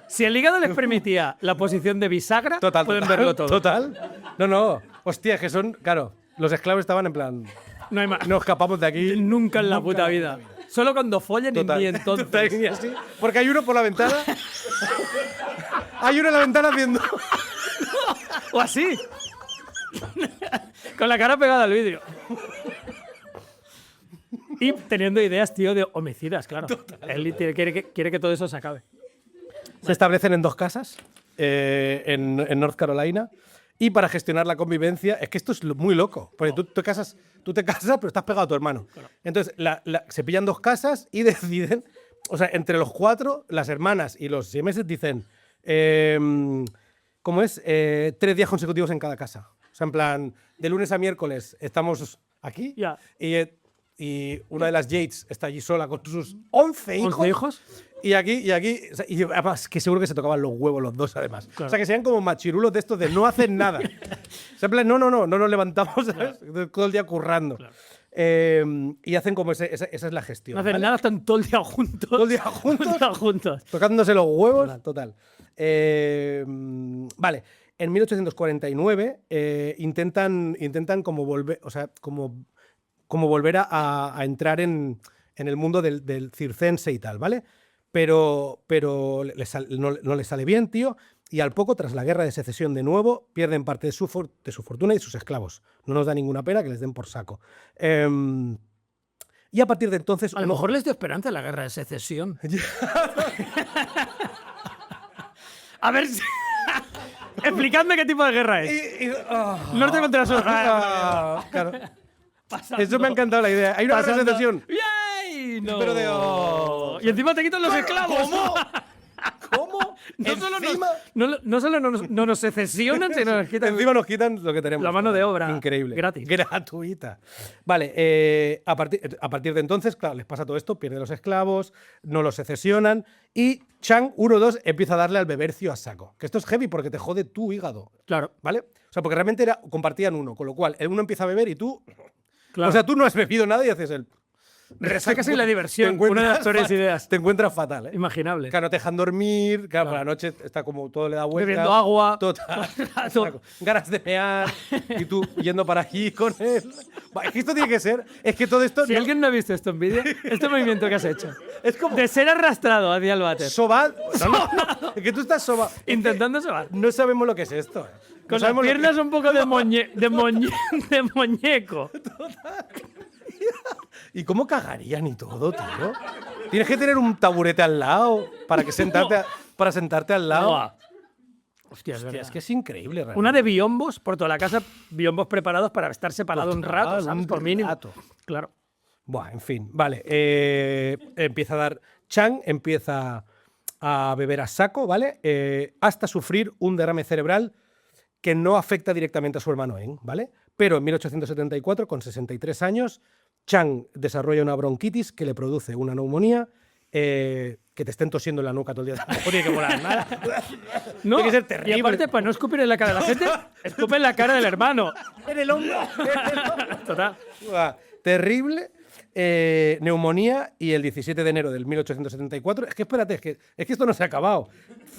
si el hígado les permitía la posición de bisagra, Total. pueden verlo todo. Total. No. Hostia, que son. Claro, los esclavos estaban en plan. No hay más. No escapamos de aquí. Nunca en la puta vida. Solo cuando follen y ni entonces. Total, y así. Porque hay uno por la ventana. Hay uno en la ventana haciendo. O así. Con la cara pegada al vidrio. Y teniendo ideas, tío, de homicidas, claro. Él quiere que todo eso se acabe. Se establecen en 2 casas en North Carolina. Y para gestionar la convivencia, es que esto es muy loco. Porque tú te casas, pero estás pegado a tu hermano. Entonces, se pillan 2 casas y deciden. O sea, entre los 4, las hermanas y los siameses dicen. ¿Cómo es? 3 días consecutivos en cada casa. O sea, en plan, de lunes a miércoles estamos aquí. Ya. Y una de las Yates está allí sola con sus 11 hijos. ¿11 hijos? Y aquí, o sea, y además que seguro que se tocaban los huevos los 2 además. Claro. O sea, que sean como machirulos de estos de no hacen nada. O sea, en plan, no nos levantamos, ¿sabes? Todo el día currando. Claro. Y hacen como esa es la gestión. No hacen ¿vale? nada, están todo el día juntos. Todo el día juntos. Todo el día juntos. Tocándose los huevos, total. Vale, en 1849 intentan como volver, o sea, como volver a entrar en el mundo del circense y tal, ¿vale? Pero no les sale bien, tío. y al poco, tras la guerra de secesión de nuevo, pierden parte de su fortuna y sus esclavos. No nos da ninguna pena que les den por saco. Y a partir de entonces... A lo mejor les dio esperanza la guerra de secesión. A ver si... Explicadme qué tipo de guerra es. Norte contra sur. Claro. Eso me ha encantado la idea. Hay una guerra de secesión. ¡Yay! No. Pero Y encima te quitan los esclavos. ¿Cómo? No solo no nos secesionan, sino nos quitan Encima nos quitan lo que tenemos. la mano de obra. Increíble. Gratis. Gratuita. Vale, a partir de entonces, claro, les pasa todo esto, pierden los esclavos, no los secesionan y Chang 1-2 empieza a darle al bebercio a saco. Que esto es heavy porque te jode tu hígado. Claro. ¿Vale? O sea, porque realmente compartían uno, con lo cual el uno empieza a beber y tú... Claro. O sea, tú no has bebido nada y haces el... Resacas en la diversión. Te Una de las peores ideas. Te encuentras fatal, ¿eh? Imaginable. Claro, no te dejan dormir, claro, por la noche está como todo le da vuelta. Bebiendo agua. Total. Ganas de mear y tú yendo para allí con él. Es que esto tiene que ser. Es que todo esto. Si alguien no ha visto esto en vídeo, este movimiento que has hecho. Es como. De ser arrastrado hacia el váter. Sobar. No. Es que tú estás sobar. Intentando sobar. No sabemos lo que es esto. No Con las sabemos lo que- piernas un poco de muñeco. ¿Y cómo cagarían y todo, tío? Tienes que tener un taburete al lado para sentarte al lado. Buah. Hostia, es Hostia, verdad. es que es increíble, realmente. Una de biombos por toda la casa, biombos preparados para estar separado un rato, Total, ¿sabes? un Por mínimo. rato. Claro. Buah, en fin, vale. Empieza a dar. Chang empieza a beber a saco, ¿vale? Hasta sufrir un derrame cerebral que no afecta directamente a su hermano Eng, ¿vale? Pero en 1874, con 63 años, Chang desarrolla una bronquitis que le produce una neumonía, que te estén tosiendo en la nuca todo el día. No tiene que molar nada. No, Tiene que ser terrible. y aparte, para no escupir en la cara de la gente, escupe en la cara del hermano. En el hombro. Total. Buah, terrible. Neumonía y el 17 de enero del 1874. Es que espérate, es que esto no se ha acabado.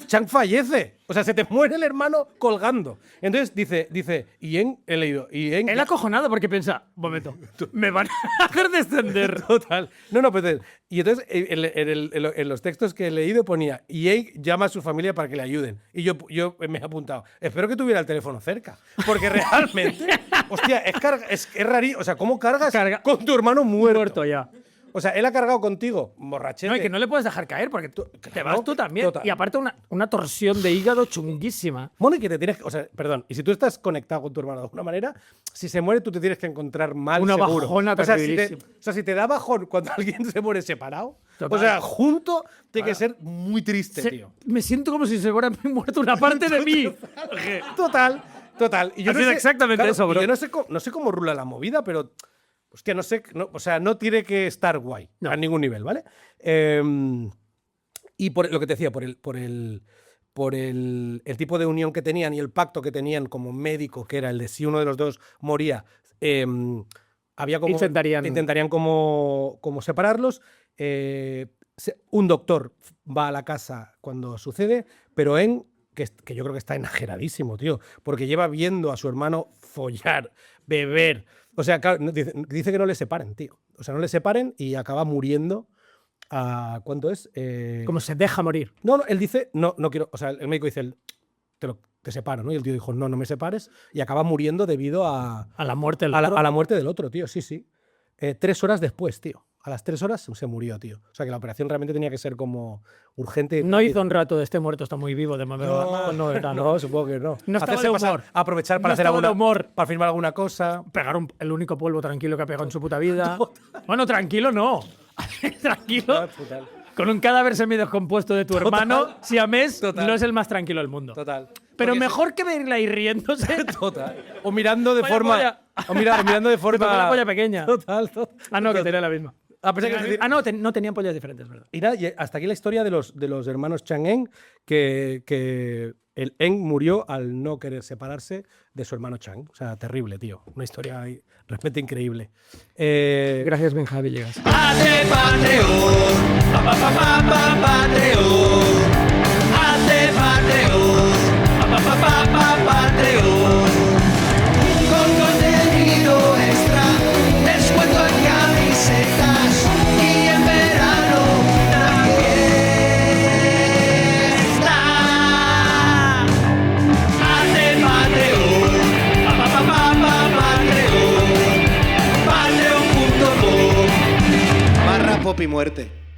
Chang fallece. O sea, se te muere el hermano colgando. Entonces dice, y Eng, he leído, y Eng. Él acojonado porque piensa, un momento, me van a hacer descender. Total. No, pues. Y entonces en los textos que he leído ponía, y Eng llama a su familia para que le ayuden. Y yo me he apuntado, espero que tuviera el teléfono cerca. Porque realmente, hostia, es rarísimo. O sea, ¿cómo cargas con tu hermano muerto? Ya. O sea, él ha cargado contigo, borrachete. No, y que no le puedes dejar caer porque te vas tú también. Total. Y aparte una torsión de hígado chunguísima. Bueno, y que te tienes que... O sea, perdón, y si tú estás conectado con tu hermano de alguna manera, si se muere tú te tienes que encontrar mal, Una seguro. bajona o sea, terribilísima. si te da bajón cuando alguien se muere separado, Total. o sea, junto, tiene que ser muy triste, tío. Me siento como si se hubiera muerto una parte de mí. Total. Y Ha sido exactamente eso, bro. y yo no sé cómo rula la movida, pero... Hostia, no sé, o sea, no tiene que estar guay a ningún nivel, ¿vale? Y por lo que te decía, por el tipo de unión que tenían y el pacto que tenían como médico, que era el de si uno de los dos moría, había como intentarían como separarlos. Un doctor va a la casa cuando sucede, pero que yo creo que está enajeradísimo, tío, porque lleva viendo a su hermano follar, beber. O sea, claro, dice que no le separen, tío. O sea, no le separen y acaba muriendo a... ¿Cuánto es? Como se deja morir. No, él dice, no quiero... O sea, el médico dice, te separo, ¿no? Y el tío dijo, no me separes. Y acaba muriendo debido a la muerte del otro. otro. A la muerte del otro, tío, sí. 3 horas después, tío. A las 3 horas se murió, tío. O sea, que la operación realmente tenía que ser como urgente. No hizo un rato de este muerto, está muy vivo de momento. No, supongo que no. No estaba Hacerse de humor. pasar, aprovechar para No hacer estaba de alguna... humor. Para firmar alguna cosa. Pegar el único polvo tranquilo que ha pegado en su puta vida. Bueno, tranquilo no. Tranquilo. Total. Con un cadáver semidescompuesto de tu hermano, siamés, Total. no es el más tranquilo del mundo. Total. Pero Porque mejor que verla ahí riéndose. Total. O mirando de Vaya forma... polla. O mirando de Con la forma... polla pequeña. Total. Ah, no, que tenía la misma. A pesar que- No tenían pollas diferentes, ¿verdad? Y nada, y hasta aquí la historia de los hermanos Chang Eng, que el Eng murió al no querer separarse de su hermano Chang. O sea, terrible, tío. Una historia ahí, realmente increíble. Gracias, Benja Villegas. Hazte Patreon, Patreon, hazte Patreon, Patreon, con contenido extra, descuento en camisetas y en verano la fiesta. Pop y Muerte.